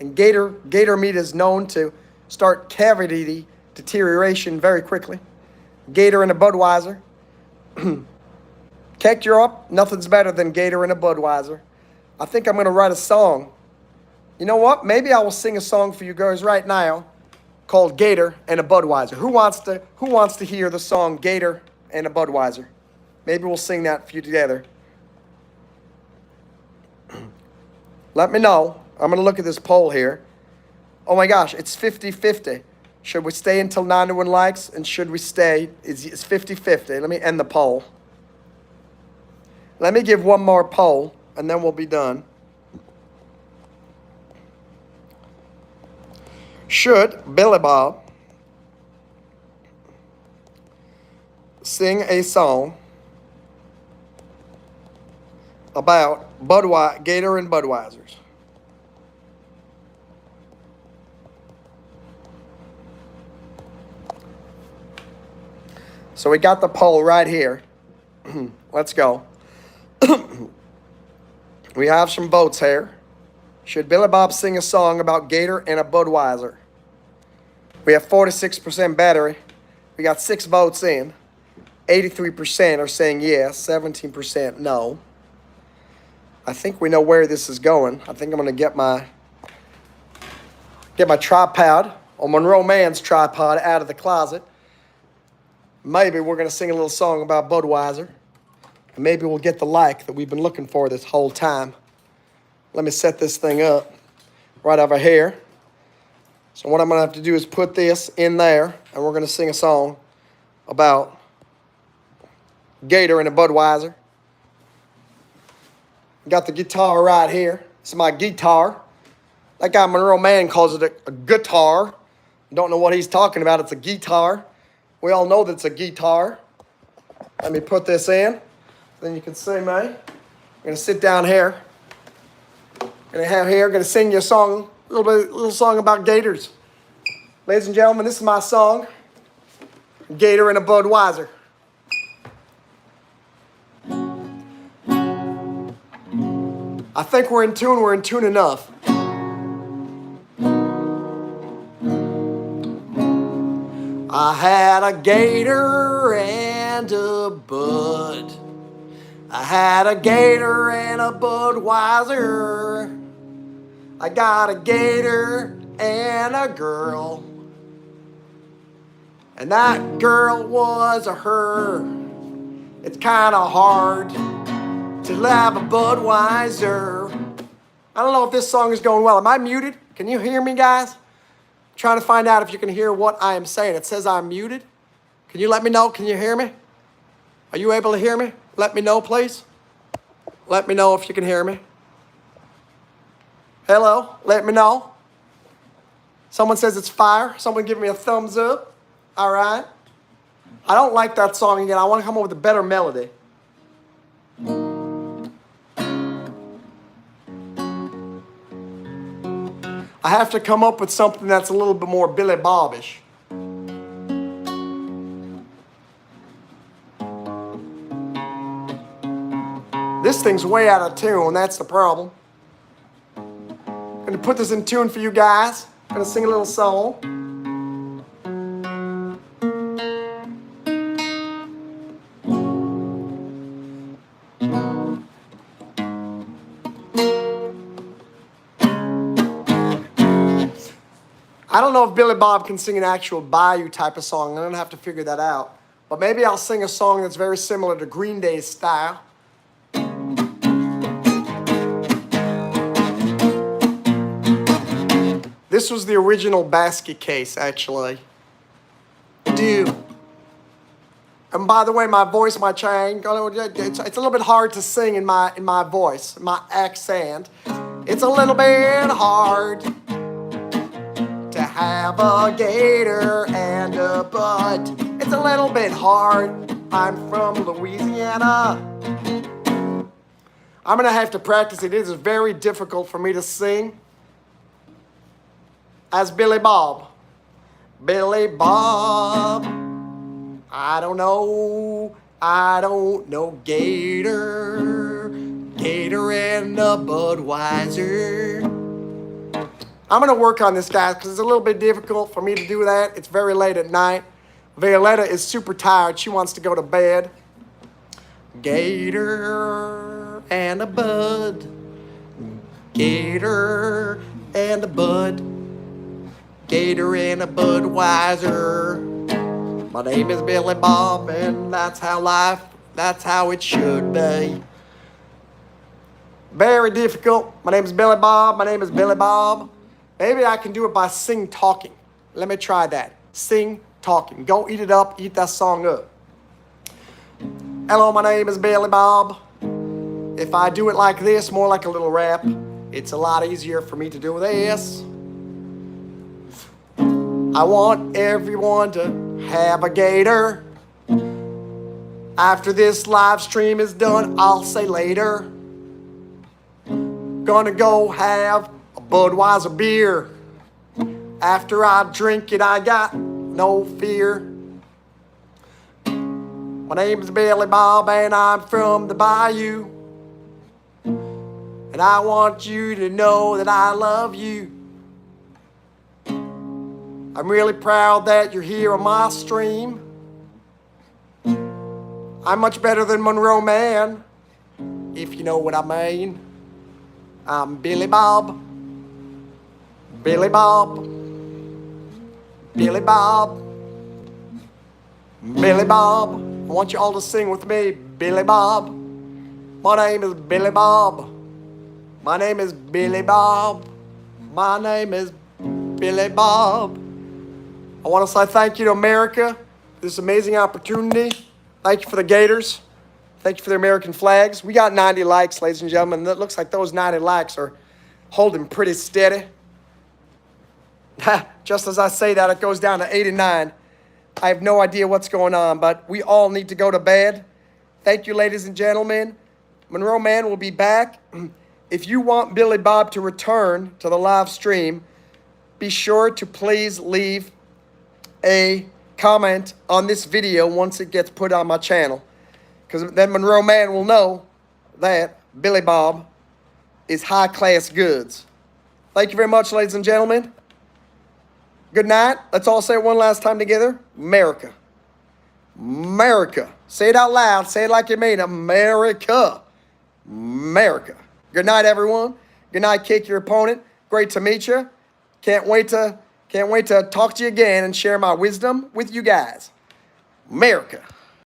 And gator meat is known to start cavity deterioration very quickly. Gator and a Budweiser. Kick Your Up, nothing's better than Gator and a Budweiser. I think I'm going to write a song. You know what? Maybe I will sing a song for you guys right now called Gator and a Budweiser. Who wants to hear the song Gator and a Budweiser? Maybe we'll sing that for you together. Let me know. I'm going to look at this poll here. Oh my gosh, it's 50-50. Should we stay until 91 likes? And should we stay? It's 50-50. Let me end the poll. Let me give one more poll, and then we'll be done. Should Billy Bob sing a song about Gator and Budweisers? So we got the poll right here. Let's go. We have some votes here. Should Billy Bob sing a song about Gator and a Budweiser? We have 46% battery. We got 6 votes in. 83% are saying yes, 17% no. I think we know where this is going. I think I'm going to get my tripod, or Monroe Mann's tripod, out of the closet. Maybe we're going to sing a little song about Budweiser. And maybe we'll get the like that we've been looking for this whole time. Let me set this thing up right over here. So what I'm going to have to do is put this in there, and we're going to sing a song about Gator and a Budweiser. Got the guitar right here. It's my guitar. That guy Monroe Mann calls it a guitar. Don't know what he's talking about. It's a guitar. We all know that it's a guitar. Let me put this in. Then you can see me. I'm going to sit down here. Going to sing you a song, a little song about gators. Ladies and gentlemen, this is my song, Gator and a Budweiser. I think we're in tune enough. I had a gator and a bud. I had a gator and a Budweiser. I got a gator and a girl. And that girl was a her. It's kind of hard to have a Budweiser. I don't know if this song is going well. Am I muted? Can you hear me, guys? Trying to find out if you can hear what I am saying. It says I'm muted. Can you let me know? Can you hear me? Are you able to hear me? Let me know, please. Let me know if you can hear me. Hello, let me know. Someone says it's fire. Someone give me a thumbs up. All right. I don't like that song again. I want to come up with a better melody. I have to come up with something that's a little bit more Billy Bob-ish. This thing's way out of tune. That's the problem. I'm going to put this in tune for you guys. I'm going to sing a little song. I don't know if Billy Bob can sing an actual Bayou type of song. I'm going to have to figure that out. But maybe I'll sing a song that's very similar to Green Day's style. This was the original basket case, actually. Dude. And by the way, my voice might change. It's a little bit hard to sing in my voice, my accent. It's a little bit hard to have a gator and a bud. It's a little bit hard. I'm from Louisiana. I'm gonna have to practice it. It is very difficult for me to sing as Billy Bob. Billy Bob. I don't know Gator. Gator and a Budweiser. I'm going to work on this, guys, because it's a little bit difficult for me to do that. It's very late at night. Violetta is super tired. She wants to go to bed. Gator and a Bud. Gator and a Bud. Gator and a Budweiser. My name is Billy Bob, and that's how it should be. Very difficult. My name is Billy Bob. My name is Billy Bob. Maybe I can do it by sing talking. Let me try that. Sing talking. Go eat it up. Eat that song up. Hello, my name is Billy Bob. If I do it like this, more like a little rap, it's a lot easier for me to do this. I want everyone to have a gator. After this live stream is done, I'll say later. Gonna go have a Budweiser beer. After I drink it, I got no fear. My name is Billy Bob and I'm from the Bayou. And I want you to know that I love you. I'm really proud that you're here on my stream. I'm much better than MonroeMann, if you know what I mean. I'm Billy Bob. Billy Bob. Billy Bob. Billy Bob. I want you all to sing with me. Billy Bob. My name is Billy Bob. My name is Billy Bob. My name is Billy Bob. I want to say thank you to America for this amazing opportunity. Thank you for the Gators. Thank you for the American flags. We got 90 likes, ladies and gentlemen. It looks like those 90 likes are holding pretty steady. Just as I say that, it goes down to 89. I have no idea what's going on, but we all need to go to bed. Thank you, ladies and gentlemen. MonroeMann will be back. If you want Billy Bob to return to the live stream, be sure to please leave a comment on this video once it gets put on my channel, because then MonroeMann will know that Billy Bob is high-class goods. Thank you very much, ladies and gentlemen. Good night. Let's all say it one last time together. America. America. Say it out loud. Say it like you mean it. America. America. Good night, everyone. Good night, Kick Your Opponent. Great to meet you. Can't wait to talk to you again and share my wisdom with you guys. America.